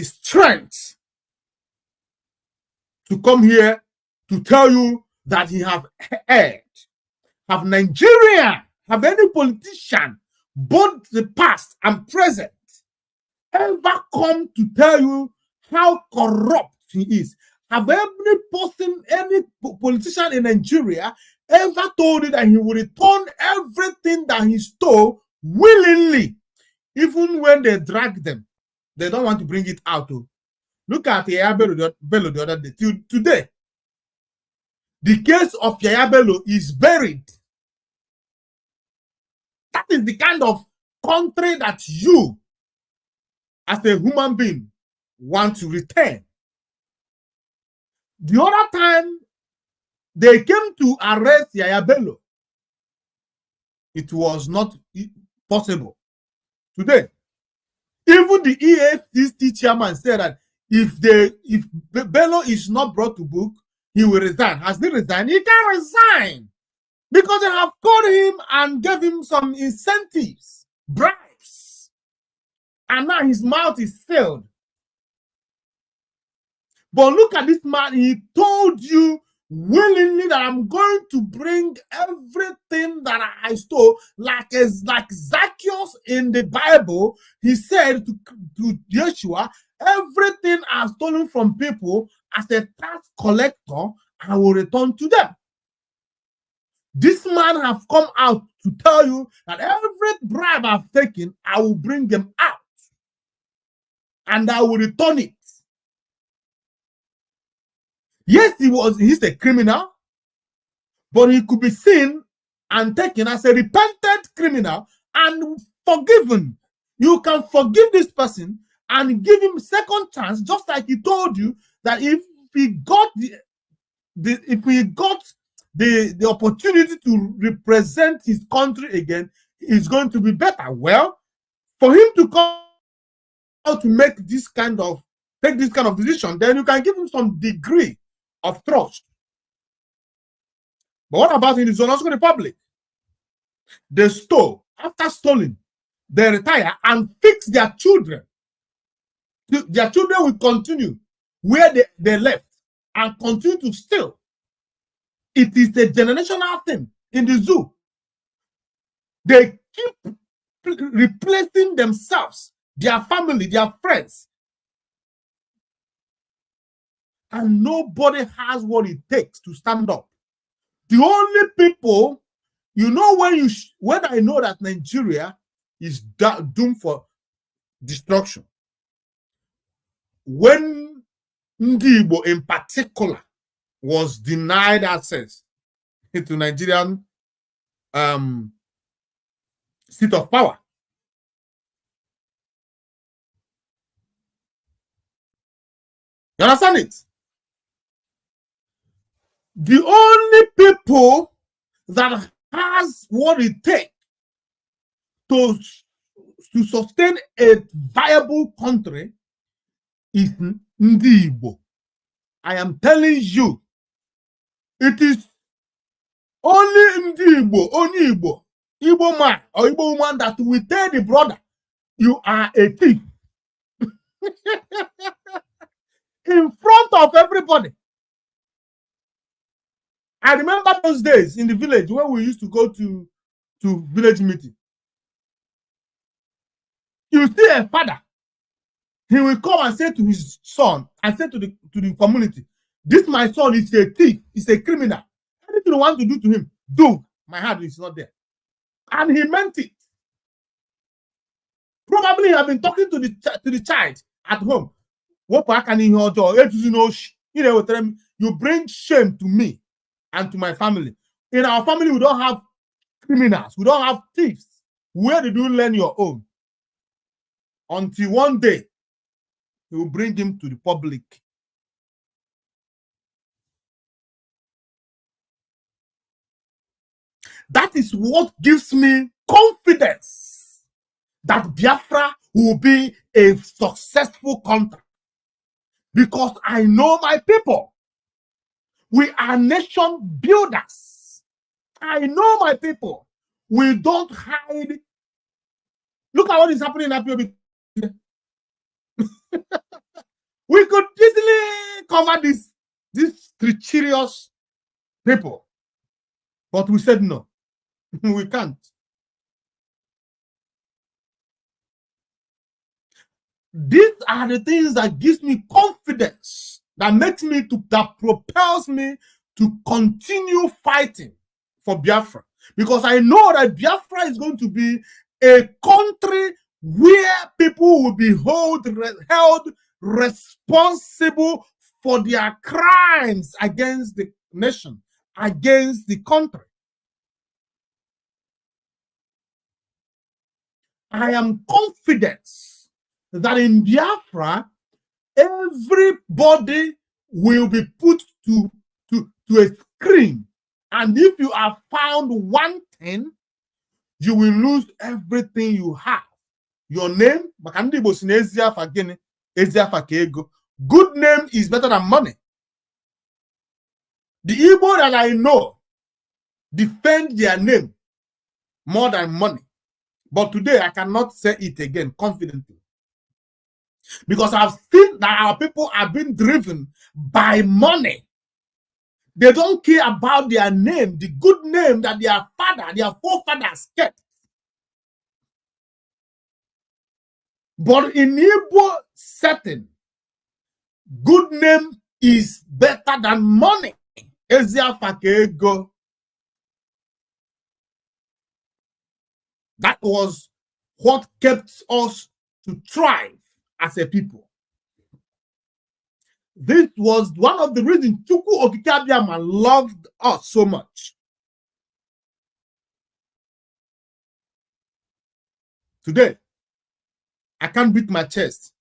strength to come here to tell you that he have heard. Have Nigeria, have any politician, both the past and present, ever come to tell you how corrupt he is? Have any person, any politician in Nigeria ever told you that he will return everything that he stole willingly, even when they drag them? They don't want to bring it out. Look at Yaya Bello the other day. Till today, the case of Yaya Bello is buried. That is the kind of country that you, as a human being, want to return. The other time they came to arrest Yaya Bello, it was not possible. Today, even the EFCC chairman said that if Bello is not brought to book, he will resign. Has he resigned? He can resign because they have called him and gave him some incentives, bribes, and now his mouth is sealed. But look at this man. He told you willingly that I'm going to bring everything that I stole, like Zacchaeus in the Bible. He said to Joshua, everything I've stolen from people as a tax collector, I will return to them. This man have come out to tell you that every bribe I've taken, I will bring them out and I will return it. Yes, he's a criminal, but he could be seen and taken as a repentant criminal and forgiven. You can forgive this person and give him second chance, just like he told you that if he got the opportunity to represent his country again, it's going to be better. Well, for him to come out to make take this kind of decision, then you can give him some degree of trust. But what about in the Zoological Republic? They stole. After stealing, they retire and fix their children. Their children will continue where they left and continue to steal. It is a generational thing in the zoo. They keep replacing themselves, their family, their friends. And nobody has what it takes to stand up. The only people, you know, when I know that Nigeria is doomed for destruction, when Ndi Igbo in particular was denied access into Nigerian seat of power. You understand it? The only people that has what it takes to sustain a viable country is Ndi Igbo. I am telling you, it is only Ndi Igbo, only Igbo man or Igbo woman that will tell the brother, you are a thief. In front of everybody. I remember those days in the village when we used to go to village meeting. You see a father, he will come and say to his son and say to the community, this my son is a thief, he's a criminal. Anything you want to do to him, do. My heart is not there. And he meant it. Probably he have been talking to the child at home. You bring shame to me and to my family. In our family, we don't have criminals. We don't have thieves. Where did you learn your own? Until one day, he will bring him to the public. That is what gives me confidence that Biafra will be a successful country. because I know my people. We are nation builders. I know my people. We don't hide. Look at what is happening in IPOB. We could easily cover these treacherous people, but we said no. We can't. These are the things that gives me confidence, that propels me to continue fighting for Biafra, because I know that Biafra is going to be a country where people will be held responsible for their crimes against the nation, against the country. I am confident that in Biafra, everybody will be put to a screen. And if you are found wanting, you will lose everything you have. Your name, good name is better than money. The Igbo that I know defend their name more than money. But today, I cannot say it again confidently. Because I've seen that our people are being driven by money. They don't care about their name, the good name that their forefathers kept. But in Igbo setting, good name is better than money. That was what kept us to thrive as a people. This was one of the reasons Chukwu Okike Abiama loved us so much. Today, I can't beat my chest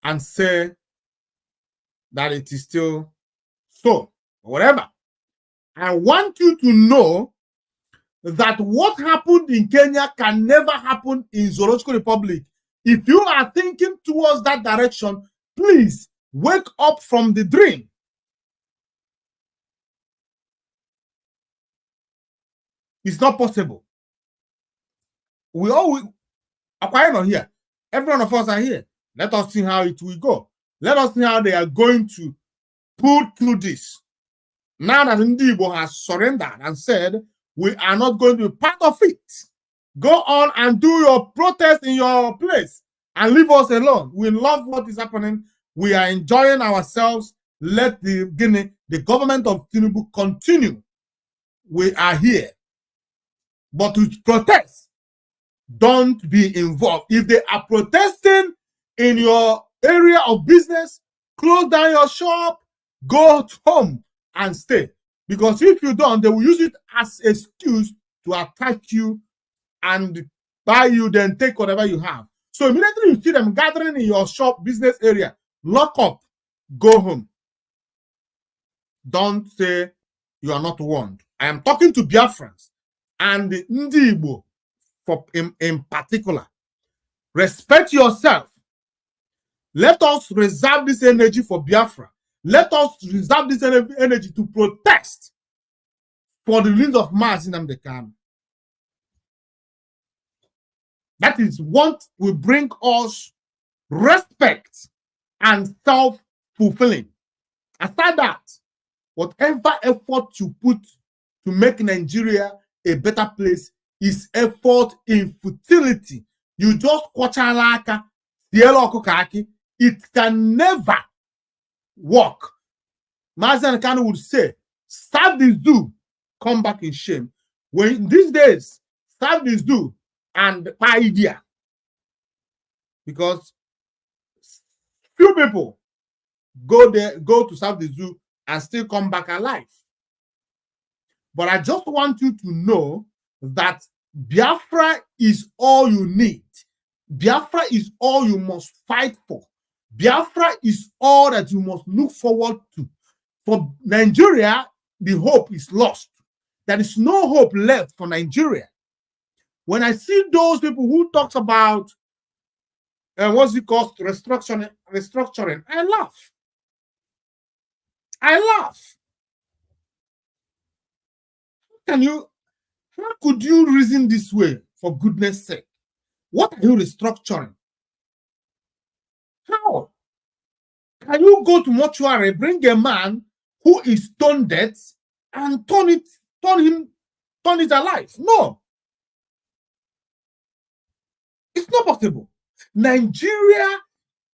and say that it is still so, or whatever. I want you to know that what happened in Kenya can never happen in Zoological Republic. If you are thinking towards that direction, please wake up from the dream. It's not possible. We all are not here. Every one of us are here. Let us see how it will go. Let us see how they are going to pull through this. Now that Ndibo has surrendered and said, we are not going to be part of it. Go on and do your protest in your place and leave us alone. We love what is happening. We are enjoying ourselves. Let the government of Tinubu continue. We are here. But to protest, don't be involved. If they are protesting in your area of business, close down your shop, go home and stay. Because if you don't, they will use it as an excuse to attack you and buy you, then take whatever you have. So immediately you see them gathering in your shop, business area, lock up, go home. Don't say you are not warned. I am talking to Biafrans and the Ndi Igbo in particular. Respect yourself. Let us reserve this energy for Biafra. Let us reserve this energy to protest for the release of MAZI NNAMDI KANU. That is what will bring us respect and self-fulfilling. Aside that, whatever effort you put to make Nigeria a better place is effort in futility. You just kwachalaka, it can never work. MAZI NNAMDI KANU would say, serve this do, come back in shame. When these days, serve this do and idea. Because few people go to serve the zoo and still come back alive. But I just want you to know that Biafra is all you need. Biafra is all you must fight for. Biafra is all that you must look forward to. For Nigeria, the hope is lost. There is no hope left for Nigeria. When I see those people who talks about what's it called, restructuring. I laugh. How could you reason this way, for goodness sake? What are you restructuring? How can you go to mortuary, bring a man who is stone dead and turn it alive? No. It's not possible. Nigeria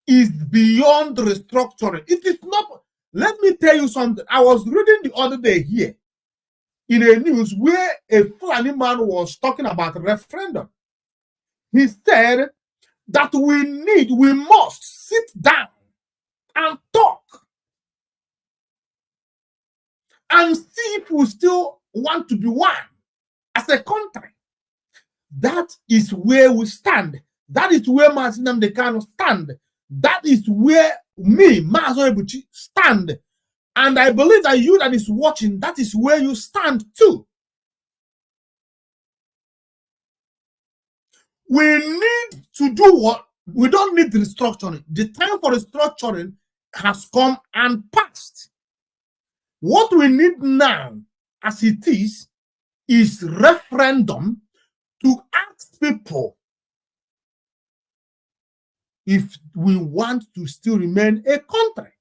is beyond restructuring. It is not. Let me tell you something. I was reading the other day here in a news where a Fulani man was talking about a referendum. He said that we must sit down and talk and see if we still want to be one as a country. That is where we stand. That is where MAZI NNAMDI KANU stand. That is where me, MAZI stand. And I believe that you that is watching, that is where you stand too. We need to do what? We don't need restructuring. The time for restructuring has come and passed. What we need now, as it is referendum to ask people if we want to still remain a country.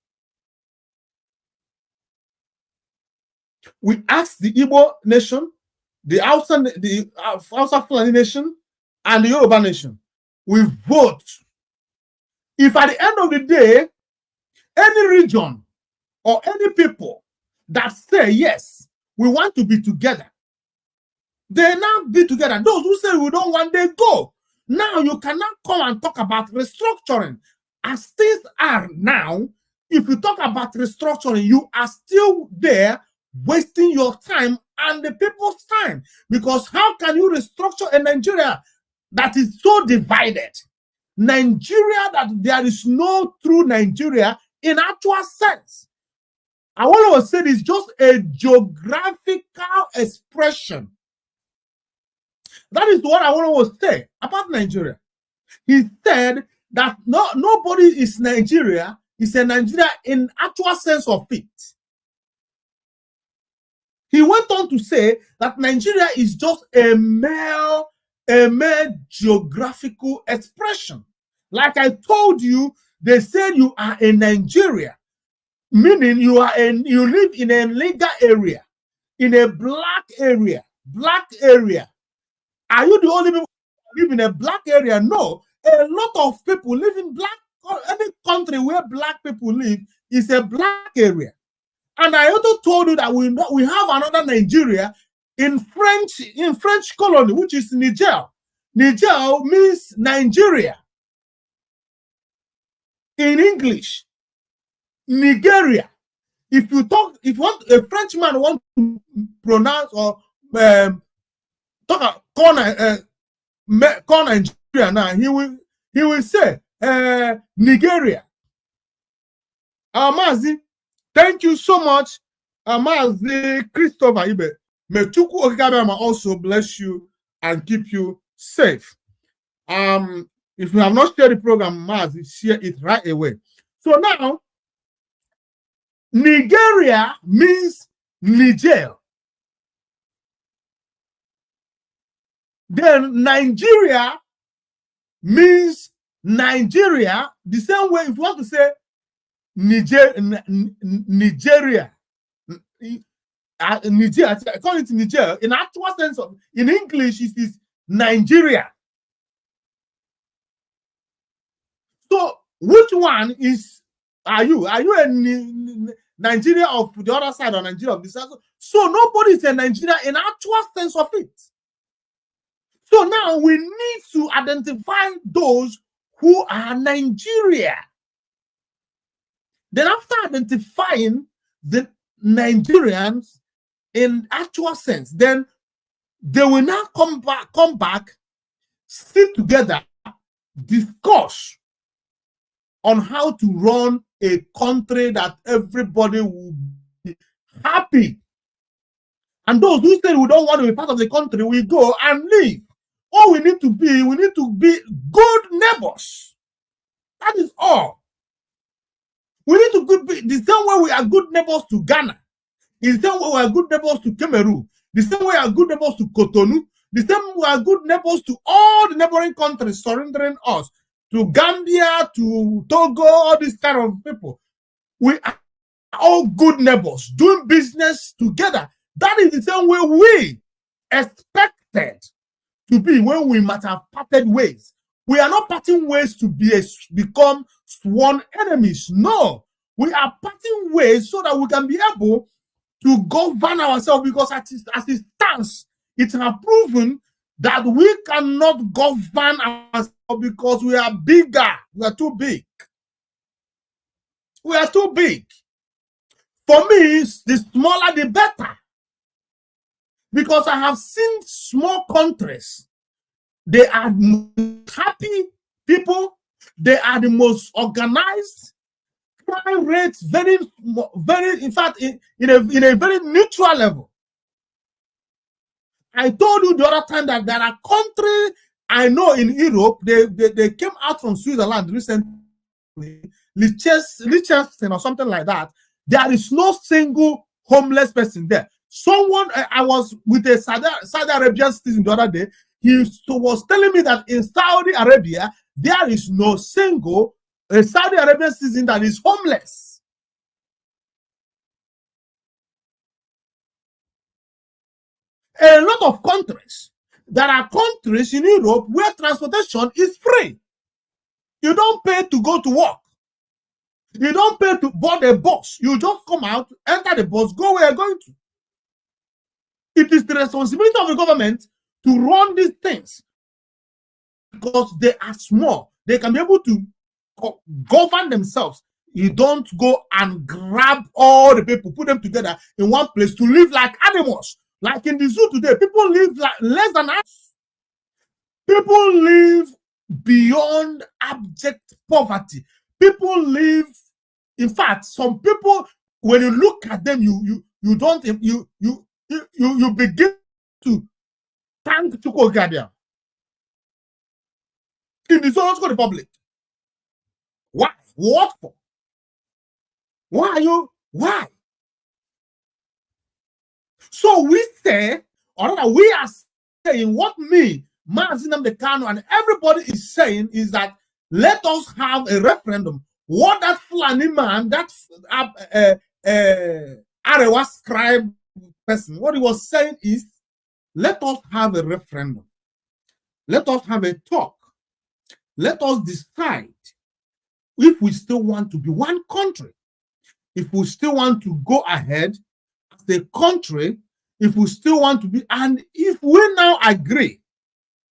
We ask the Igbo nation, the Hausa Fulani nation, and the Yoruba nation. We vote. If at the end of the day, any region or any people that say, yes, we want to be together, they now be together. Those who say we don't want, they go. Now you cannot come and talk about restructuring. As things are now, if you talk about restructuring, you are still there wasting your time and the people's time. Because how can you restructure a Nigeria that is so divided? Nigeria that there is no true Nigeria in actual sense. I want to say this, just a geographical expression. That is what I want to say about Nigeria. He said that nobody is Nigeria, is a Nigeria in actual sense of it. He went on to say that Nigeria is just a mere geographical expression. Like I told you, they said you are in Nigeria, meaning you live in a legal area, in a black area. Are you the only people who live in a black area? No. A lot of people live in black. Any country where black people live is a black area. And I also told you that we have another Nigeria in French colony, which is Niger. Niger means Nigeria. In English, Nigeria. If a Frenchman want to pronounce or call Nigeria now, he will say Nigeria. MAZI, thank you so much, MAZI Christopher Ibe. May Chukwu Okikabiyama also bless you and keep you safe. If you have not shared the program, MAZI, share it right away. So now, Nigeria means Niger. Then Nigeria means Nigeria. The same way, if you want to say Nigeria, Niger, I call it Niger. In actual sense of, in English, it is Nigeria. So, which one are you? Are you a Nigeria of the other side or Nigeria of this side? So nobody is a Nigeria in actual sense of it. So now we need to identify those who are Nigeria. Then after identifying the Nigerians in actual sense, then they will now come back, sit together, discuss on how to run a country that everybody will be happy. And those who say we don't want to be part of the country, we go and leave. All we need to be good neighbors. That is all. We need to be the same way we are good neighbors to Ghana. The same way we are good neighbors to Cameroon. The same way we are good neighbors to Cotonou. The same way we are good neighbors to all the neighboring countries surrendering us. To Gambia, to Togo, all these kind of people. We are all good neighbors doing business together. That is the same way we expected to be when we might have parted ways. We are not parting ways to become sworn enemies. No, we are parting ways so that we can be able to govern ourselves, because as it stands, it has proven that we cannot govern ourselves because we are bigger. We are too big. We are too big. For me, the smaller the better. Because I have seen small countries. They are happy people. They are the most organized. Crime rates very, in fact, in a very neutral level. I told you the other time that there are countries I know in Europe. They came out from Switzerland recently, Liechtenstein or something like that. There is no single homeless person there. Someone, I was with a Saudi Arabian citizen the other day. He was telling me that in Saudi Arabia, there is no single Saudi Arabian citizen that is homeless. A lot of countries, there are countries in Europe where transportation is free. You don't pay to go to work. You don't pay to board a bus. You just come out, enter the bus, go where you're going to. It is the responsibility of the government to run these things because they are small. They can be able to govern themselves. You don't go and grab all the people, put them together in one place to live like animals. Like in the zoo today, people live like less than us. People live beyond abject poverty. People live, in fact, some people, when you look at them, you begin to thank Chukwugadia in the South Republic. Why? What for? Why are you? Why? So we say, or rather, we are saying what me, MAZI, NNAMDI, KANU, and everybody is saying is that let us have a referendum. What that Fulani man, that Arewa scribe person, what he was saying is, let us have a referendum. Let us have a talk. Let us decide if we still want to be one country, if we still want to go ahead as a country, if we still want to be, and if we now agree,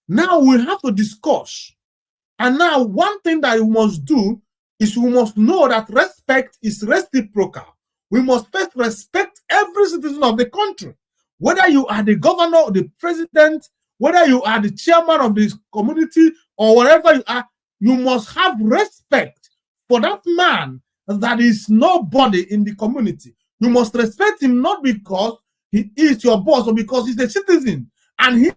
now we have to discuss. And now one thing that we must do is we must know that respect is reciprocal. We must first respect every citizen of the country. Whether you are the governor, the president, whether you are the chairman of this community, or whatever you are, you must have respect for that man that is nobody in the community. You must respect him not because he is your boss or because he's a citizen. And he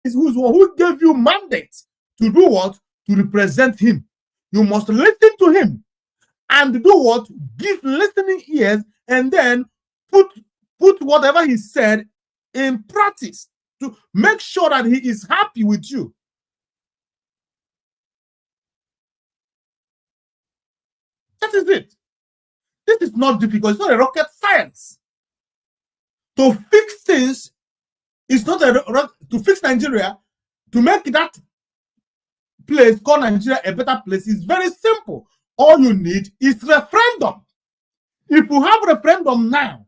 is who gave you mandate to do what? To represent him. You must listen to him and do what? Give listening ears and then put whatever he said in practice to make sure that he is happy with you. That is it. This is not difficult. It's not a rocket science. To fix things, it's not to fix Nigeria, to make that place called Nigeria a better place is very simple. All you need is referendum. If we have referendum now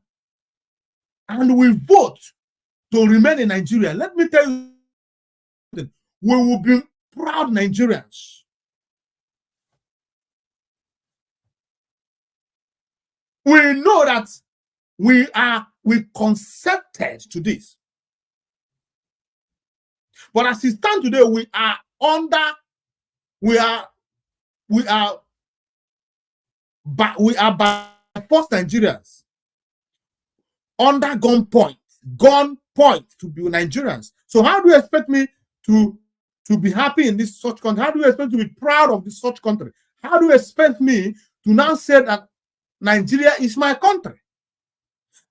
and we vote to remain in Nigeria, let me tell you, we will be proud Nigerians. We know that we consented to this. But as it stands today, we are by force Nigerians under gunpoint to be Nigerians. So how do you expect me to be happy in this such country? How do you expect me to be proud of this such country? How do you expect me to now say that Nigeria is my country?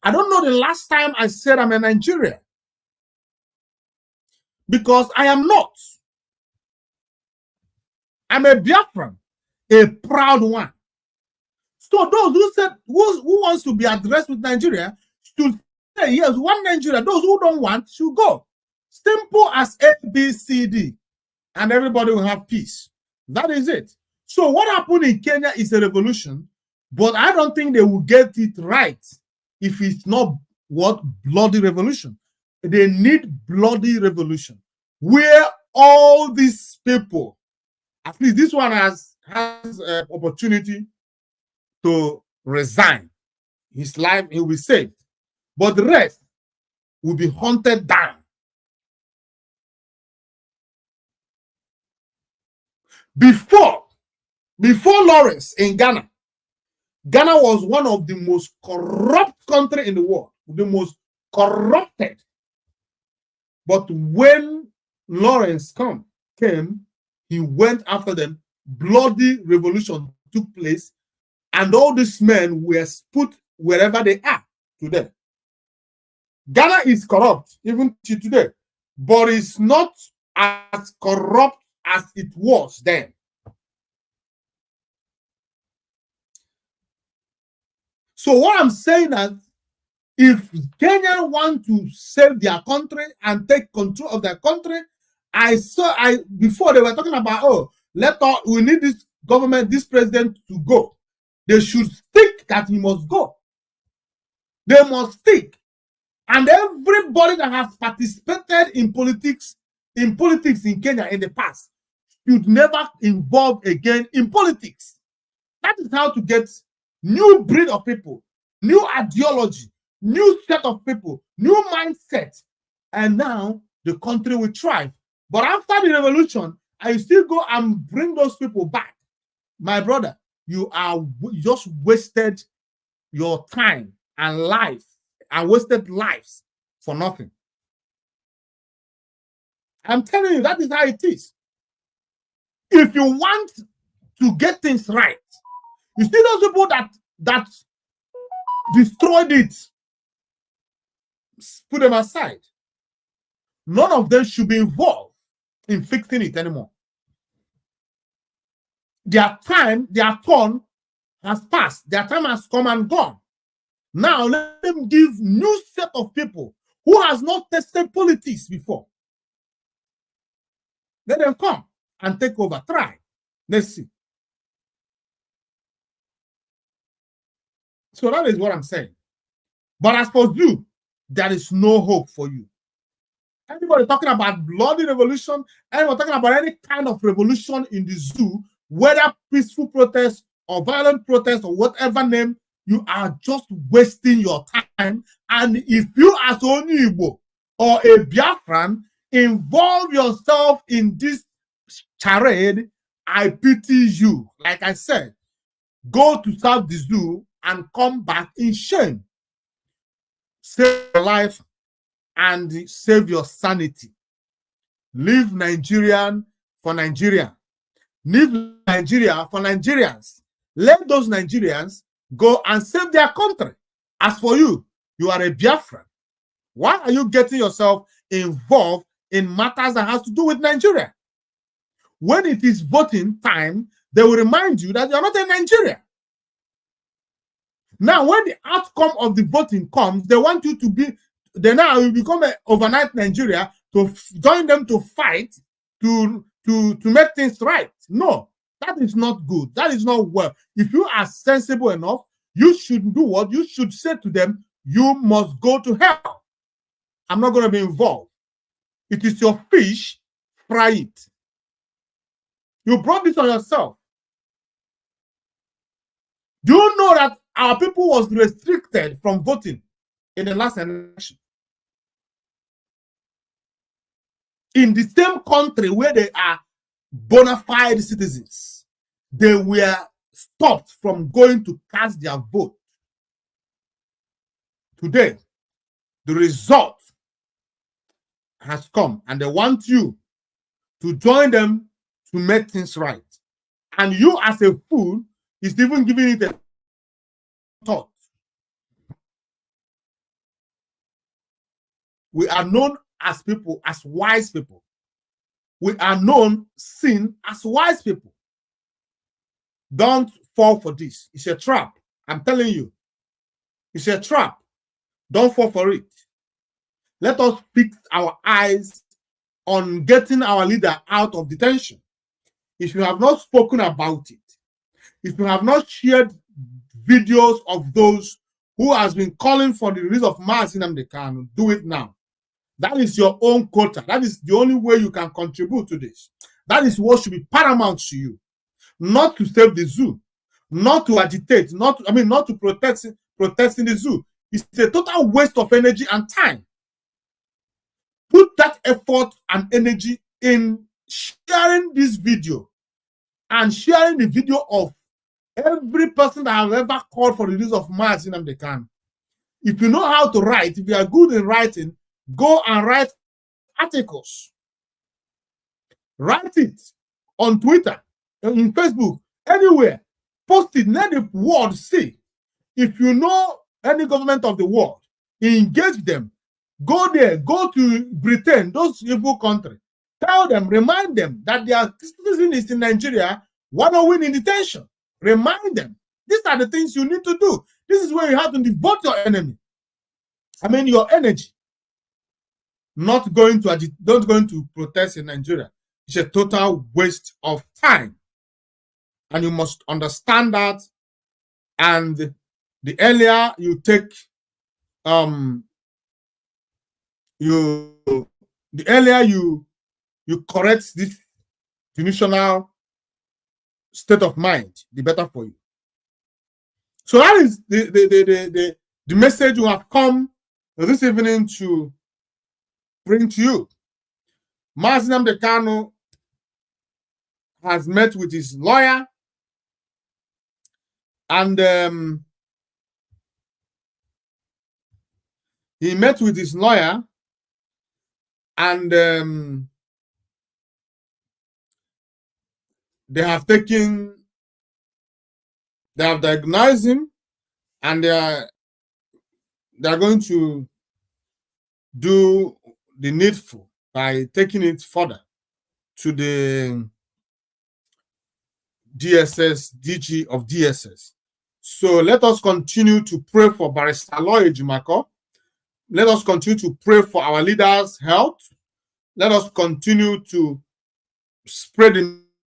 I don't know the last time I said I'm a Nigerian, because I am not. I'm a Biafran, a proud one. So those who said who wants to be addressed with Nigeria should say yes, one Nigeria. Those who don't want should go. Simple as A, B, C, D, and everybody will have peace. That is it. So what happened in Kenya is a revolution, but I don't think they will get it right if it's not what bloody revolution. They need bloody revolution where all these people, at least this one has an opportunity to resign. His life, he will be saved. But the rest will be hunted down. Before Lawrence in Ghana, Ghana was one of the most corrupt countries in the world, the most corrupted. But when Lawrence came, he went after them. Bloody revolution took place, and all these men were put wherever they are today. Ghana is corrupt even to today, but it's not as corrupt as it was then. So what I'm saying is, if Kenya want to save their country and take control of their country, before they were talking about, oh, we need this government, this president to go. They should stick that he must go. They must stick. And everybody that has participated in politics in Kenya in the past should never involve again in politics. That is how to get new breed of people, new ideology, new set of people, new mindset. And now the country will thrive. But after the revolution, I still go and bring those people back. My brother, you just wasted your time and life and wasted lives for nothing. I'm telling you, that is how it is. If you want to get things right, you see those people that destroyed it, put them aside. None of them should be involved in fixing it anymore. Their time, their turn has passed. Their time has come and gone. Now let them give new set of people who has not tested politics before. Let them come and take over. Try. Let's see. So that is what I'm saying. But as for you, there is no hope for you. Anybody talking about bloody revolution, anybody talking about any kind of revolution in the zoo, whether peaceful protest or violent protest or whatever name, you are just wasting your time. And if you as Onyibo or a Biafran involve yourself in this charade, I pity you. Like I said, go to serve the zoo and come back in shame. Save your life and save your sanity. Leave Nigerian for Nigeria. Leave Nigeria for Nigerians. Let those Nigerians go and save their country. As for you, you are a Biafran. Why are you getting yourself involved in matters that has to do with Nigeria? When it is voting time, they will remind you that you are not in Nigeria. Now, when the outcome of the voting comes, they want you to be, then now you become an overnight Nigeria to join them to fight to make things right. No, that is not good. That is not well. If you are sensible enough, you should do what? You should say to them, you must go to hell. I'm not going to be involved. It is your fish, fry it. You brought this on yourself. Do you know that our people was restricted from voting in the last election? In the same country where they are bona fide citizens, they were stopped from going to cast their vote. Today, the result has come, and they want you to join them to make things right. And you as a fool is even giving it a thought. We are known as people, as wise people. We are known, seen as wise people. Don't fall for this. It's a trap. I'm telling you. It's a trap. Don't fall for it. Let us fix our eyes on getting our leader out of detention. If you have not spoken about it, if you have not shared videos of those who has been calling for the release of MAZI NNAMDI KANU, do it now. That is your own quota. That is the only way you can contribute to this. That is what should be paramount to you. Not to save the zoo, not to agitate, not to protest in the zoo. It's a total waste of energy and time. Put that effort and energy in sharing this video and sharing the video of every person that has ever called for the release of MAZI NNAMDI KANU. If you know how to write, if you are good in writing, go and write articles. Write it on Twitter, in Facebook, anywhere. Post it, let the world see. If you know any government of the world, engage them. Go there, go to Britain, those evil countries. Tell them, remind them that their citizen is in Nigeria, want to win in detention. Remind them. These are the things you need to do. This is where you have to devote your enemy. Your energy. Not going to protest in Nigeria. It's a total waste of time. And you must understand that. And the earlier you take the earlier you correct this delusional state of mind, the better for you. So that is the message you have come this evening to bring to you. MAZI NNAMDI KANU has met with his lawyer, and he met with his lawyer, and they have diagnosed him, and they are going to do the needful by taking it further to the DG of DSS. So let us continue to pray for Barrister Aloy Ejimakor. Let us continue to pray for our leaders' health. Let us continue to spread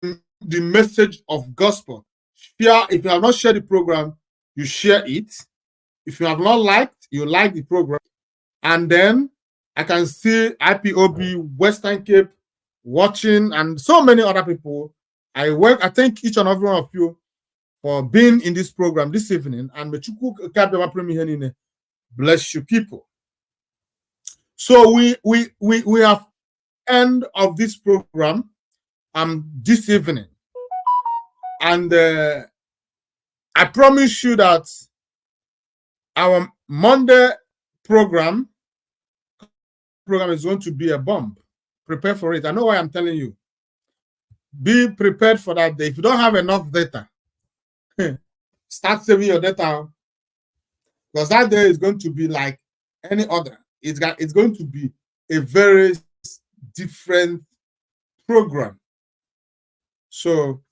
the message of gospel. Share. If you have not shared the program, you share it. If you have not liked, you like the program. And then I can see IPOB, Western Cape watching, and so many other people. I thank each and every one of you for being in this program this evening. And bless you people. So we have end of this program this evening. And I promise you that our Monday program is going to be a bomb. Prepare for it. I know why I'm telling you. Be prepared for that day. If you don't have enough data, start saving your data, because that day is going to be like any other. It's going to be a very different program. So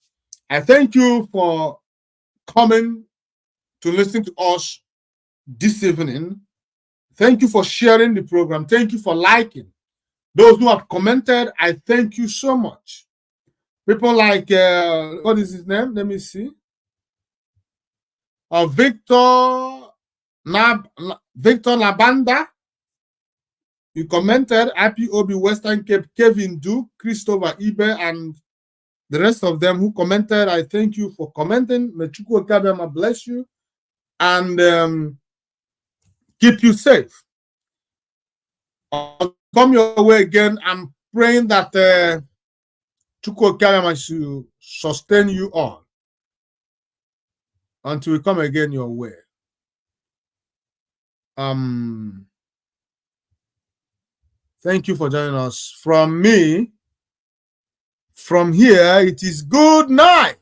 I thank you for coming to listen to us this evening. Thank you for sharing the program. Thank you for liking. Those who have commented, I thank you so much. People like, what is his name? Let me see. Victor Labanda. You commented. IPOB Western Cape, Kevin Duke, Christopher Ibe, and the rest of them who commented. I thank you for commenting. Mechuku Okabema bless you. And keep you safe. I'll come your way again. I'm praying that Chukwu Okabema should sustain you all until we come again your way. Thank you for joining us. From me, from here, it is good night.